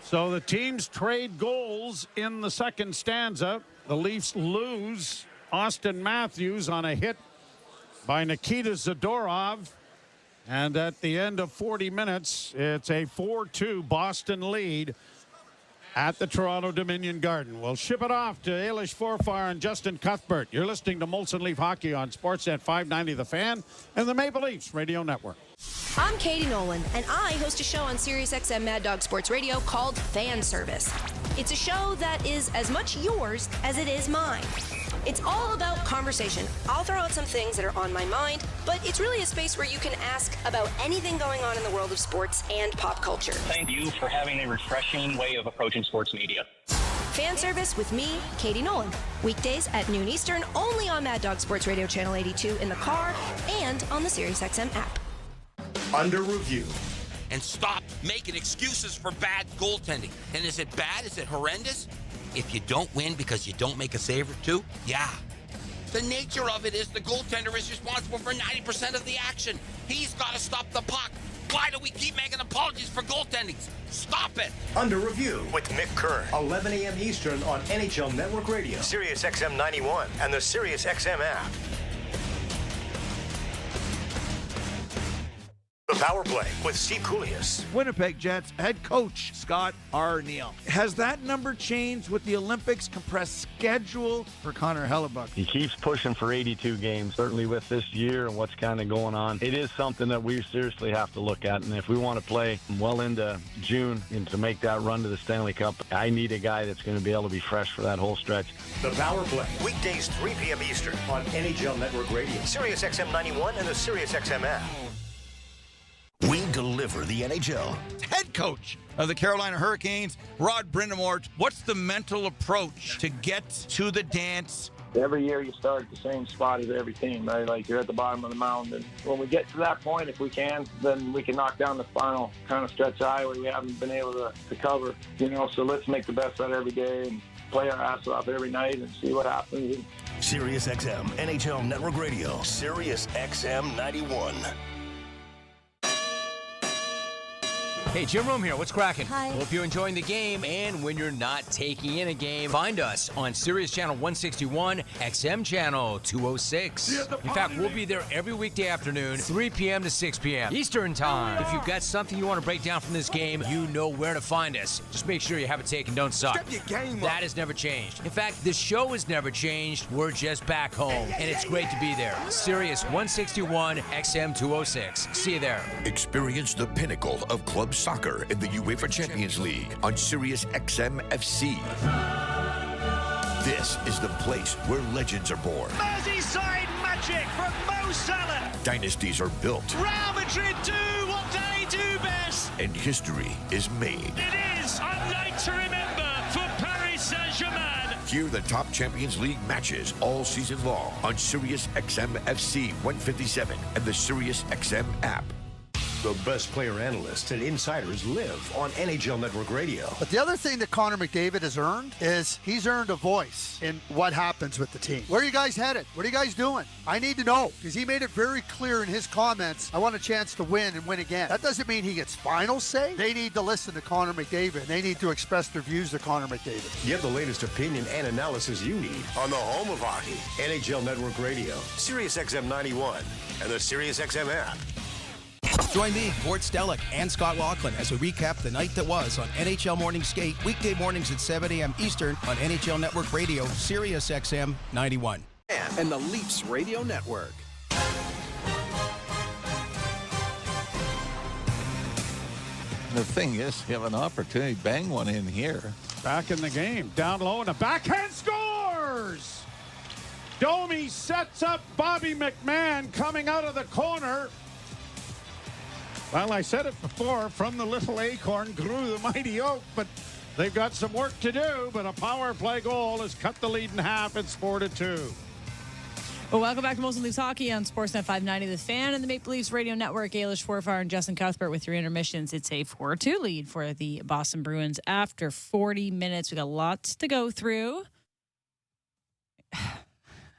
So the teams trade goals in the second stanza. The Leafs lose Austin Matthews on a hit by Nikita Zadorov. And at the end of 40 minutes, it's a 4-2 Boston lead at the Toronto Dominion Garden. We'll ship it off to Ailish Forfar and Justin Cuthbert. You're listening to Molson Leaf Hockey on Sportsnet 590 The Fan and the Maple Leafs Radio Network. I'm Katie Nolan, and I host a show on SiriusXM Mad Dog Sports Radio called Fan Service. It's a show that is as much yours as it is mine. It's all about conversation. I'll throw out some things that are on my mind, but it's really a space where you can ask about anything going on in the world of sports and pop culture. Thank you for having a refreshing way of approaching sports media. Fan Service with me, Katie Nolan. Weekdays at noon Eastern, only on Mad Dog Sports Radio Channel 82 in the car and on the SiriusXM app. Under review. And stop making excuses for bad goaltending. And is it bad? Is it horrendous? If you don't win because you don't make a save or two, yeah. The nature of it is the goaltender is responsible for 90% of the action. He's got to stop the puck. Why do we keep making apologies for goaltending? Stop it. Under review with Mick Kern. 11 a.m. Eastern on NHL Network Radio, Sirius XM 91, and the Sirius XM app. The Power Play with Steve Koulias. Winnipeg Jets head coach Scott Arniel. Has that number changed with the Olympics compressed schedule for Connor Hellebuck? He keeps pushing for 82 games, certainly with this year and what's kind of going on. It is something that we seriously have to look at. And if we want to play well into June and to make that run to the Stanley Cup, I need a guy that's going to be able to be fresh for that whole stretch. The Power Play, weekdays 3 p.m. Eastern on NHL Network Radio, Sirius XM 91, and the Sirius XM app. We deliver the NHL. Head coach of the Carolina Hurricanes, Rod Brind'Amour. What's the mental approach to get to the dance? Every year you start at the same spot as every team, right? Like you're at the bottom of the mountain. And when we get to that point, if we can, then we can knock down the final kind of stretch highway we haven't been able to cover. So let's make the best out of every day and play our ass off every night and see what happens. Sirius XM, NHL Network Radio, Sirius XM 91. Hey, Jim Rome here. What's cracking? Hi. Hope you're enjoying the game. And when you're not taking in a game, find us on Sirius Channel 161, XM Channel 206. In fact, we'll be there every weekday afternoon, 3 p.m. to 6 p.m. Eastern Time. If you've got something you want to break down from this game, you know where to find us. Just make sure you have a take and don't suck. Step your game up. That has never changed. In fact, the show has never changed. We're just back home. And it's great to be there. Sirius 161, XM 206. See you there. Experience the pinnacle of club soccer in the UEFA Champions League on Sirius XM FC. This is the place where legends are born. Merseyside magic from Mo Salah. Dynasties are built. Real Madrid do what they do best. And history is made. It is a night to remember for Paris Saint-Germain. Hear the top Champions League matches all season long on Sirius XM FC 157 and the Sirius XM app. The best player analysts and insiders live on NHL Network Radio. But the other thing that Connor McDavid has earned is he's earned a voice in what happens with the team. Where are you guys headed? What are you guys doing? I need to know, because he made it very clear in his comments, I want a chance to win and win again. That doesn't mean he gets final say. They need to listen to Connor McDavid. They need to express their views to Connor McDavid. Get the latest opinion and analysis you need on the home of hockey, NHL Network Radio, Sirius XM 91, and the Sirius XM app. Join me, Gord Stellick, and Scott Laughlin as we recap the night that was on NHL Morning Skate, weekday mornings at 7 a.m. Eastern on NHL Network Radio, Sirius XM 91. And the Leafs Radio Network. The thing is, you have an opportunity to bang one in here. Back in the game. Down low and a backhand scores! Domi sets up Bobby McMahon coming out of the corner. Well, I said it before, from the little acorn grew the mighty oak, but they've got some work to do, but a power play goal has cut the lead in half. It's 4-2. Well, welcome back to Molson Leafs Hockey on Sportsnet 590, The Fan, and the Maple Leafs Radio Network. Ailish Schwarfauer and Justin Cuthbert with your intermissions. It's a 4-2 lead for the Boston Bruins after 40 minutes. We got lots to go through.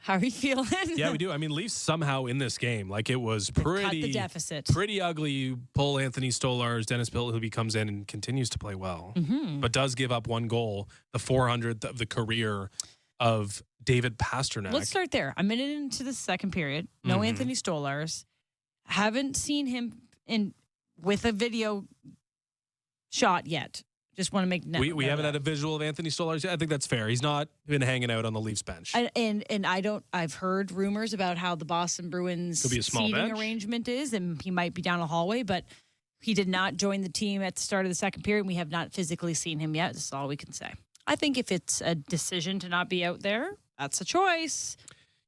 How are you feeling? Yeah, we do. I mean, Leafs somehow in this game, like it was pretty cut the deficit. Pretty ugly. You pull Anthony Stolarz, Dennis Bilthoeby comes in and continues to play well, but does give up one goal, the 400th of the career of David Pastrnak. Let's start there. A minute into the second period. No Anthony Stolarz. Haven't seen him with a video shot yet. Just want to make we haven't had a visual of Anthony Stolarz yet. I think that's fair. He's not been hanging out on the Leafs bench. And I don't. I've heard rumors about how the Boston Bruins could be a small seating bench arrangement is, and he might be down a hallway. But he did not join the team at the start of the second period. We have not physically seen him yet. That's all we can say. I think if it's a decision to not be out there, that's a choice.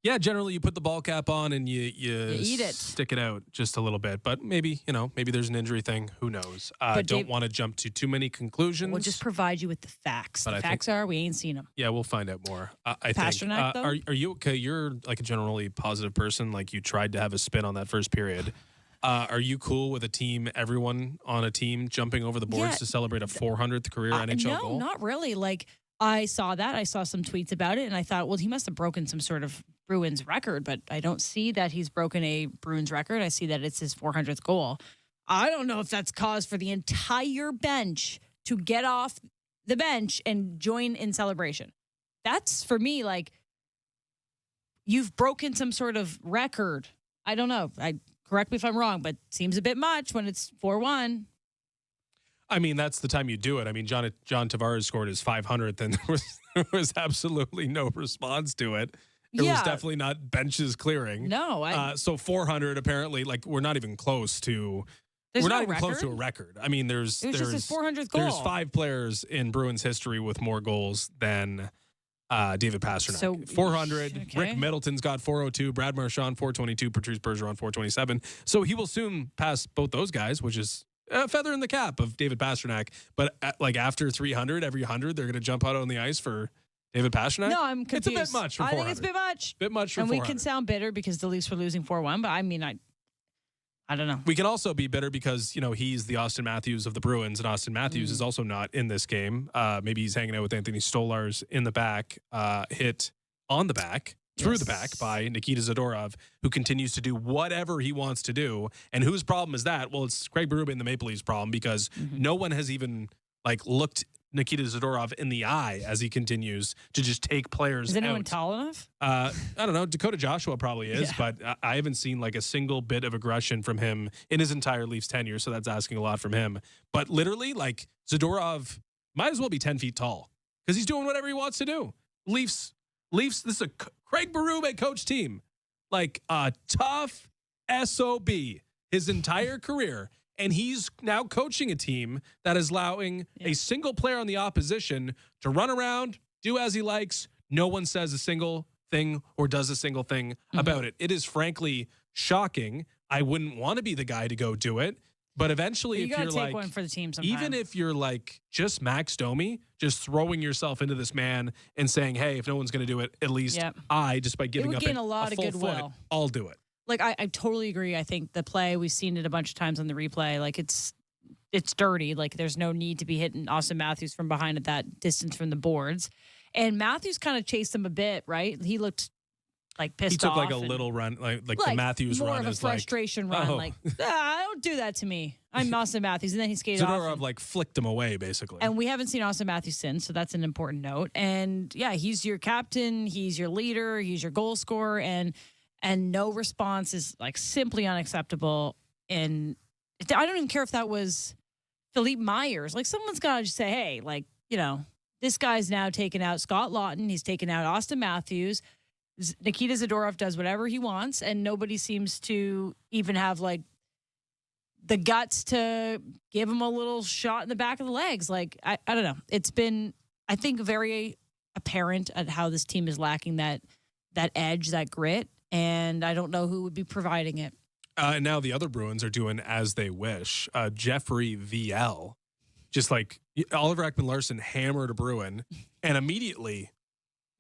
Yeah, generally you put the ball cap on and you eat it. Stick it out just a little bit. But maybe there's an injury thing. Who knows? Don't want to jump to too many conclusions. We'll just provide you with the facts. The facts are we ain't seen them. Yeah, we'll find out more. I Pastrnak, think. Are you okay? You're like a generally positive person. Like you tried to have a spin on that first period. Are you cool with everyone on a team jumping over the boards to celebrate a 400th career NHL goal? No, not really. Like I saw that. I saw some tweets about it, and I thought, well, he must have broken some sort of Bruins record, but I don't see that he's broken a Bruins record. I see that it's his 400th goal. I don't know if that's cause for the entire bench to get off the bench and join in celebration. That's, for me, like, you've broken some sort of record. I don't know. Correct me if I'm wrong, but seems a bit much when it's 4-1. I mean, that's the time you do it. I mean, John Tavares scored his 500th, and there was absolutely no response to it. It was definitely not benches clearing. No. So 400 apparently, like we're not even close to. We're not even close to a record. I mean, there's just his 400th goal. There's 5 players in Bruins history with more goals than David Pastrnak. So 400. Okay. Rick Middleton's got 402. Brad Marchand 422. Patrice Bergeron 427. So he will soon pass both those guys, which is a feather in the cap of David Pastrnak. But after 300, every 100, they're going to jump out on the ice for David Pastrnak? No, I'm confused. It's a bit much for 400. I think it's a bit much. Bit much for and 400. we can sound bitter because the Leafs were losing 4-1, but I mean, I don't know. We can also be bitter because, he's the Austin Matthews of the Bruins, and Austin Matthews is also not in this game. Maybe he's hanging out with Anthony Stolarz in the back, hit on the back. through the back by Nikita Zadorov, who continues to do whatever he wants to do. And whose problem is that? Well, it's Craig Berube and the Maple Leafs' problem, because no one has even looked Nikita Zadorov in the eye as he continues to just take players out. Is anyone tall enough? I don't know. Dakota Joshua probably is, but I haven't seen a single bit of aggression from him in his entire Leafs tenure, so that's asking a lot from him. But literally, Zadorov might as well be 10 feet tall because he's doing whatever he wants to do. Leafs, this is a Craig Berube coach team. A tough SOB his entire career. And he's now coaching a team that is allowing a single player on the opposition to run around, do as he likes. No one says a single thing or does a single thing about it. It is frankly shocking. I wouldn't want to be the guy to go do it. But eventually, you gotta take one for the team sometime. Even if you're just Max Domi, just throwing yourself into this man and saying, hey, if no one's going to do it, at least I, despite giving up gain a lot of full goodwill. foot, I'll do it. I totally agree. I think the play, we've seen it a bunch of times on the replay. It's dirty. There's no need to be hitting Austin Matthews from behind at that distance from the boards. And Matthews kind of chased him a bit, right? He looked pissed off. He took a little run, the Matthews more run of a is frustration run. Don't do that to me. I'm Austin Matthews. And then he skated off. Zadorov flicked him away, basically. And we haven't seen Austin Matthews since, so that's an important note. And he's your captain. He's your leader. He's your goal scorer. And no response is simply unacceptable. And I don't even care if that was Philippe Myers. Someone's got to just say, hey, this guy's now taken out Scott Lawton. He's taken out Austin Matthews. Nikita Zadorov does whatever he wants, and nobody seems to even have the guts to give him a little shot in the back of the legs. I don't know. It's been, I think, very apparent at how this team is lacking that edge, that grit. And I don't know who would be providing it. And now the other Bruins are doing as they wish. Jeffrey VL, just Oliver Ekman-Larsson hammered a Bruin, and immediately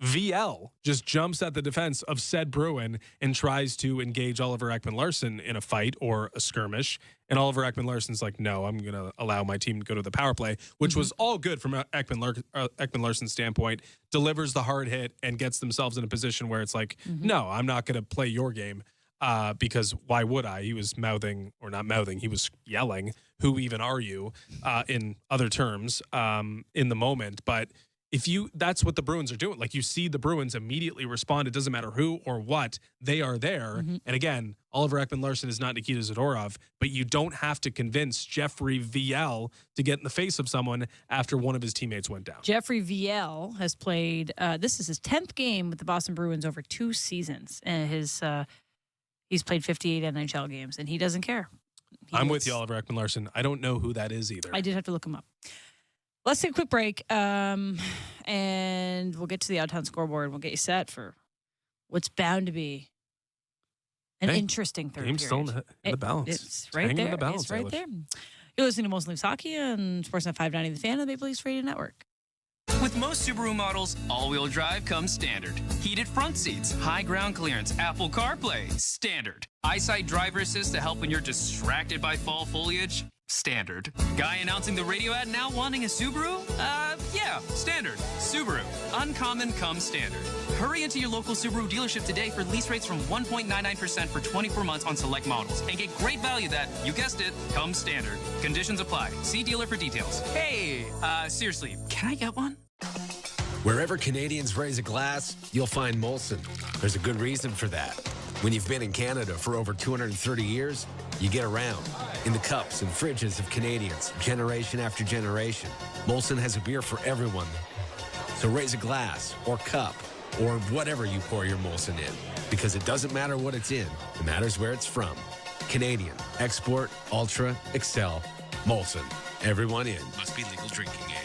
VL just jumps at the defense of said Bruin and tries to engage Oliver Ekman-Larsson in a fight or a skirmish. And Oliver Ekman-Larsson's no, I'm going to allow my team to go to the power play, which was all good from Ekman-Larsson's standpoint, delivers the hard hit and gets themselves in a position where it's no, I'm not going to play your game because why would I? He was mouthing, or not mouthing, he was yelling, who even are you, in other terms, in the moment. But that's what the Bruins are doing. You see the Bruins immediately respond. It doesn't matter who or what, they are there. And again, Oliver Ekman-Larsson is not Nikita Zadorov, but you don't have to convince Jeffrey VL to get in the face of someone after one of his teammates went down. Jeffrey VL has played, this is his 10th game with the Boston Bruins over 2 seasons. And he's played 58 NHL games, and he doesn't care. I'm with you, Oliver Ekman-Larsson. I don't know who that is either. I did have to look him up. Let's take a quick break, and we'll get to the Out-of-Town scoreboard. We'll get you set for what's bound to be an interesting third period. Game's still in the balance. It's right there. It's right there. You're listening to Most Leafs Hockey on Sportsnet 590 The Fan and the Maple Leafs Radio Network. With most Subaru models, all-wheel drive comes standard. Heated front seats, high ground clearance, Apple CarPlay, standard. EyeSight driver assist to help when you're distracted by fall foliage, standard. Guy announcing the radio ad now wanting a Subaru? Yeah, standard. Subaru. Uncommon comes standard. Hurry into your local Subaru dealership today for lease rates from 1.99% for 24 months on select models. And get great value that, you guessed it, comes standard. Conditions apply. See dealer for details. Hey, seriously, can I get one? Wherever Canadians raise a glass, you'll find Molson. There's a good reason for that. When you've been in Canada for over 230 years, you get around in the cups and fridges of Canadians, generation after generation. Molson has a beer for everyone. So raise a glass or cup or whatever you pour your Molson in, because it doesn't matter what it's in, it matters where it's from. Canadian, export, ultra, excel, Molson. Everyone in. Must be legal drinking age.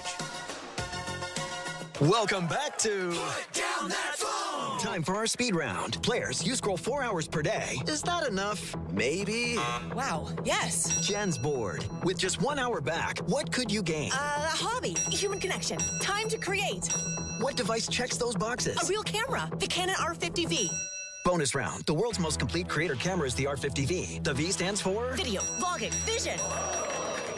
Welcome back to Put Down That Phone! Time for our speed round. Players, you scroll 4 hours per day. Is that enough? Maybe? Wow, yes. Jen's bored. With just 1 hour back, what could you gain? A hobby, human connection, time to create. What device checks those boxes? A real camera, the Canon R50V. Bonus round. The world's most complete creator camera is the R50V. The V stands for? Video, vlogging, vision.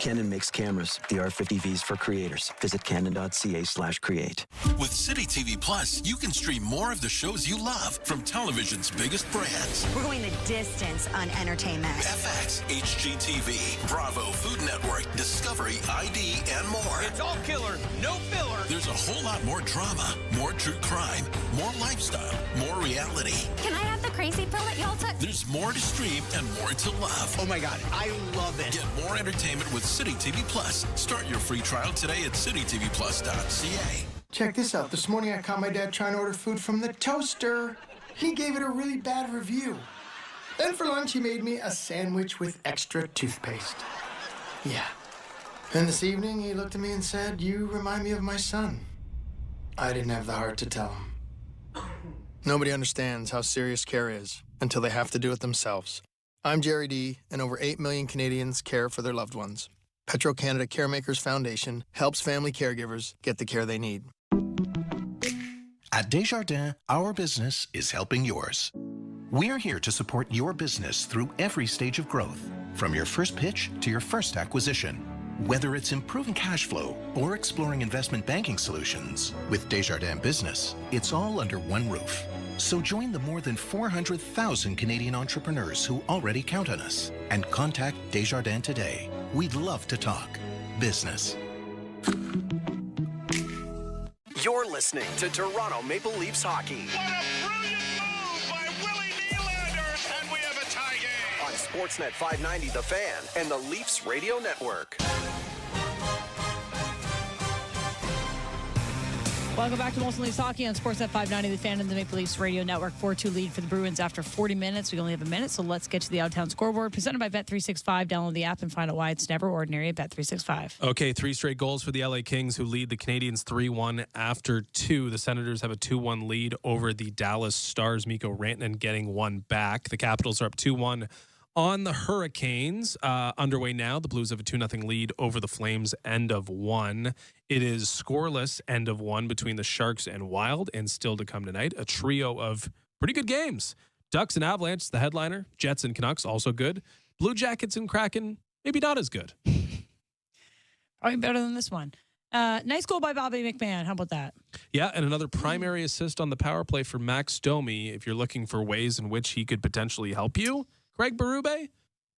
Canon makes cameras, the R50Vs for creators. Visit canon.ca/create. With City TV Plus, you can stream more of the shows you love from television's biggest brands. We're going the distance on entertainment. FX, HGTV, Bravo, Food Network, Discovery, ID, and more. It's all killer, no filler. There's a whole lot more drama, more true crime, more lifestyle, more reality. Can I have the crazy pill that y'all took? There's more to stream and more to love. Oh my God, I love it. Get more entertainment with City TV Plus. Start your free trial today at citytvplus.ca. Check this out. This morning I caught my dad trying to order food from the toaster. He gave it a really bad review. Then for lunch he made me a sandwich with extra toothpaste. Yeah. And this evening he looked at me and said, "You remind me of my son." I didn't have the heart to tell him. Nobody understands how serious care is until they have to do it themselves. I'm Jerry D, and over 8 million Canadians care for their loved ones. Petro-Canada Caremakers Foundation helps family caregivers get the care they need. At Desjardins, our business is helping yours. We're here to support your business through every stage of growth, from your first pitch to your first acquisition. Whether it's improving cash flow or exploring investment banking solutions, with Desjardins Business, it's all under one roof. So join the more than 400,000 Canadian entrepreneurs who already count on us and contact Desjardins today. We'd love to talk business. You're listening to Toronto Maple Leafs hockey. What a brilliant move by Willie Nylander, and we have a tie game. On Sportsnet 590 The Fan and the Leafs Radio Network. Welcome back to Molson Leafs Hockey on Sportsnet 590, The Fan and the Maple Leafs Radio Network. 4-2 lead for the Bruins after 40 minutes. We only have a minute, so let's get to the out-of-town scoreboard. Presented by Bet365. Download the app and find out why it's never ordinary at Bet365. Okay, 3 straight goals for the LA Kings, who lead the Canadians 3-1 after 2. The Senators have a 2-1 lead over the Dallas Stars. Mikko Rantanen getting one back. The Capitals are up 2-1 on the Hurricanes. Underway now. The Blues have a 2-0 lead over the Flames, end of 1. It is scoreless, end of 1 between the Sharks and Wild, and still to come tonight, a trio of pretty good games. Ducks and Avalanche, the headliner. Jets and Canucks, also good. Blue Jackets and Kraken, maybe not as good. Probably better than this one. Nice goal by Bobby McMahon. How about that? Yeah, and another primary assist on the power play for Max Domi. If you're looking for ways in which he could potentially help you, Craig Berube,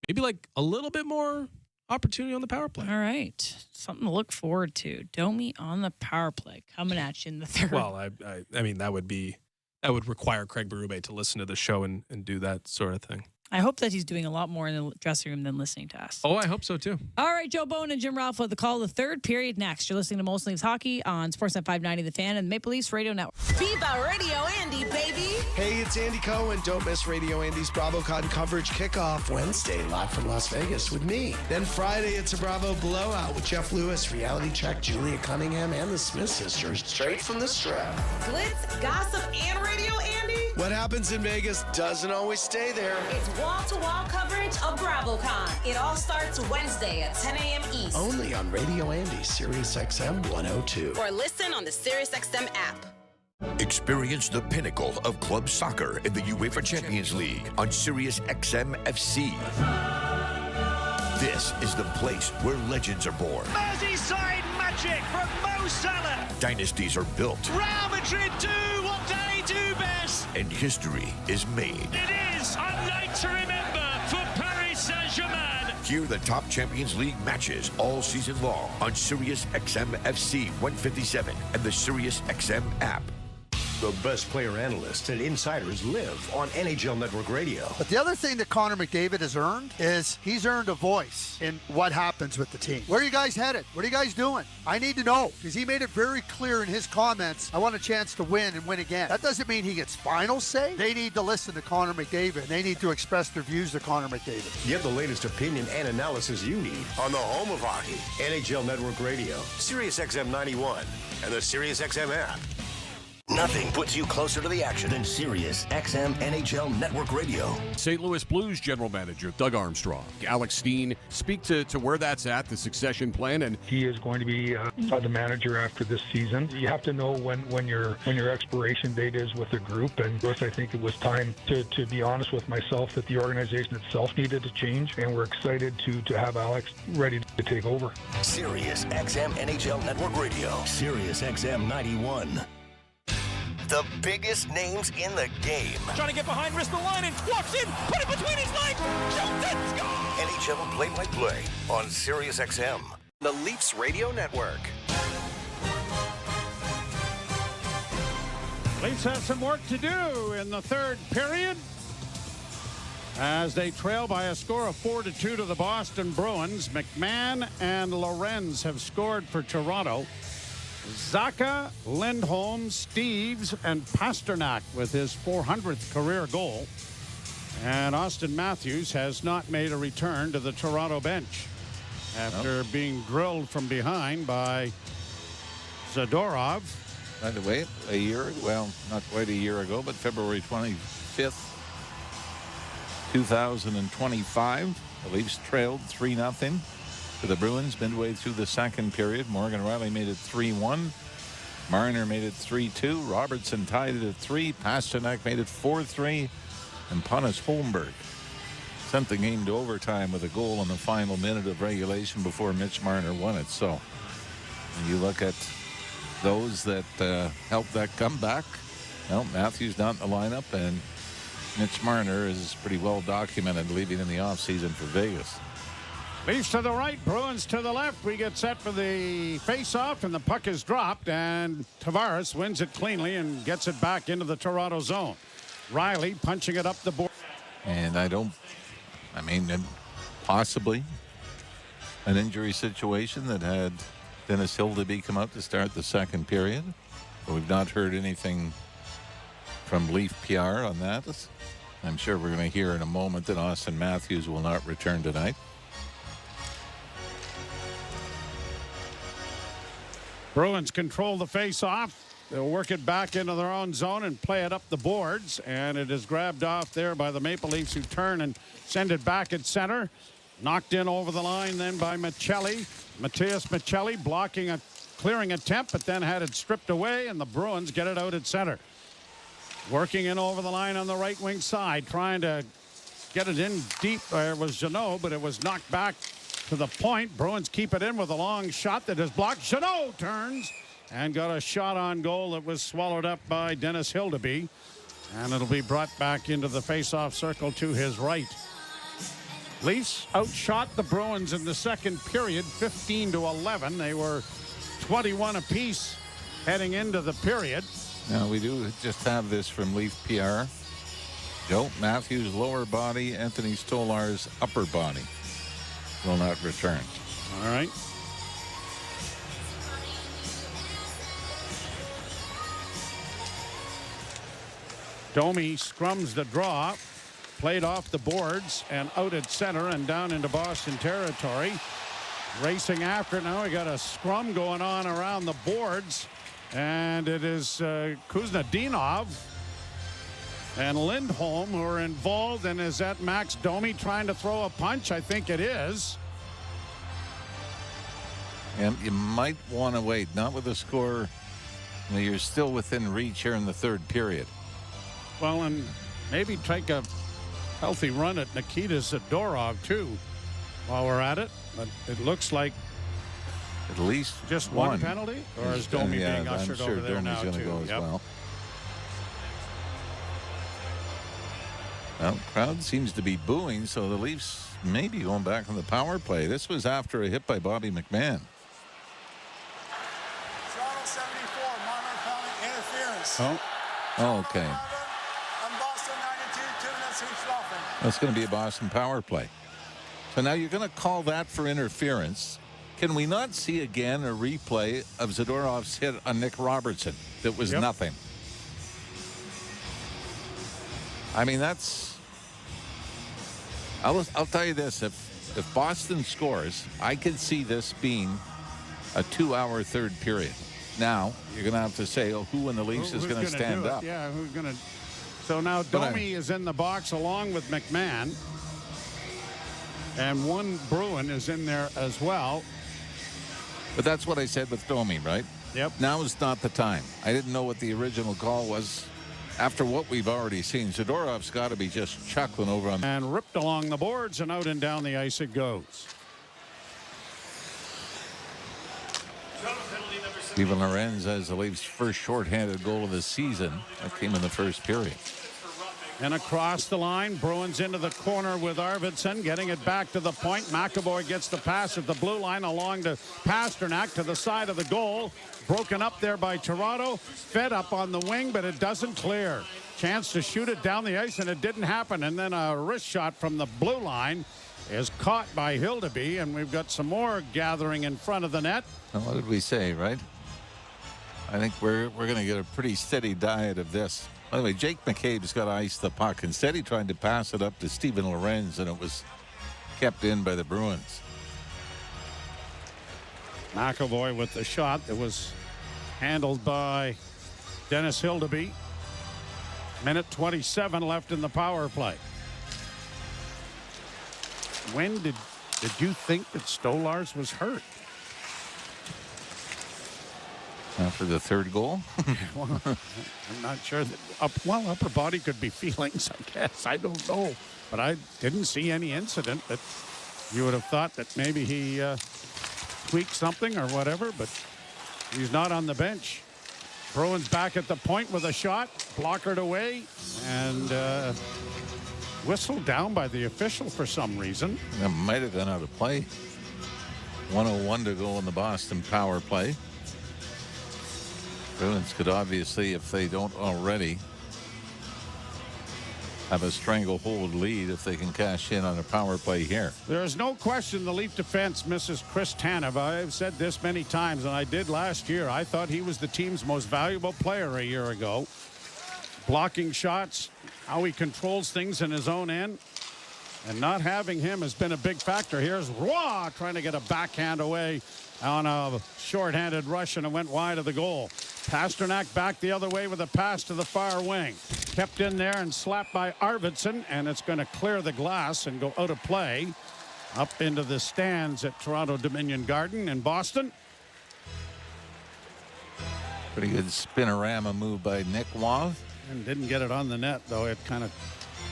maybe like a little bit more opportunity on the power play. All right. Something to look forward to. Domi on the power play coming at you in the third. Well, I mean, that would require Craig Berube to listen to the show and do that sort of thing. I hope that he's doing a lot more in the dressing room than listening to us. Oh, I hope so too. All right, Joe Bone and Jim Ralph with the call. The third period next. You're listening to Molson Leafs Hockey on Sportsnet 590 The Fan and Maple Leafs Radio Network. FIBA Radio Andy, baby. Hey, it's Andy Cohen. Don't miss Radio Andy's BravoCon coverage kickoff Wednesday, live from Las Vegas with me. Then Friday, it's a Bravo blowout with Jeff Lewis, Reality Check, Julia Cunningham, and the Smith sisters, straight from the strap. Glitz, gossip, and Radio Andy. What happens in Vegas doesn't always stay there. It's wall-to-wall coverage of BravoCon. It all starts Wednesday at 10 a.m. East. Only on Radio Andy, Sirius XM 102. Or listen on the SiriusXM app. Experience the pinnacle of club soccer in the UEFA Champions League on Sirius XM FC. This is the place where legends are born. Merseyside magic from Mo Salah. Dynasties are built. Real Madrid do what they do best. And history is made. It is a night to remember for Paris Saint-Germain. Hear the top Champions League matches all season long on Sirius XM FC 157 and the Sirius XM app. The best player analysts and insiders live on NHL Network Radio. But the other thing that Connor McDavid has earned is he's earned a voice in what happens with the team. Where are you guys headed? What are you guys doing? I need to know, because he made it very clear in his comments, I want a chance to win and win again. That doesn't mean he gets final say. They need to listen to Connor McDavid. They need to express their views to Connor McDavid. Get the latest opinion and analysis you need on the home of hockey, NHL Network Radio, Sirius XM 91, and the Sirius XM app. Nothing puts you closer to the action than Sirius XM NHL Network Radio. St. Louis Blues General Manager Doug Armstrong, Alex Steen, speak to where that's at, the succession plan, and he is going to be the manager after this season. You have to know when your expiration date is with the group, and I think it was time to be honest with myself that the organization itself needed to change, and we're excited to have Alex ready to take over. Sirius XM NHL Network Radio, Sirius XM 91. The biggest names in the game. Trying to get behind Ristolainen, walks in, put it between his legs, shoots it, score! NHL play-by-play on Sirius XM. The Leafs Radio Network. Leafs have some work to do in the third period as they trail by a score of 4-2 to the Boston Bruins. McMahon and Lorenz have scored for Toronto. Zacha, Lindholm, Steves, and Pasternak with his 400th career goal. And Austin Matthews has not made a return to the Toronto bench after being drilled from behind by Zadorov. By the way, not quite a year ago, but February 25th, 2025, the Leafs trailed 3-0. To the Bruins midway through the second period. Morgan Rielly made it 3-1. Marner made it 3-2. Robertson tied it at 3. Pasternak made it 4-3. And Pontus Holmberg sent the game to overtime with a goal in the final minute of regulation before Mitch Marner won it. So when you look at those that helped that comeback, well, Matthews not in the lineup, and Mitch Marner is pretty well documented leaving in the offseason for Vegas. Leafs to the right, Bruins to the left. We get set for the face-off, and the puck is dropped, and Tavares wins it cleanly and gets it back into the Toronto zone. Rielly punching it up the board. And possibly an injury situation that had Dennis Hildeby come out to start the second period. But we've not heard anything from Leaf PR on that. I'm sure we're going to hear in a moment that Austin Matthews will not return tonight. Bruins control the face-off. They'll work it back into their own zone and play it up the boards. And it is grabbed off there by the Maple Leafs, who turn and send it back at center. Knocked in over the line then by Michelli. Matias Michelli blocking a clearing attempt, but then had it stripped away, and the Bruins get it out at center. Working in over the line on the right wing side, trying to get it in deep. There was Jeannot, but it was knocked back to the point. Bruins keep it in with a long shot that is blocked. Jeannot turns and got a shot on goal that was swallowed up by Dennis Hildeby. And it'll be brought back into the face-off circle to his right. Leafs outshot the Bruins in the second period, 15-11. They were 21 apiece heading into the period. Now, we do just have this from Leaf PR. Joe Matthews' lower body, Anthony Stolar's upper body will not return. All right. Domi scrums the draw, played off the boards and out at center and down into Boston territory. Racing after it now. We got a scrum going on around the boards, and it is Kuznetsov and Lindholm who are involved. And is that Max Domi trying to throw a punch? I think it is. And you might want to wait, not with the score. You're still within reach here in the third period. Well, and maybe take a healthy run at Nikita Zadorov too while we're at it. But it looks like at least just one penalty, or is Domi being ushered over there now too? Go as well. Well, crowd seems to be booing, so the Leafs may be going back on the power play. This was after a hit by Bobby McMahon. Toronto 74, Marner calling interference. Oh, okay. And Boston 92, 2 minutes each nothing. That's going to be a Boston power play. So now you're going to call that for interference. Can we not see again a replay of Zadorov's hit on Nick Robertson that was nothing? I mean, that's... I'll tell you this. If Boston scores, I could see this being a 2-hour third period. now you're going to have to say, who in the Leafs is going to stand up? Yeah, who's going to? So now Domi is in the box along with McMahon. And one Bruin is in there as well. But that's what I said with Domi, right? Yep. Now is not the time. I didn't know what the original call was. After what we've already seen, Zadorov's got to be just chuckling over on. And ripped along the boards and out and down the ice it goes. Steven Lorenz has the Leafs' first shorthanded goal of the season. That came in the first period. And across the line, Bruins into the corner with Arvidsson, getting it back to the point. McAvoy gets the pass at the blue line along to Pasternak to the side of the goal. Broken up there by Toronto. Fed up on the wing, but it doesn't clear. Chance to shoot it down the ice, and it didn't happen. And then a wrist shot from the blue line is caught by Hildeby, and we've got some more gathering in front of the net. Well, what did we say, right? I think we're going to get a pretty steady diet of this. By the way, Jake McCabe's got to ice the puck. Instead, he tried to pass it up to Steven Lorenz, and it was kept in by the Bruins. McAvoy with the shot that was handled by Dennis Hildeby. Minute 27 left in the power play. When did you think that Stolarz was hurt? After the third goal? Well, I'm not sure that upper body could be feelings, I guess. I don't know. But I didn't see any incident that you would have thought that maybe he tweaked something or whatever, but he's not on the bench. Bruins back at the point with a shot, blockered away, and whistled down by the official for some reason. That might have gone out of play. 1:01 to go in the Boston power play. Bruins could obviously, if they don't already, have a stranglehold lead if they can cash in on a power play here. There's no question the Leaf defense misses Chris Tanev. I've said this many times, and I did last year. I thought he was the team's most valuable player a year ago. Blocking shots, how he controls things in his own end. And not having him has been a big factor. Here's Roy trying to get a backhand away on a shorthanded rush, and it went wide of the goal. Pasternak back the other way with a pass to the far wing. Kept in there and slapped by Arvidsson, and it's going to clear the glass and go out of play up into the stands at Toronto Dominion Garden in Boston. Pretty good spinorama move by Nick Waugh. And didn't get it on the net, though. It kind of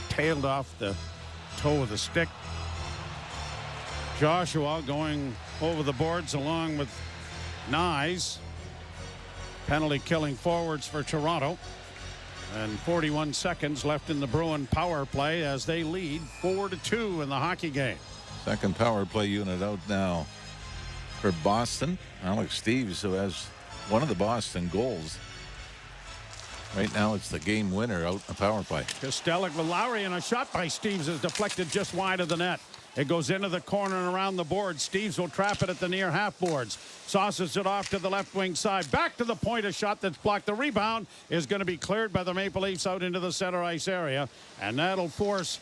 tailed off the toe of the stick. Joshua going over the boards along with Nyes. Penalty killing forwards for Toronto. And 41 seconds left in the Bruin power play as they lead 4-2 in the hockey game. Second power play unit out now for Boston. Alex Steeves, who has one of the Boston goals. Right now it's the game winner out in the power play. Kostelic with Lowry, and a shot by Steeves is deflected just wide of the net. It goes into the corner and around the board. Steeves will trap it at the near half boards. Sauces it off to the left wing side. Back to the point. A shot that's blocked. The rebound is going to be cleared by the Maple Leafs out into the center ice area. And that'll force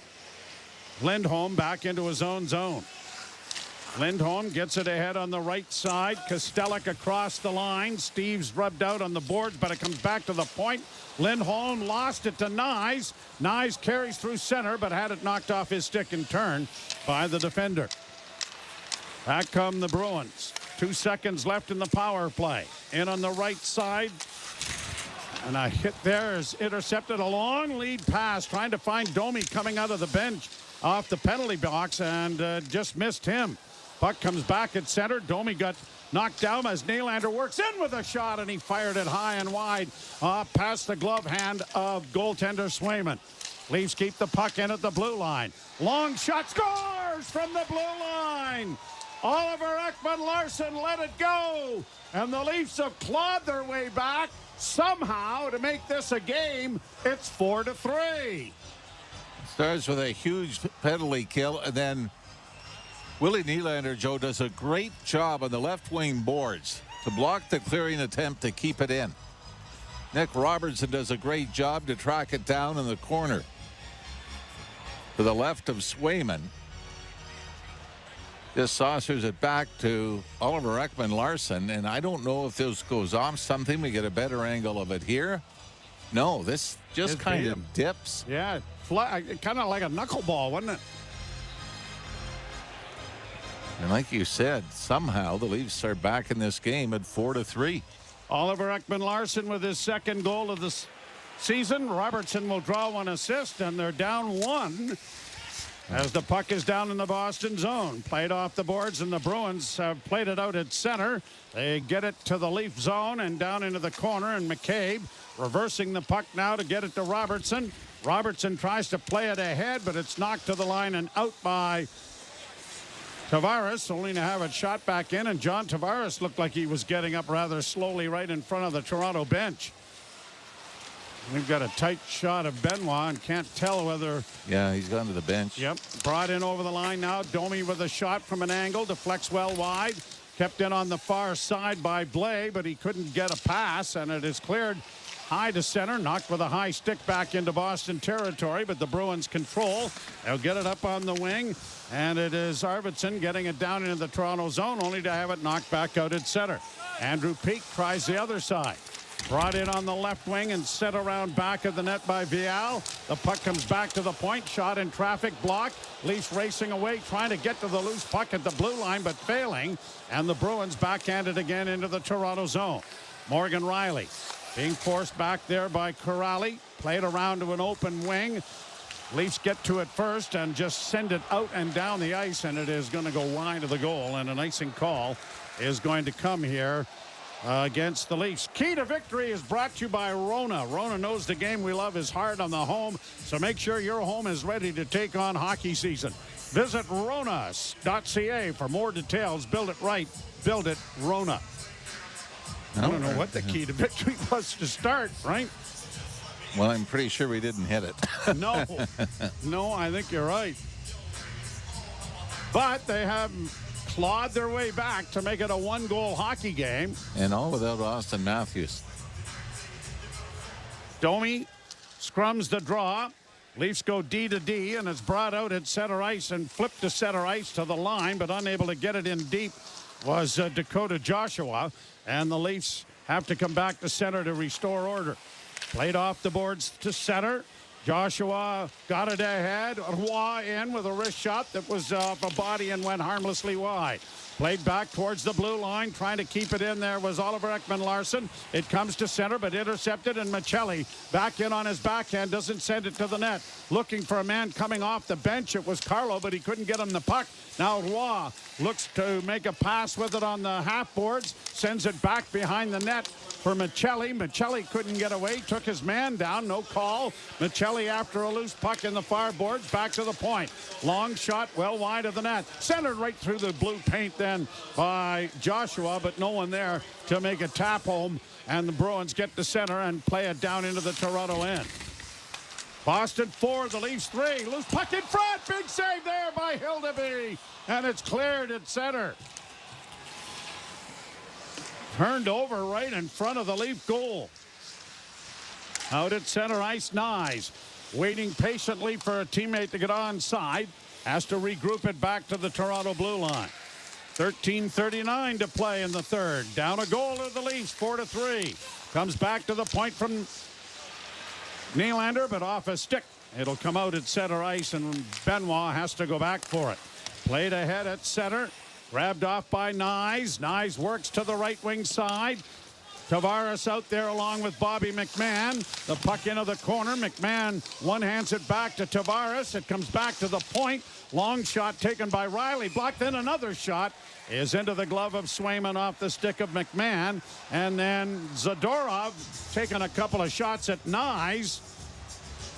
Lindholm back into his own zone. Lindholm gets it ahead on the right side. Kostelic across the line. Steeves rubbed out on the boards, but it comes back to the point. Lindholm lost it to Nyes. Nyes carries through center, but had it knocked off his stick in turn by the defender. Back come the Bruins. 2 seconds left in the power play. In on the right side. And a hit there is intercepted. A long lead pass trying to find Domi coming out of the bench off the penalty box, and just missed him. Puck comes back at center. Domi got knocked down as Nylander works in with a shot, and he fired it high and wide past the glove hand of goaltender Swayman. Leafs keep the puck in at the blue line. Long shot, scores from the blue line. Oliver Ekman-Larsson let it go, and the Leafs have clawed their way back somehow to make this a game. It's 4-3. Starts with a huge penalty kill, and then Willie Nylander, Joe, does a great job on the left wing boards to block the clearing attempt to keep it in. Nick Robertson does a great job to track it down in the corner to the left of Swayman. Just saucers it back to Oliver Ekman-Larsson, and I don't know if this goes off something. We get a better angle of it here. No, this just kind of dips. Yeah, kind of like a knuckleball, wasn't it? And like you said, somehow the Leafs are back in this game at 4-3. Oliver Ekman-Larsson with his second goal of the season. Robertson will draw one assist, and they're down one as the puck is down in the Boston zone. Played off the boards, and the Bruins have played it out at center. They get it to the Leaf zone and down into the corner, and McCabe reversing the puck now to get it to Robertson. Robertson tries to play it ahead, but it's knocked to the line and out by Tavares, only to have it shot back in, and John Tavares looked like he was getting up rather slowly right in front of the Toronto bench. We've got a tight shot of Benoit and can't tell whether... Yeah, he's gone to the bench. Yep. Brought in over the line now. Domi with a shot from an angle. Deflects well wide. Kept in on the far side by Blais, but he couldn't get a pass, and it is cleared high to center. Knocked with a high stick back into Boston territory, but the Bruins control. They'll get it up on the wing, and it is Arvidsson getting it down into the Toronto zone, only to have it knocked back out at center. Andrew Peeke tries the other side. Brought in on the left wing and set around back of the net by Vial. The puck comes back to the point. Shot in traffic, block. Leafs racing away, trying to get to the loose puck at the blue line, but failing. And the Bruins backhanded again into the Toronto zone. Morgan Riley being forced back there by Corrali. Played around to an open wing. Leafs get to it first and just send it out and down the ice, and it is going to go wide of the goal, and an icing call is going to come here against the Leafs. Key to victory is brought to you by Rona. Rona knows the game we love is hard on the home, so make sure your home is ready to take on hockey season. Visit Rona.ca for more details. Build it right. Build it Rona. I don't know what the key to victory was to start, right? Well, I'm pretty sure we didn't hit it. No, I think you're right. But they have clawed their way back to make it a one-goal hockey game. And all without Austin Matthews. Domi scrums the draw. Leafs go D to D, and it's brought out at center ice and flipped to center ice to the line, but unable to get it in deep was Dakota Joshua. And the Leafs have to come back to center to restore order. Played off the boards to center. Joshua got it ahead. Roy in with a wrist shot that was off a body and went harmlessly wide. Played back towards the blue line. Trying to keep it in there was Oliver Ekman-Larsson. It comes to center, but intercepted, and Michelli back in on his backhand. Doesn't send it to the net. Looking for a man coming off the bench. It was Carlo, but he couldn't get him the puck. Now Roy looks to make a pass with it on the half boards. Sends it back behind the net for Michelli. Michelli couldn't get away. Took his man down. No call. Michelli after a loose puck in the far boards. Back to the point. Long shot well wide of the net. Centered right through the blue paint then by Joshua, but no one there to make a tap home. And the Bruins get to center and play it down into the Toronto end. Boston 4, the Leafs 3. Loose puck in front. Big save there by Hildeby. And it's cleared at center. Turned over right in front of the Leaf goal. Out at center ice, Nyes waiting patiently for a teammate to get onside. Has to regroup it back to the Toronto blue line. 13:39 to play in the third. Down a goal to the Leafs, 4-3. Comes back to the point from Nylander, but off a stick. It'll come out at center ice, and Benoit has to go back for it. Played ahead at center. Grabbed off by Nyes. Nyes works to the right wing side. Tavares out there along with Bobby McMahon. The puck into the corner. McMahon one-hands it back to Tavares. It comes back to the point. Long shot taken by Riley. Blocked. Then another shot is into the glove of Swayman off the stick of McMahon. And then Zadorov taking a couple of shots at Nyes.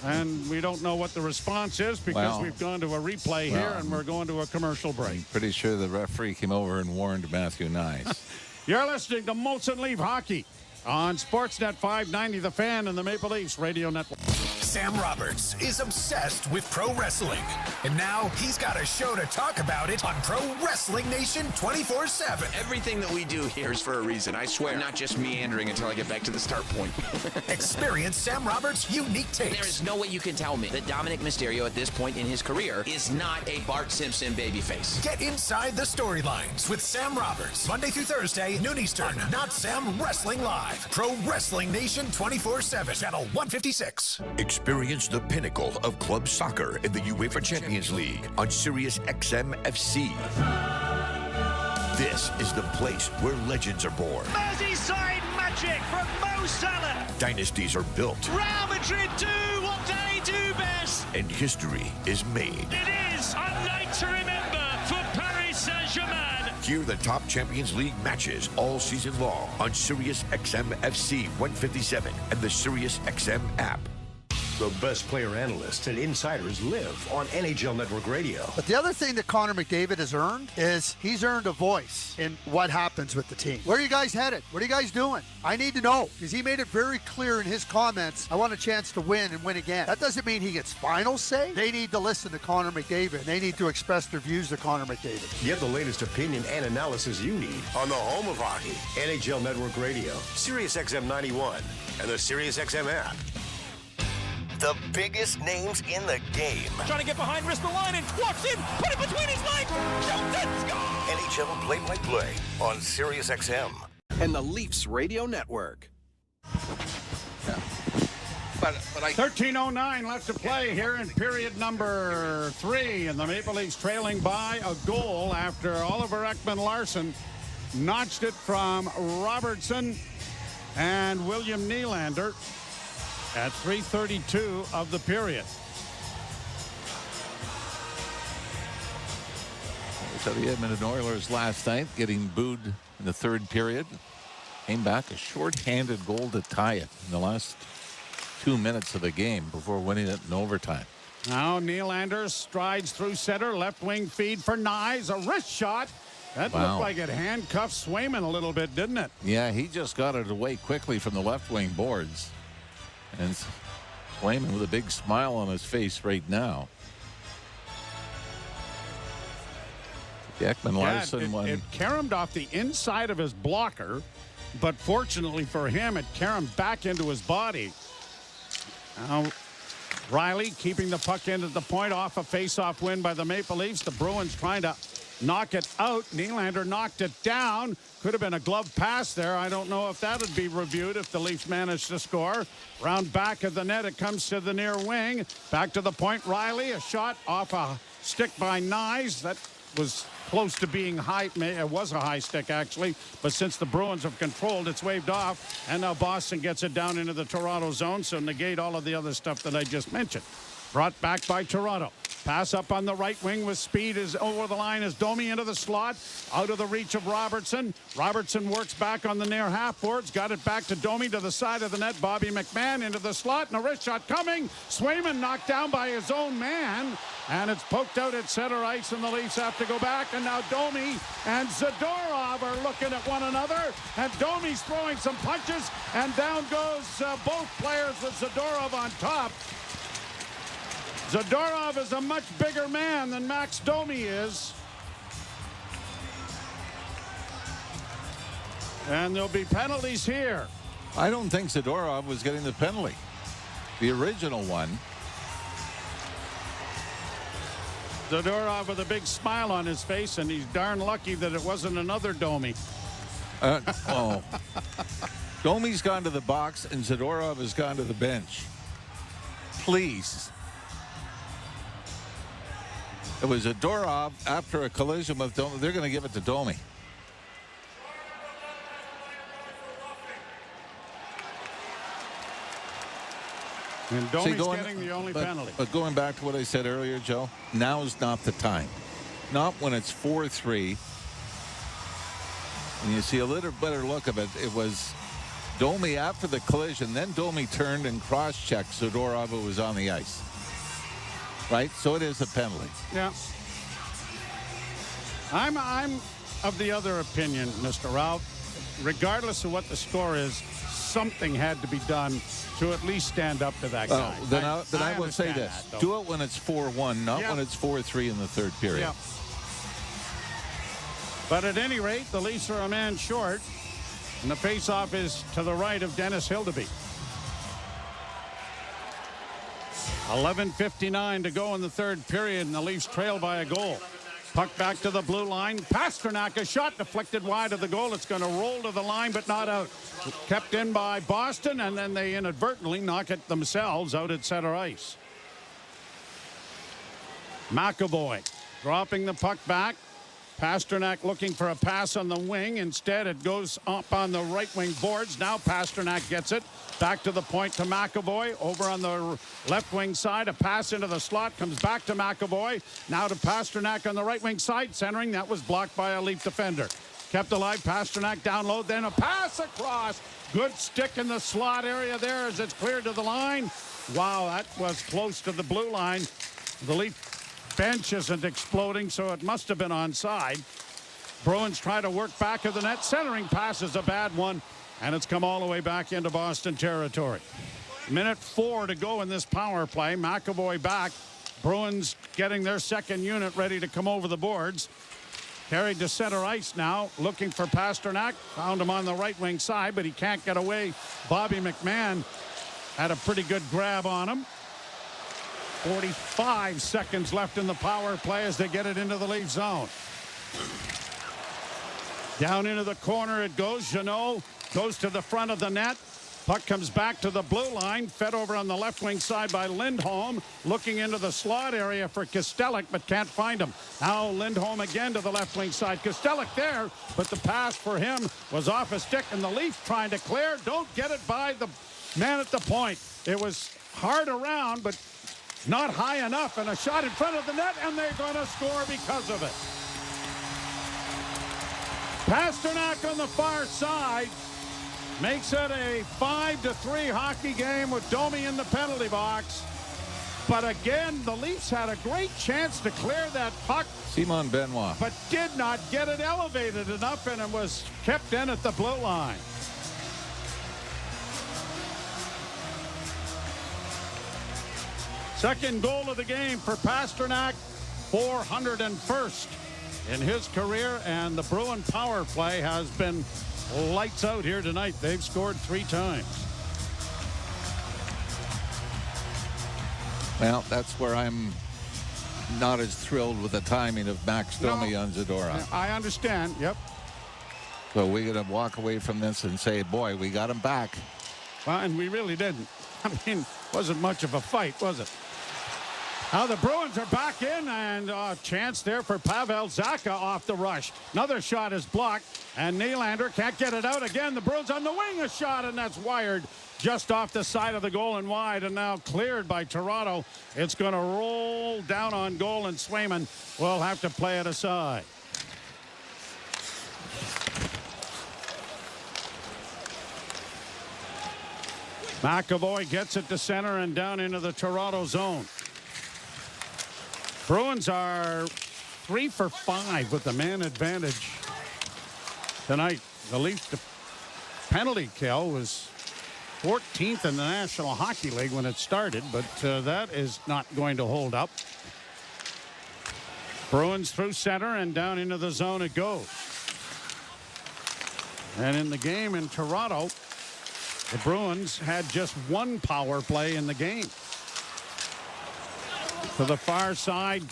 And we don't know what the response is because we've gone to a replay here and we're going to a commercial break. I'm pretty sure the referee came over and warned Matthew Nyes. You're listening to Molson Leaf Hockey on Sportsnet 590, The Fan, and the Maple Leafs Radio Network. Sam Roberts is obsessed with pro wrestling, and now he's got a show to talk about it on Pro Wrestling Nation 24/7. Everything that we do here is for a reason, I swear. Not just meandering until I get back to the start point. Experience Sam Roberts' unique takes. There is no way you can tell me that Dominic Mysterio at this point in his career is not a Bart Simpson babyface. Get inside the storylines with Sam Roberts, Monday through Thursday, noon Eastern. Not Sam Wrestling Live. Pro Wrestling Nation 24/7, channel 156. Experience the pinnacle of club soccer in the UEFA Champions League on Sirius XM FC. This is the place where legends are born. Merseyside magic from Mo Salah. Dynasties are built. Real Madrid do what they do best. And history is made. It is a night to remember for Paris Saint-Germain. Hear the top Champions League matches all season long on Sirius XM FC 157 and the Sirius XM app. The best player analysts and insiders live on NHL Network Radio. But the other thing that Connor McDavid has earned is he's earned a voice in what happens with the team. Where are you guys headed? What are you guys doing? I need to know, because he made it very clear in his comments, I want a chance to win and win again. That doesn't mean he gets final say. They need to listen to Connor McDavid. They need to express their views to Connor McDavid. Get the latest opinion and analysis you need on the home of hockey, NHL Network Radio, Sirius XM 91, and the Sirius XM app. The biggest names in the game. Trying to get behind Ristolainen, walks in, put it between his legs, shoots it, score! NHL play-by-play on Sirius XM. And the Leafs Radio Network. But 13:09 left to play here in period number 3, and the Maple Leafs trailing by a goal after Oliver Ekman-Larsson notched it from Robertson and William Nylander at 3:32 of the period. So the Edmonton Oilers last night getting booed in the third period. Came back a short-handed goal to tie it in the last 2 minutes of the game before winning it in overtime. Now Nylander strides through center, left wing feed for Nyes, a wrist shot. That looked like it handcuffed Swayman a little bit, didn't it? Yeah, he just got it away quickly from the left wing boards. And Swayman with a big smile on his face right now. Ekman-Larsson won. It caromed off the inside of his blocker, but fortunately for him, it caromed back into his body. Now, Riley keeping the puck in at the point off a face-off win by the Maple Leafs. The Bruins trying to knock it out. Nylander knocked it down. Could have been a glove pass there. I don't know if that would be reviewed if the Leafs managed to score. Round back of the net, it comes to the near wing. Back to the point, Riley. A shot off a stick by Nyes. That was close to being high. It was a high stick, actually. But since the Bruins have controlled, it's waved off. And now Boston gets it down into the Toronto zone. So negate all of the other stuff that I just mentioned. Brought back by Toronto. Pass up on the right wing with speed is over the line as Domi into the slot. Out of the reach of Robertson. Robertson works back on the near half boards. Got it back to Domi to the side of the net. Bobby McMahon into the slot and a wrist shot coming. Swayman knocked down by his own man. And it's poked out at center ice and the Leafs have to go back. And now Domi and Zadorov are looking at one another. And Domi's throwing some punches. And down goes both players with Zadorov on top. Zadorov is a much bigger man than Max Domi is. And there'll be penalties here. I don't think Zadorov was getting the penalty. The original one. Zadorov with a big smile on his face, and he's darn lucky that it wasn't another Domi. Domi's gone to the box, and Zadorov has gone to the bench. Please. It was Zadorov after a collision with Domi. They're going to give it to Domi. And Domi's getting the only penalty. But going back to what I said earlier, Joe, now is not the time. Not when it's 4-3. And you see a little better look of it. It was Domi after the collision. Then Domi turned and cross-checked Zadorov, who was on the ice. Right? So it is a penalty. Yeah. I'm of the other opinion, Mr. Ralph. Regardless of what the score is, something had to be done to at least stand up to that guy. Then I will say this. That, do it when it's 4-1, not when it's 4-3 in the third period. Yeah. But at any rate, the Leafs are a man short, and the faceoff is to the right of Dennis Hildeby. 11:59 to go in the third period, and the Leafs trail by a goal. Puck back to the blue line. Pasternak, a shot deflected wide of the goal. It's going to roll to the line, but not out. Kept in by Boston, and then they inadvertently knock it themselves out at center ice. McAvoy dropping the puck back. Pasternak looking for a pass on the wing. Instead, it goes up on the right wing boards. Now Pasternak gets it. Back to the point to McAvoy. Over on the left wing side. A pass into the slot. Comes back to McAvoy. Now to Pasternak on the right wing side. Centering. That was blocked by a Leaf defender. Kept alive. Pasternak down low. Then a pass across. Good stick in the slot area there as it's cleared to the line. Wow, that was close to the blue line. The Leaf bench isn't exploding, so it must have been onside. Bruins try to work back of the net. Centering pass is a bad one, and it's come all the way back into Boston territory. Minute 4 to go in this power play. McAvoy back. Bruins getting their second unit ready to come over the boards. Carried to center ice now, looking for Pasternak. Found him on the right wing side, but he can't get away. Bobby McMahon had a pretty good grab on him. 45 seconds left in the power play as they get it into the Leaf zone. Down into the corner it goes. Jeannot goes to the front of the net. Puck comes back to the blue line. Fed over on the left wing side by Lindholm. Looking into the slot area for Kostelic, but can't find him. Now Lindholm again to the left wing side. Kostelic there, but the pass for him was off a stick, and the Leafs trying to clear. Don't get it by the man at the point. It was hard around, but not high enough, and a shot in front of the net, and they're going to score because of it. Pasternak on the far side makes it a 5-3 hockey game with Domi in the penalty box. But again, the Leafs had a great chance to clear that puck. Simon Benoit. But did not get it elevated enough, and it was kept in at the blue line. Second goal of the game for Pasternak, 401st in his career, and the Bruin power play has been lights out here tonight. They've scored 3 times. Well, that's where I'm not as thrilled with the timing of Max Domi on Zadora. I understand, yep. So we're going to walk away from this and say, boy, we got him back. Well, and we really didn't. I mean, wasn't much of a fight, was it? Now the Bruins are back in, and a chance there for Pavel Zacha off the rush. Another shot is blocked, and Nylander can't get it out again. The Bruins on the wing, a shot, and that's wired just off the side of the goal and wide, and now cleared by Toronto. It's going to roll down on goal, and Swayman will have to play it aside. McAvoy gets it to center and down into the Toronto zone. Bruins are 3 for 5 with the man advantage tonight. The Leafs penalty kill was 14th in the National Hockey League when it started, but that is not going to hold up. Bruins through center and down into the zone it goes. And in the game in Toronto, the Bruins had just 1 power play in the game. To the far side,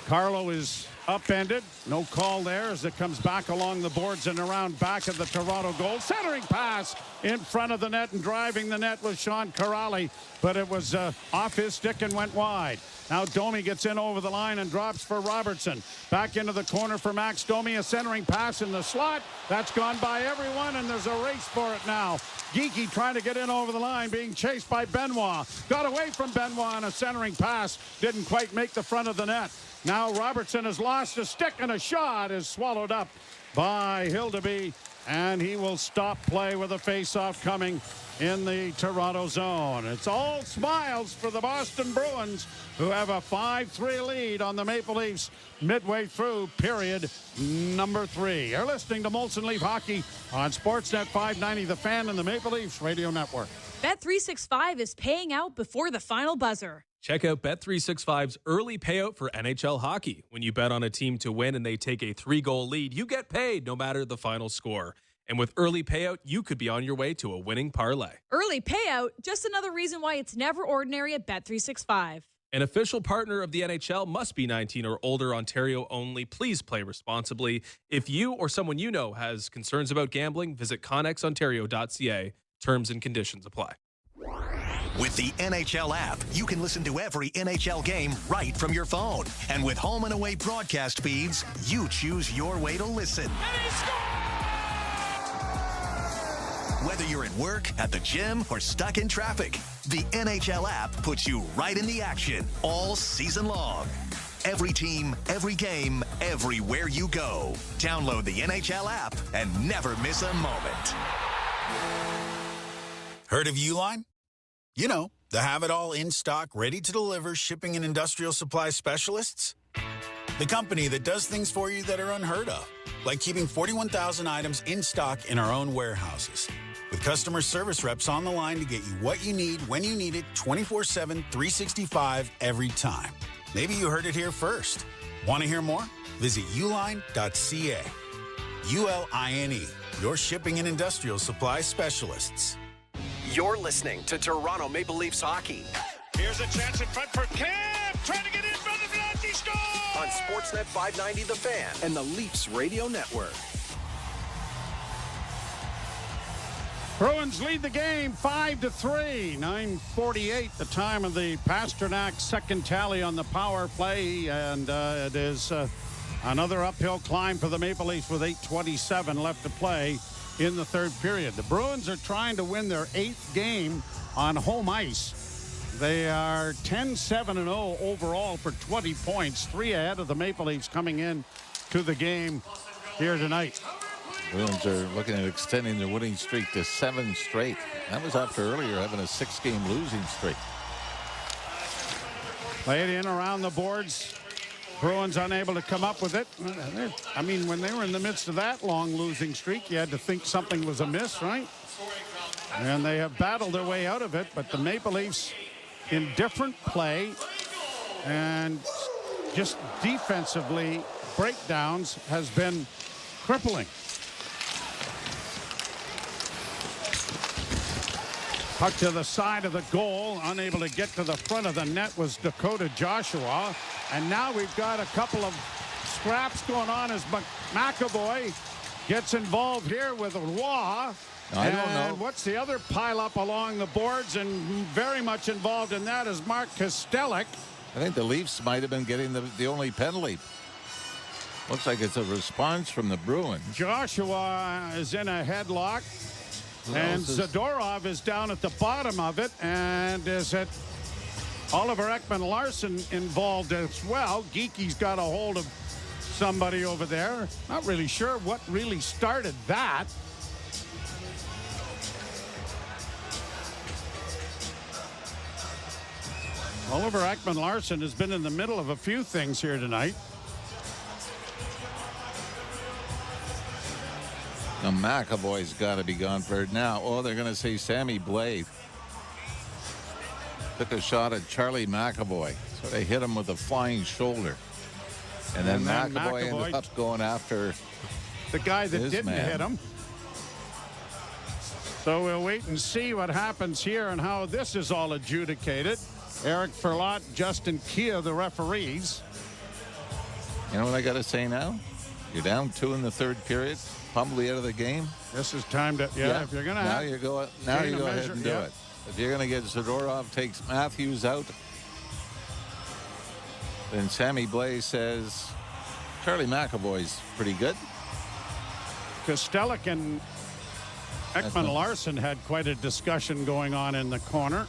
Carlo is upended. No call there as it comes back along the boards and around back of the Toronto goal. Centering pass in front of the net, and driving the net was Sean Corrali, but it was off his stick and went wide. Now Domi gets in over the line and drops for Robertson. Back into the corner for Max Domi. A centering pass in the slot. That's gone by everyone, and there's a race for it now. Geekie trying to get in over the line, being chased by Benoit. Got away from Benoit on a centering pass. Didn't quite make the front of the net. Now Robertson has lost a stick, and a shot is swallowed up by Hildeby. and he will stop play with a face-off coming in the Toronto zone. It's all smiles for the Boston Bruins, who have a 5-3 lead on the Maple Leafs midway through period number 3. You're listening to Molson Leaf Hockey on Sportsnet 590, The Fan, and the Maple Leafs Radio Network. Bet365 is paying out before the final buzzer. Check out Bet365's early payout for NHL hockey. When you bet on a team to win and they take a 3-goal lead, you get paid no matter the final score. And with early payout, you could be on your way to a winning parlay. Early payout, just another reason why it's never ordinary at Bet365. An official partner of the NHL, must be 19 or older, Ontario only. Please play responsibly. If you or someone you know has concerns about gambling, visit connexontario.ca. Terms and conditions apply. With the NHL app, you can listen to every NHL game right from your phone. And with home and away broadcast feeds, you choose your way to listen. Whether you're at work, at the gym, or stuck in traffic, the NHL app puts you right in the action all season long. Every team, every game, everywhere you go. Download the NHL app and never miss a moment. Heard of Uline? You know, the have-it-all in-stock, ready-to-deliver shipping and industrial supply specialists. The company that does things for you that are unheard of, like keeping 41,000 items in stock in our own warehouses. With customer service reps on the line to get you what you need when you need it 24/7, 365 every time. Maybe you heard it here first. Want to hear more? Visit uline.ca. ULINE, your shipping and industrial supply specialists. You're listening to Toronto Maple Leafs hockey. Here's a chance in front for Kemp, trying to get in front of that. He scores! On Sportsnet 590 The Fan and the Leafs Radio Network. Bruins lead the game 5-3. 9:48, the time of the Pasternak second tally on the power play, and it is another uphill climb for the Maple Leafs with 8:27 left to play in the third period. The Bruins are trying to win their 8th game on home ice. They are 10-7-0 overall for 20 points, 3 ahead of the Maple Leafs coming in to the game here tonight. Bruins are looking at extending their winning streak to 7 straight. That was after earlier having a 6-game losing streak. Played in around the boards. Bruins unable to come up with it. I mean, when they were in the midst of that long losing streak, you had to think something was amiss, right? And they have battled their way out of it, but the Maple Leafs in different play and just defensively breakdowns has been crippling. Puck to the side of the goal, unable to get to the front of the net was Dakota Joshua. And now we've got a couple of scraps going on as McAvoy gets involved here with Roy. I don't know. And what's the other pileup along the boards, and very much involved in that is Mark Kostelik. I think the Leafs might have been getting the only penalty. Looks like it's a response from the Bruins. Joshua is in a headlock. And Zadorov is down at the bottom of it, and is it Oliver Ekman-Larsson involved as well? Geeky's got a hold of somebody over there. Not really sure what really started that. Oliver Ekman-Larsson has been in the middle of a few things here tonight. Now McAvoy's got to be gone for it now. Oh, they're going to say Sammy Blais took a shot at Charlie McAvoy. So they hit him with a flying shoulder. And then McAvoy ended up going after the guy that didn't man. hit him. So we'll wait and see what happens here and how this is all adjudicated. Eric Ferlot, Justin Kia, the referees. You know what I got to say now? You're down 2 in the third period. Probably out of the game. This is time to if you're gonna now you go ahead and do it. If you're gonna get Zadorov takes Matthews out, then Sammy Blais says Charlie McAvoy's pretty good. Kostelik and Ekman-Larsson had quite a discussion going on in the corner.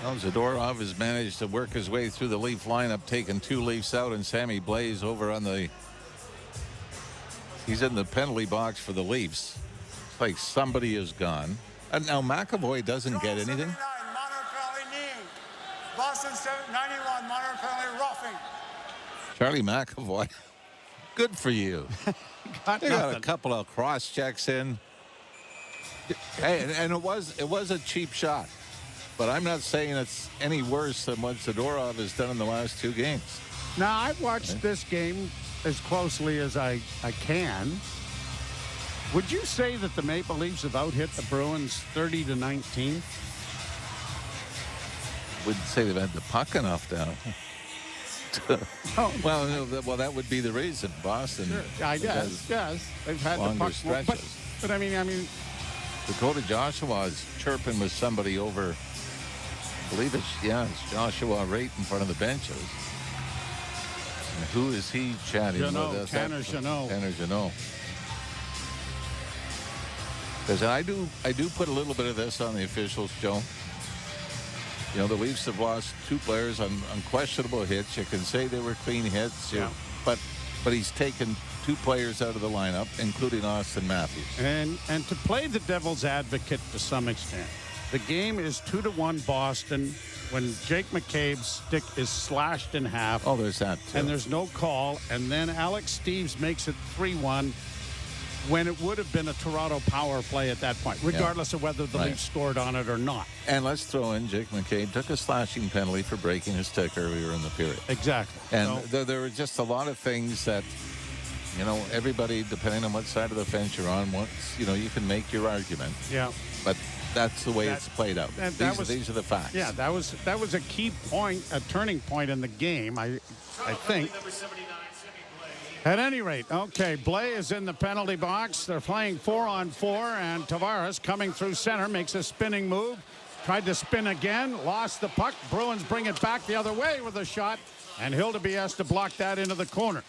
Well, Zadorov has managed to work his way through the Leaf lineup, taking 2 Leafs out, and Sammy Blais over on the... He's in the penalty box for the Leafs. It's like somebody is gone. And now McAvoy doesn't get anything. Monroe knee. Boston 91, Monroe roughing. Charlie McAvoy, good for you. They got a couple of cross checks in. Hey, and it was a cheap shot, but I'm not saying it's any worse than what Zadorov has done in the last 2 games. Now, I've watched this game as closely as I can. Would you say that the Maple Leafs have out-hit the Bruins 30-19? Wouldn't say they've had the puck enough down. Well, that would be the reason. Boston. Sure. I guess. Yes, they've had the puck stretches. But I mean, Dakota Joshua is chirping with somebody over. I believe it's Joshua right in front of the benches. And who is he chatting with? Tanner Jeannot. Tanner Jeannot. Because I do put a little bit of this on the officials, Joe. You know, the Leafs have lost 2 players on questionable hits. You can say they were clean hits, but he's taken 2 players out of the lineup, including Austin Matthews. And to play the devil's advocate to some extent, the game is 2-1 Boston when Jake McCabe's stick is slashed in half. Oh, there's that too. And there's no call. And then Alex Steeves makes it 3-1 when it would have been a Toronto power play at that point, regardless of whether the Leafs scored on it or not. And let's throw in Jake McCabe took a slashing penalty for breaking his stick earlier in the period. Exactly. And there were just a lot of things that, you know, everybody, depending on what side of the fence you're on, you can make your argument. Yeah. But that's the way it's played out. These are the facts. Yeah, that was a key point, a turning point in the game, I think. At any rate, okay, Blais is in the penalty box. They're playing 4-on-4, and Tavares coming through center makes a spinning move. Tried to spin again, lost the puck. Bruins bring it back the other way with a shot, and Hildeby has to block that into the corner.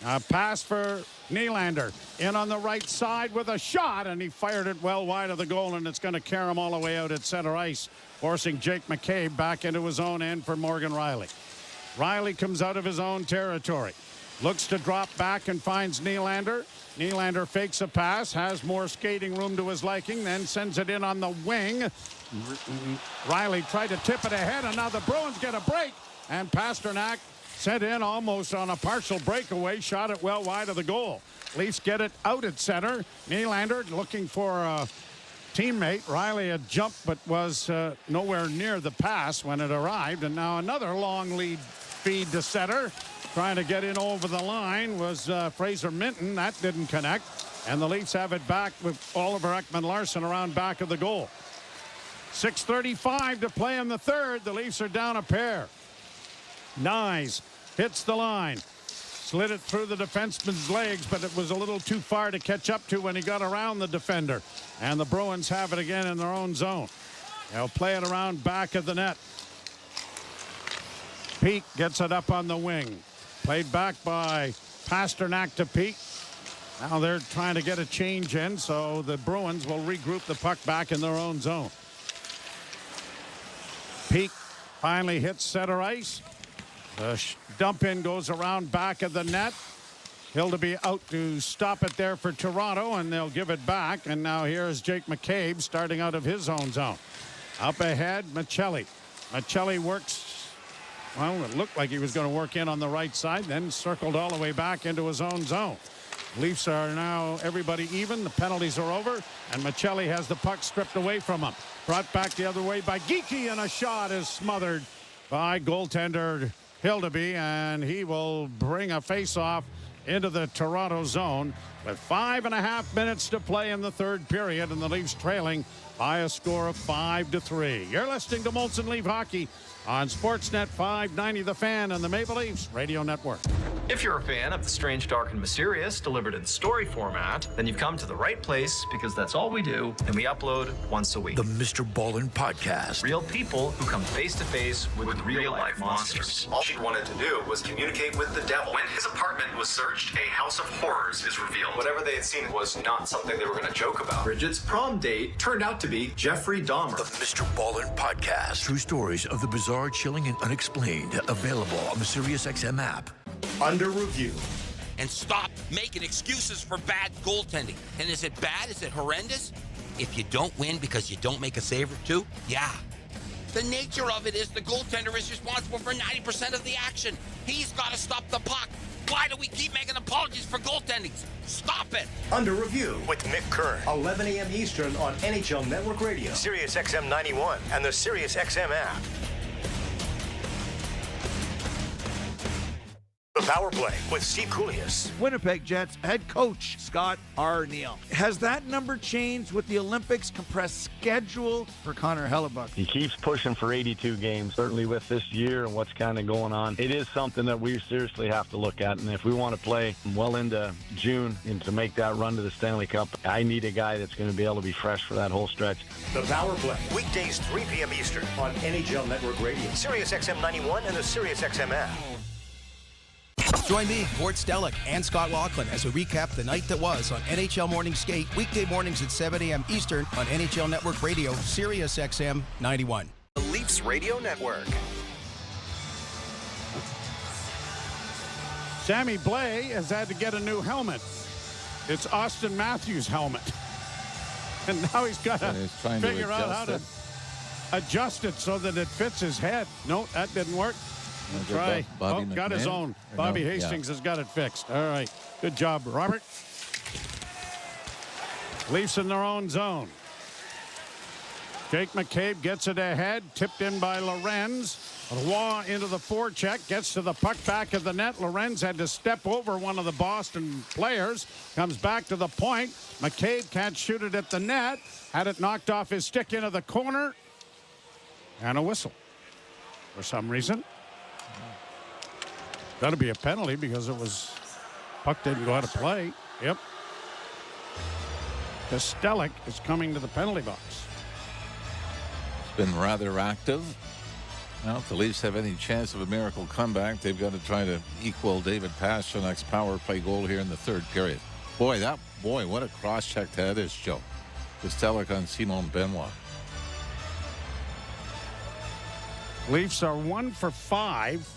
A pass for Nylander in on the right side with a shot, and he fired it well wide of the goal, and it's going to carry him all the way out at center ice, forcing Jake McCabe back into his own end for Morgan Rielly. Rielly comes out of his own territory. Looks to drop back and finds Nylander. Nylander fakes a pass, has more skating room to his liking, then sends it in on the wing. Rielly tried to tip it ahead, and now the Bruins get a break. And Pasternak sent in almost on a partial breakaway, shot it well wide of the goal. Leafs get it out at center. Nylander looking for a teammate. Rielly had jumped but was nowhere near the pass when it arrived. And now another long lead feed to center. Trying to get in over the line was Fraser Minton. That didn't connect. And the Leafs have it back with Oliver Ekman-Larsson around back of the goal. 6:35 to play in the third. The Leafs are down a pair. Nyes hits the line. Slid it through the defenseman's legs, but it was a little too far to catch up to when he got around the defender. And the Bruins have it again in their own zone. They'll play it around back of the net. Peake gets it up on the wing. Played back by Pasternak to Peake. Now they're trying to get a change in, so the Bruins will regroup the puck back in their own zone. Peake finally hits center ice. The dump in goes around back of the net. Hildeby out to stop it there for Toronto, and they'll give it back. And now here's Jake McCabe starting out of his own zone. Up ahead, Michelli. Michelli works. Well, it looked like he was going to work in on the right side, then circled all the way back into his own zone. Leafs are now everybody even. The penalties are over, and Michelli has the puck stripped away from him. Brought back the other way by Geekie, and a shot is smothered by goaltender Hildeby, and he will bring a face-off into the Toronto zone with 5.5 minutes to play in the third period, and the Leafs trailing by a score of 5-3. You're listening to Molson Leaf Hockey on Sportsnet 590 The Fan and the Maple Leafs Radio Network. If you're a fan of the strange, dark, and mysterious delivered in story format, then you've come to the right place, because that's all we do, and we upload once a week. The Mr. Ballin Podcast. Real people who come face to face with real-life monsters. All she wanted to do was communicate with the devil. When his apartment was searched, a house of horrors is revealed. Whatever they had seen was not something they were going to joke about. Bridget's prom date turned out to be Jeffrey Dahmer. The Mr. Ballin Podcast. True stories of the bizarre, chilling, and unexplained. Available on the SiriusXM app. Under review. And stop making excuses for bad goaltending. And is it bad? Is it horrendous? If you don't win because you don't make a save or two, yeah. The nature of it is the goaltender is responsible for 90% of the action. He's got to stop the puck. Why do we keep making apologies for goaltending? Stop it. Under review with Mick Kern. 11 a.m. Eastern on NHL Network Radio, SiriusXM 91, and the SiriusXM app. The Power Play with Steve Koulias. Winnipeg Jets head coach Scott Arniel. Has that number changed with the Olympics compressed schedule for Connor Hellebuck? He keeps pushing for 82 games, certainly with this year and what's kind of going on. It is something that we seriously have to look at, and if we want to play well into June and to make that run to the Stanley Cup, I need a guy that's going to be able to be fresh for that whole stretch. The Power Play, weekdays 3 p.m. Eastern on NHL Network Radio, SiriusXM 91, and the SiriusXM app. Join me, Gord Stellick, and Scott Laughlin as we recap the night that was on NHL Morning Skate, weekday mornings at 7 a.m. Eastern on NHL Network Radio, SiriusXM 91. The Leafs Radio Network. Sammy Blais has had to get a new helmet. It's Austin Matthews' helmet. And now he's got to figure out how to adjust it so that it fits his head. No, that didn't work. Try. Got his own. Bobby Hastings has got it fixed. All right. Good job, Robert. Leafs in their own zone. Jake McCabe gets it ahead. Tipped in by Lorenz. Roy into the forecheck. Gets to the puck back of the net. Lorenz had to step over one of the Boston players. Comes back to the point. McCabe can't shoot it at the net. Had it knocked off his stick into the corner. And a whistle. For some reason. Got to be a penalty because it was puck didn't go out of play. Yep. Kostellic is coming to the penalty box. It's been rather active. Now, if the Leafs have any chance of a miracle comeback, they've got to try to equal David Pasternak's power play goal here in the third period. Boy, what a cross-check that is, Joe. Kostellic on Simon Benoit. Leafs are 1 for 5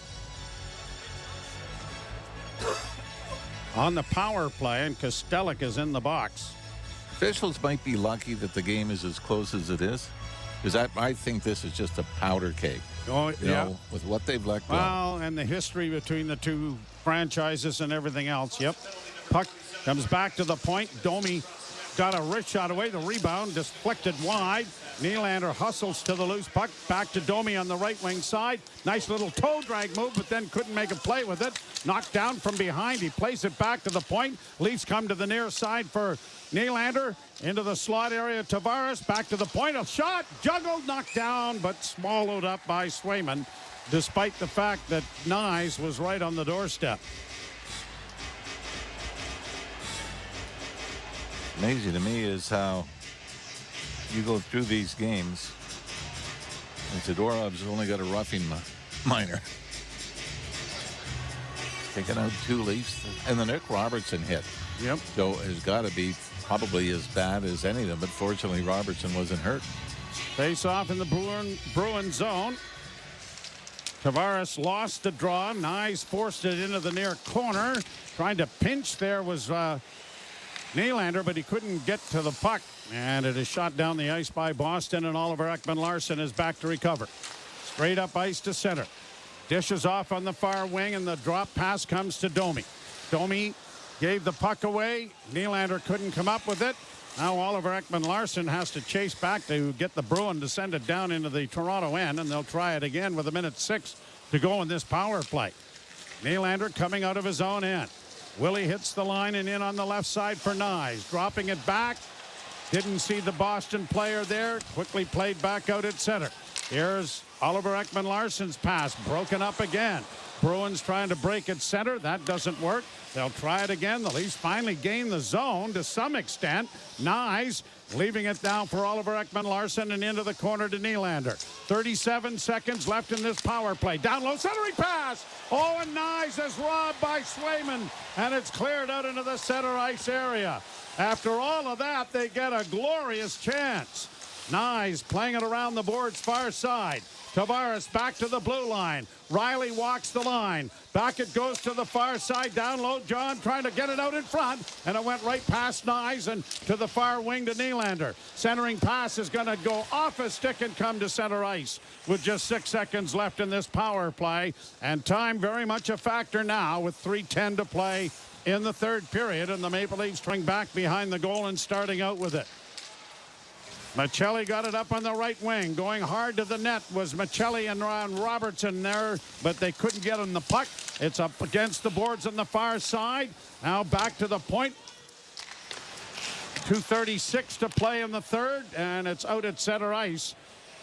on the power play, and Kostellic is in the box. Officials might be lucky that the game is as close as it is, because I think this is just a powder keg. Oh, yeah. With what they've let go. Well, and the history between the two franchises and everything else. Yep. Puck comes back to the point. Domi got a wrist shot away. The rebound deflected wide. Nylander hustles to the loose puck. Back to Domi on the right wing side. Nice little toe drag move, but then couldn't make a play with it. Knocked down from behind. He plays it back to the point. Leafs come to the near side for Nylander. Into the slot area. Tavares back to the point. A shot. Juggled, knocked down, but swallowed up by Swayman, despite the fact that Nyes was right on the doorstep. Amazing to me is how you go through these games. And Zadorov's only got a roughing minor. Taking out 2 Leafs. And the Nick Robertson hit. Yep. So has got to be probably as bad as any of them. But fortunately, Robertson wasn't hurt. Face off in the Bruin zone. Tavares lost the draw. Nyes forced it into the near corner. Trying to pinch there was Nylander, but he couldn't get to the puck. And it is shot down the ice by Boston, and Oliver Ekman-Larsson is back to recover. Straight up ice to center. Dishes off on the far wing, and the drop pass comes to Domi. Domi gave the puck away. Nylander couldn't come up with it. Now Oliver Ekman-Larsson has to chase back to get the Bruin to send it down into the Toronto end, and they'll try it again with 1:06 to go in this power play. Nylander coming out of his own end. Willie hits the line and in on the left side for Nyes. Dropping it back. Didn't see the Boston player there. Quickly played back out at center. Here's Oliver Ekman-Larsson's pass. Broken up again. Bruins trying to break at center. That doesn't work. They'll try it again. The Leafs finally gain the zone to some extent. Nyes leaving it down for Oliver Ekman-Larsson and into the corner to Nylander. 37 seconds left in this power play. Down low, centering pass. Oh, and Nyes is robbed by Swayman, and it's cleared out into the center ice area. After all of that, they get a glorious chance. Nyes playing it around the board's far side. Tavares back to the blue line. Riley walks the line. Back it goes to the far side. Down low, John trying to get it out in front. And it went right past Nyes and to the far wing to Nylander. Centering pass is going to go off a stick and come to center ice with just 6 seconds left in this power play. And time very much a factor now with 3:10 to play in the third period. And the Maple Leafs trying back behind the goal and starting out with it. Maccelli got it up on the right wing. Going hard to the net was Maccelli and Ron Robertson there, but they couldn't get on the puck. It's up against the boards on the far side. Now back to the point. 2:36 to play in the third, and it's out at center ice.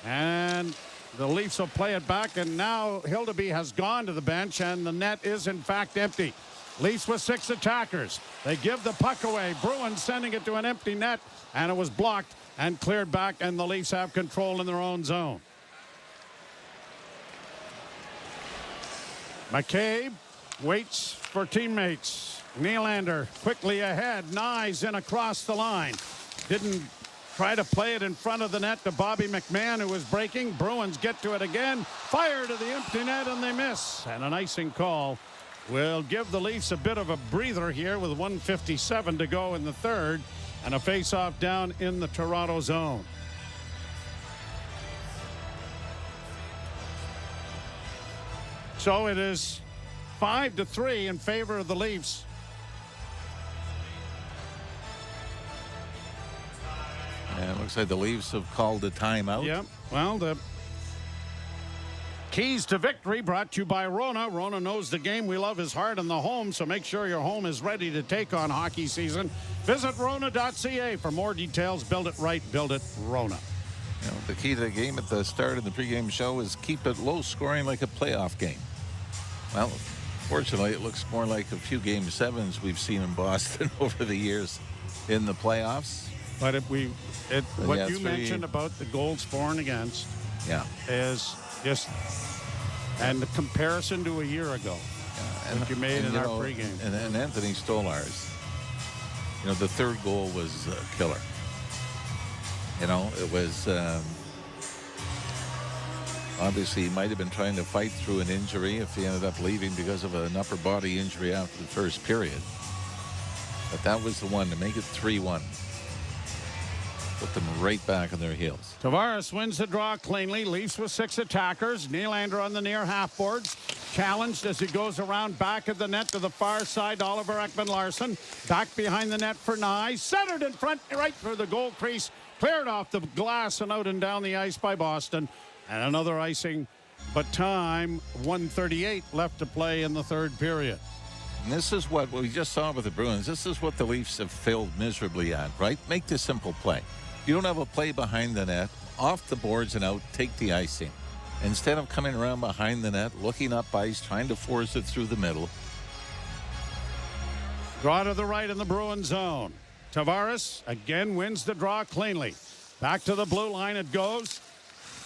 And the Leafs will play it back, and now Hildeby has gone to the bench, and the net is in fact empty. Leafs with 6 attackers. They give the puck away. Bruins sending it to an empty net, and it was blocked and cleared back, and the Leafs have control in their own zone. McCabe waits for teammates. Nylander quickly ahead. Nyes in across the line. Didn't try to play it in front of the net to Bobby McMahon, who was breaking. Bruins get to it again. Fire to the empty net, and they miss. And an icing call will give the Leafs a bit of a breather here with 1:57 to go in the third. And a face-off down in the Toronto zone. So it is 5-3 in favor of the Leafs. And it looks like the Leafs have called a timeout. Yep. Well, the keys to victory brought to you by Rona. Rona knows the game we love is hard in the home, so make sure your home is ready to take on hockey season. Visit Rona.ca for more details. Build it right, build it Rona. You know, the key to the game at the start of the pregame show is keep it low scoring like a playoff game. Well, fortunately, it looks more like a few game sevens we've seen in Boston over the years in the playoffs. But what you mentioned about the goals for and against is just, and the comparison to a year ago, that you made in our pregame. And Anthony Stolarz, you know, the third goal was killer. You know, it was obviously he might have been trying to fight through an injury if he ended up leaving because of an upper body injury after the first period. But that was the one to make it 3-1. Put them right back on their heels. Tavares wins the draw cleanly. Leafs with 6 attackers. Nylander on the near half boards. Challenged as he goes around back of the net to the far side. Oliver Ekman-Larsson back behind the net for Nyes. Centered in front right through the goal crease. Cleared off the glass and out and down the ice by Boston. And another icing. But time 1:38 left to play in the third period. And this is what we just saw with the Bruins. This is what the Leafs have failed miserably at, right? Make the simple play. You don't have a play behind the net, off the boards and out, take the icing. Instead of coming around behind the net, looking up ice, trying to force it through the middle. Draw to the right in the Bruin zone. Tavares again wins the draw cleanly. Back to the blue line it goes.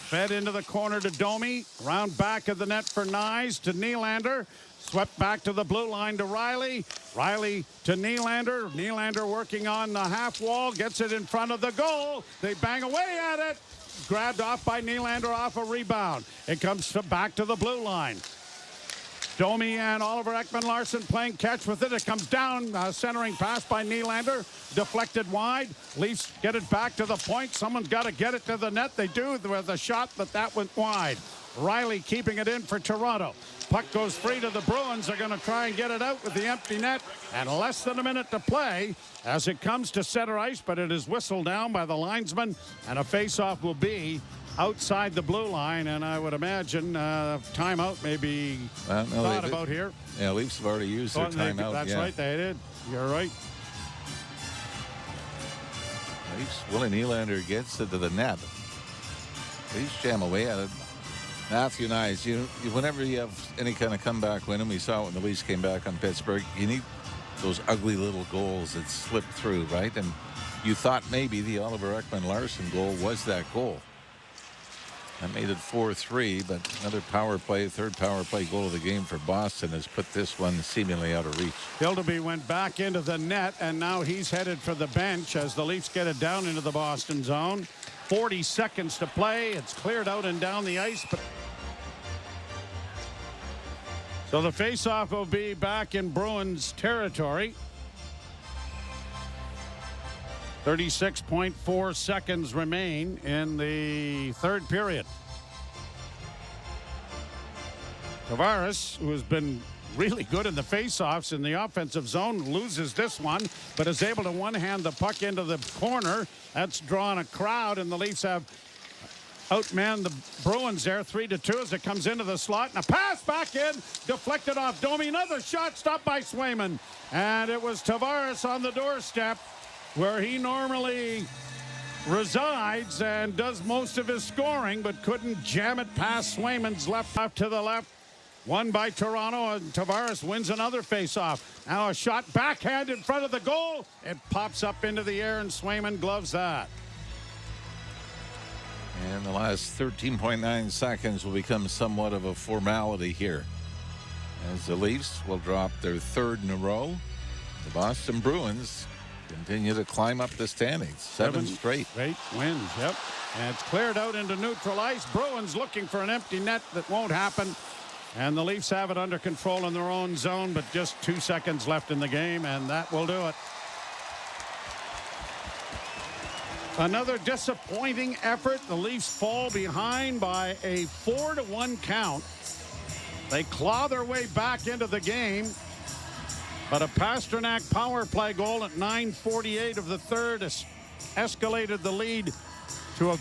Fed into the corner to Domi. Round back of the net for Nyes to Nylander. Swept back to the blue line to Riley. Riley to Nylander. Nylander working on the half wall. Gets it in front of the goal. They bang away at it. Grabbed off by Nylander off a rebound. It comes back to the blue line. Domi and Oliver Ekman-Larsson playing catch with it. It comes down. Centering pass by Nylander. Deflected wide. Leafs get it back to the point. Someone's got to get it to the net. They do with a shot, but that went wide. Riley keeping it in for Toronto. Puck goes free to the Bruins. They're going to try and get it out with the empty net. And less than a minute to play as it comes to center ice, but it is whistled down by the linesman. And a face-off will be outside the blue line. And I would imagine timeout may be thought about here. Yeah, Leafs have already used their timeout. That's right, they did. You're right. Leafs, Willie Nylander gets it to the net. Leafs jam away at it. Matthew Nyes, whenever you have any kind of comeback win, and we saw it when the Leafs came back on Pittsburgh, you need those ugly little goals that slip through, right? And you thought maybe the Oliver Ekman-Larsson goal was that goal. That made it 4-3, but another power play, third power play goal of the game for Boston has put this one seemingly out of reach. Hildeby went back into the net, and now he's headed for the bench as the Leafs get it down into the Boston zone. 40 seconds to play. It's cleared out and down the ice. But so the faceoff will be back in Bruins territory. 36.4 seconds remain in the third period. Tavares, who has been really good in the faceoffs in the offensive zone, loses this one, but is able to one-hand the puck into the corner. That's drawn a crowd, and the Leafs have outmanned the Bruins there 3-2 as it comes into the slot, and a pass back in, deflected off Domi. Another shot stopped by Swayman, and it was Tavares on the doorstep, where he normally resides and does most of his scoring, but couldn't jam it past Swayman's left off to the left. Won by Toronto, and Tavares wins another faceoff. Now a shot backhand in front of the goal. It pops up into the air, and Swayman gloves that. And the last 13.9 seconds will become somewhat of a formality here, as the Leafs will drop their third in a row. The Boston Bruins continue to climb up the standings. Seven straight wins. Yep. And it's cleared out into neutral ice. Bruins looking for an empty net. That won't happen. And the Leafs have it under control in their own zone, but just 2 seconds left in the game, and that will do it. Another disappointing effort. The Leafs fall behind by a 4-1 count. They claw their way back into the game. But a Pastrnak power play goal at 9:48 of the third has escalated the lead to a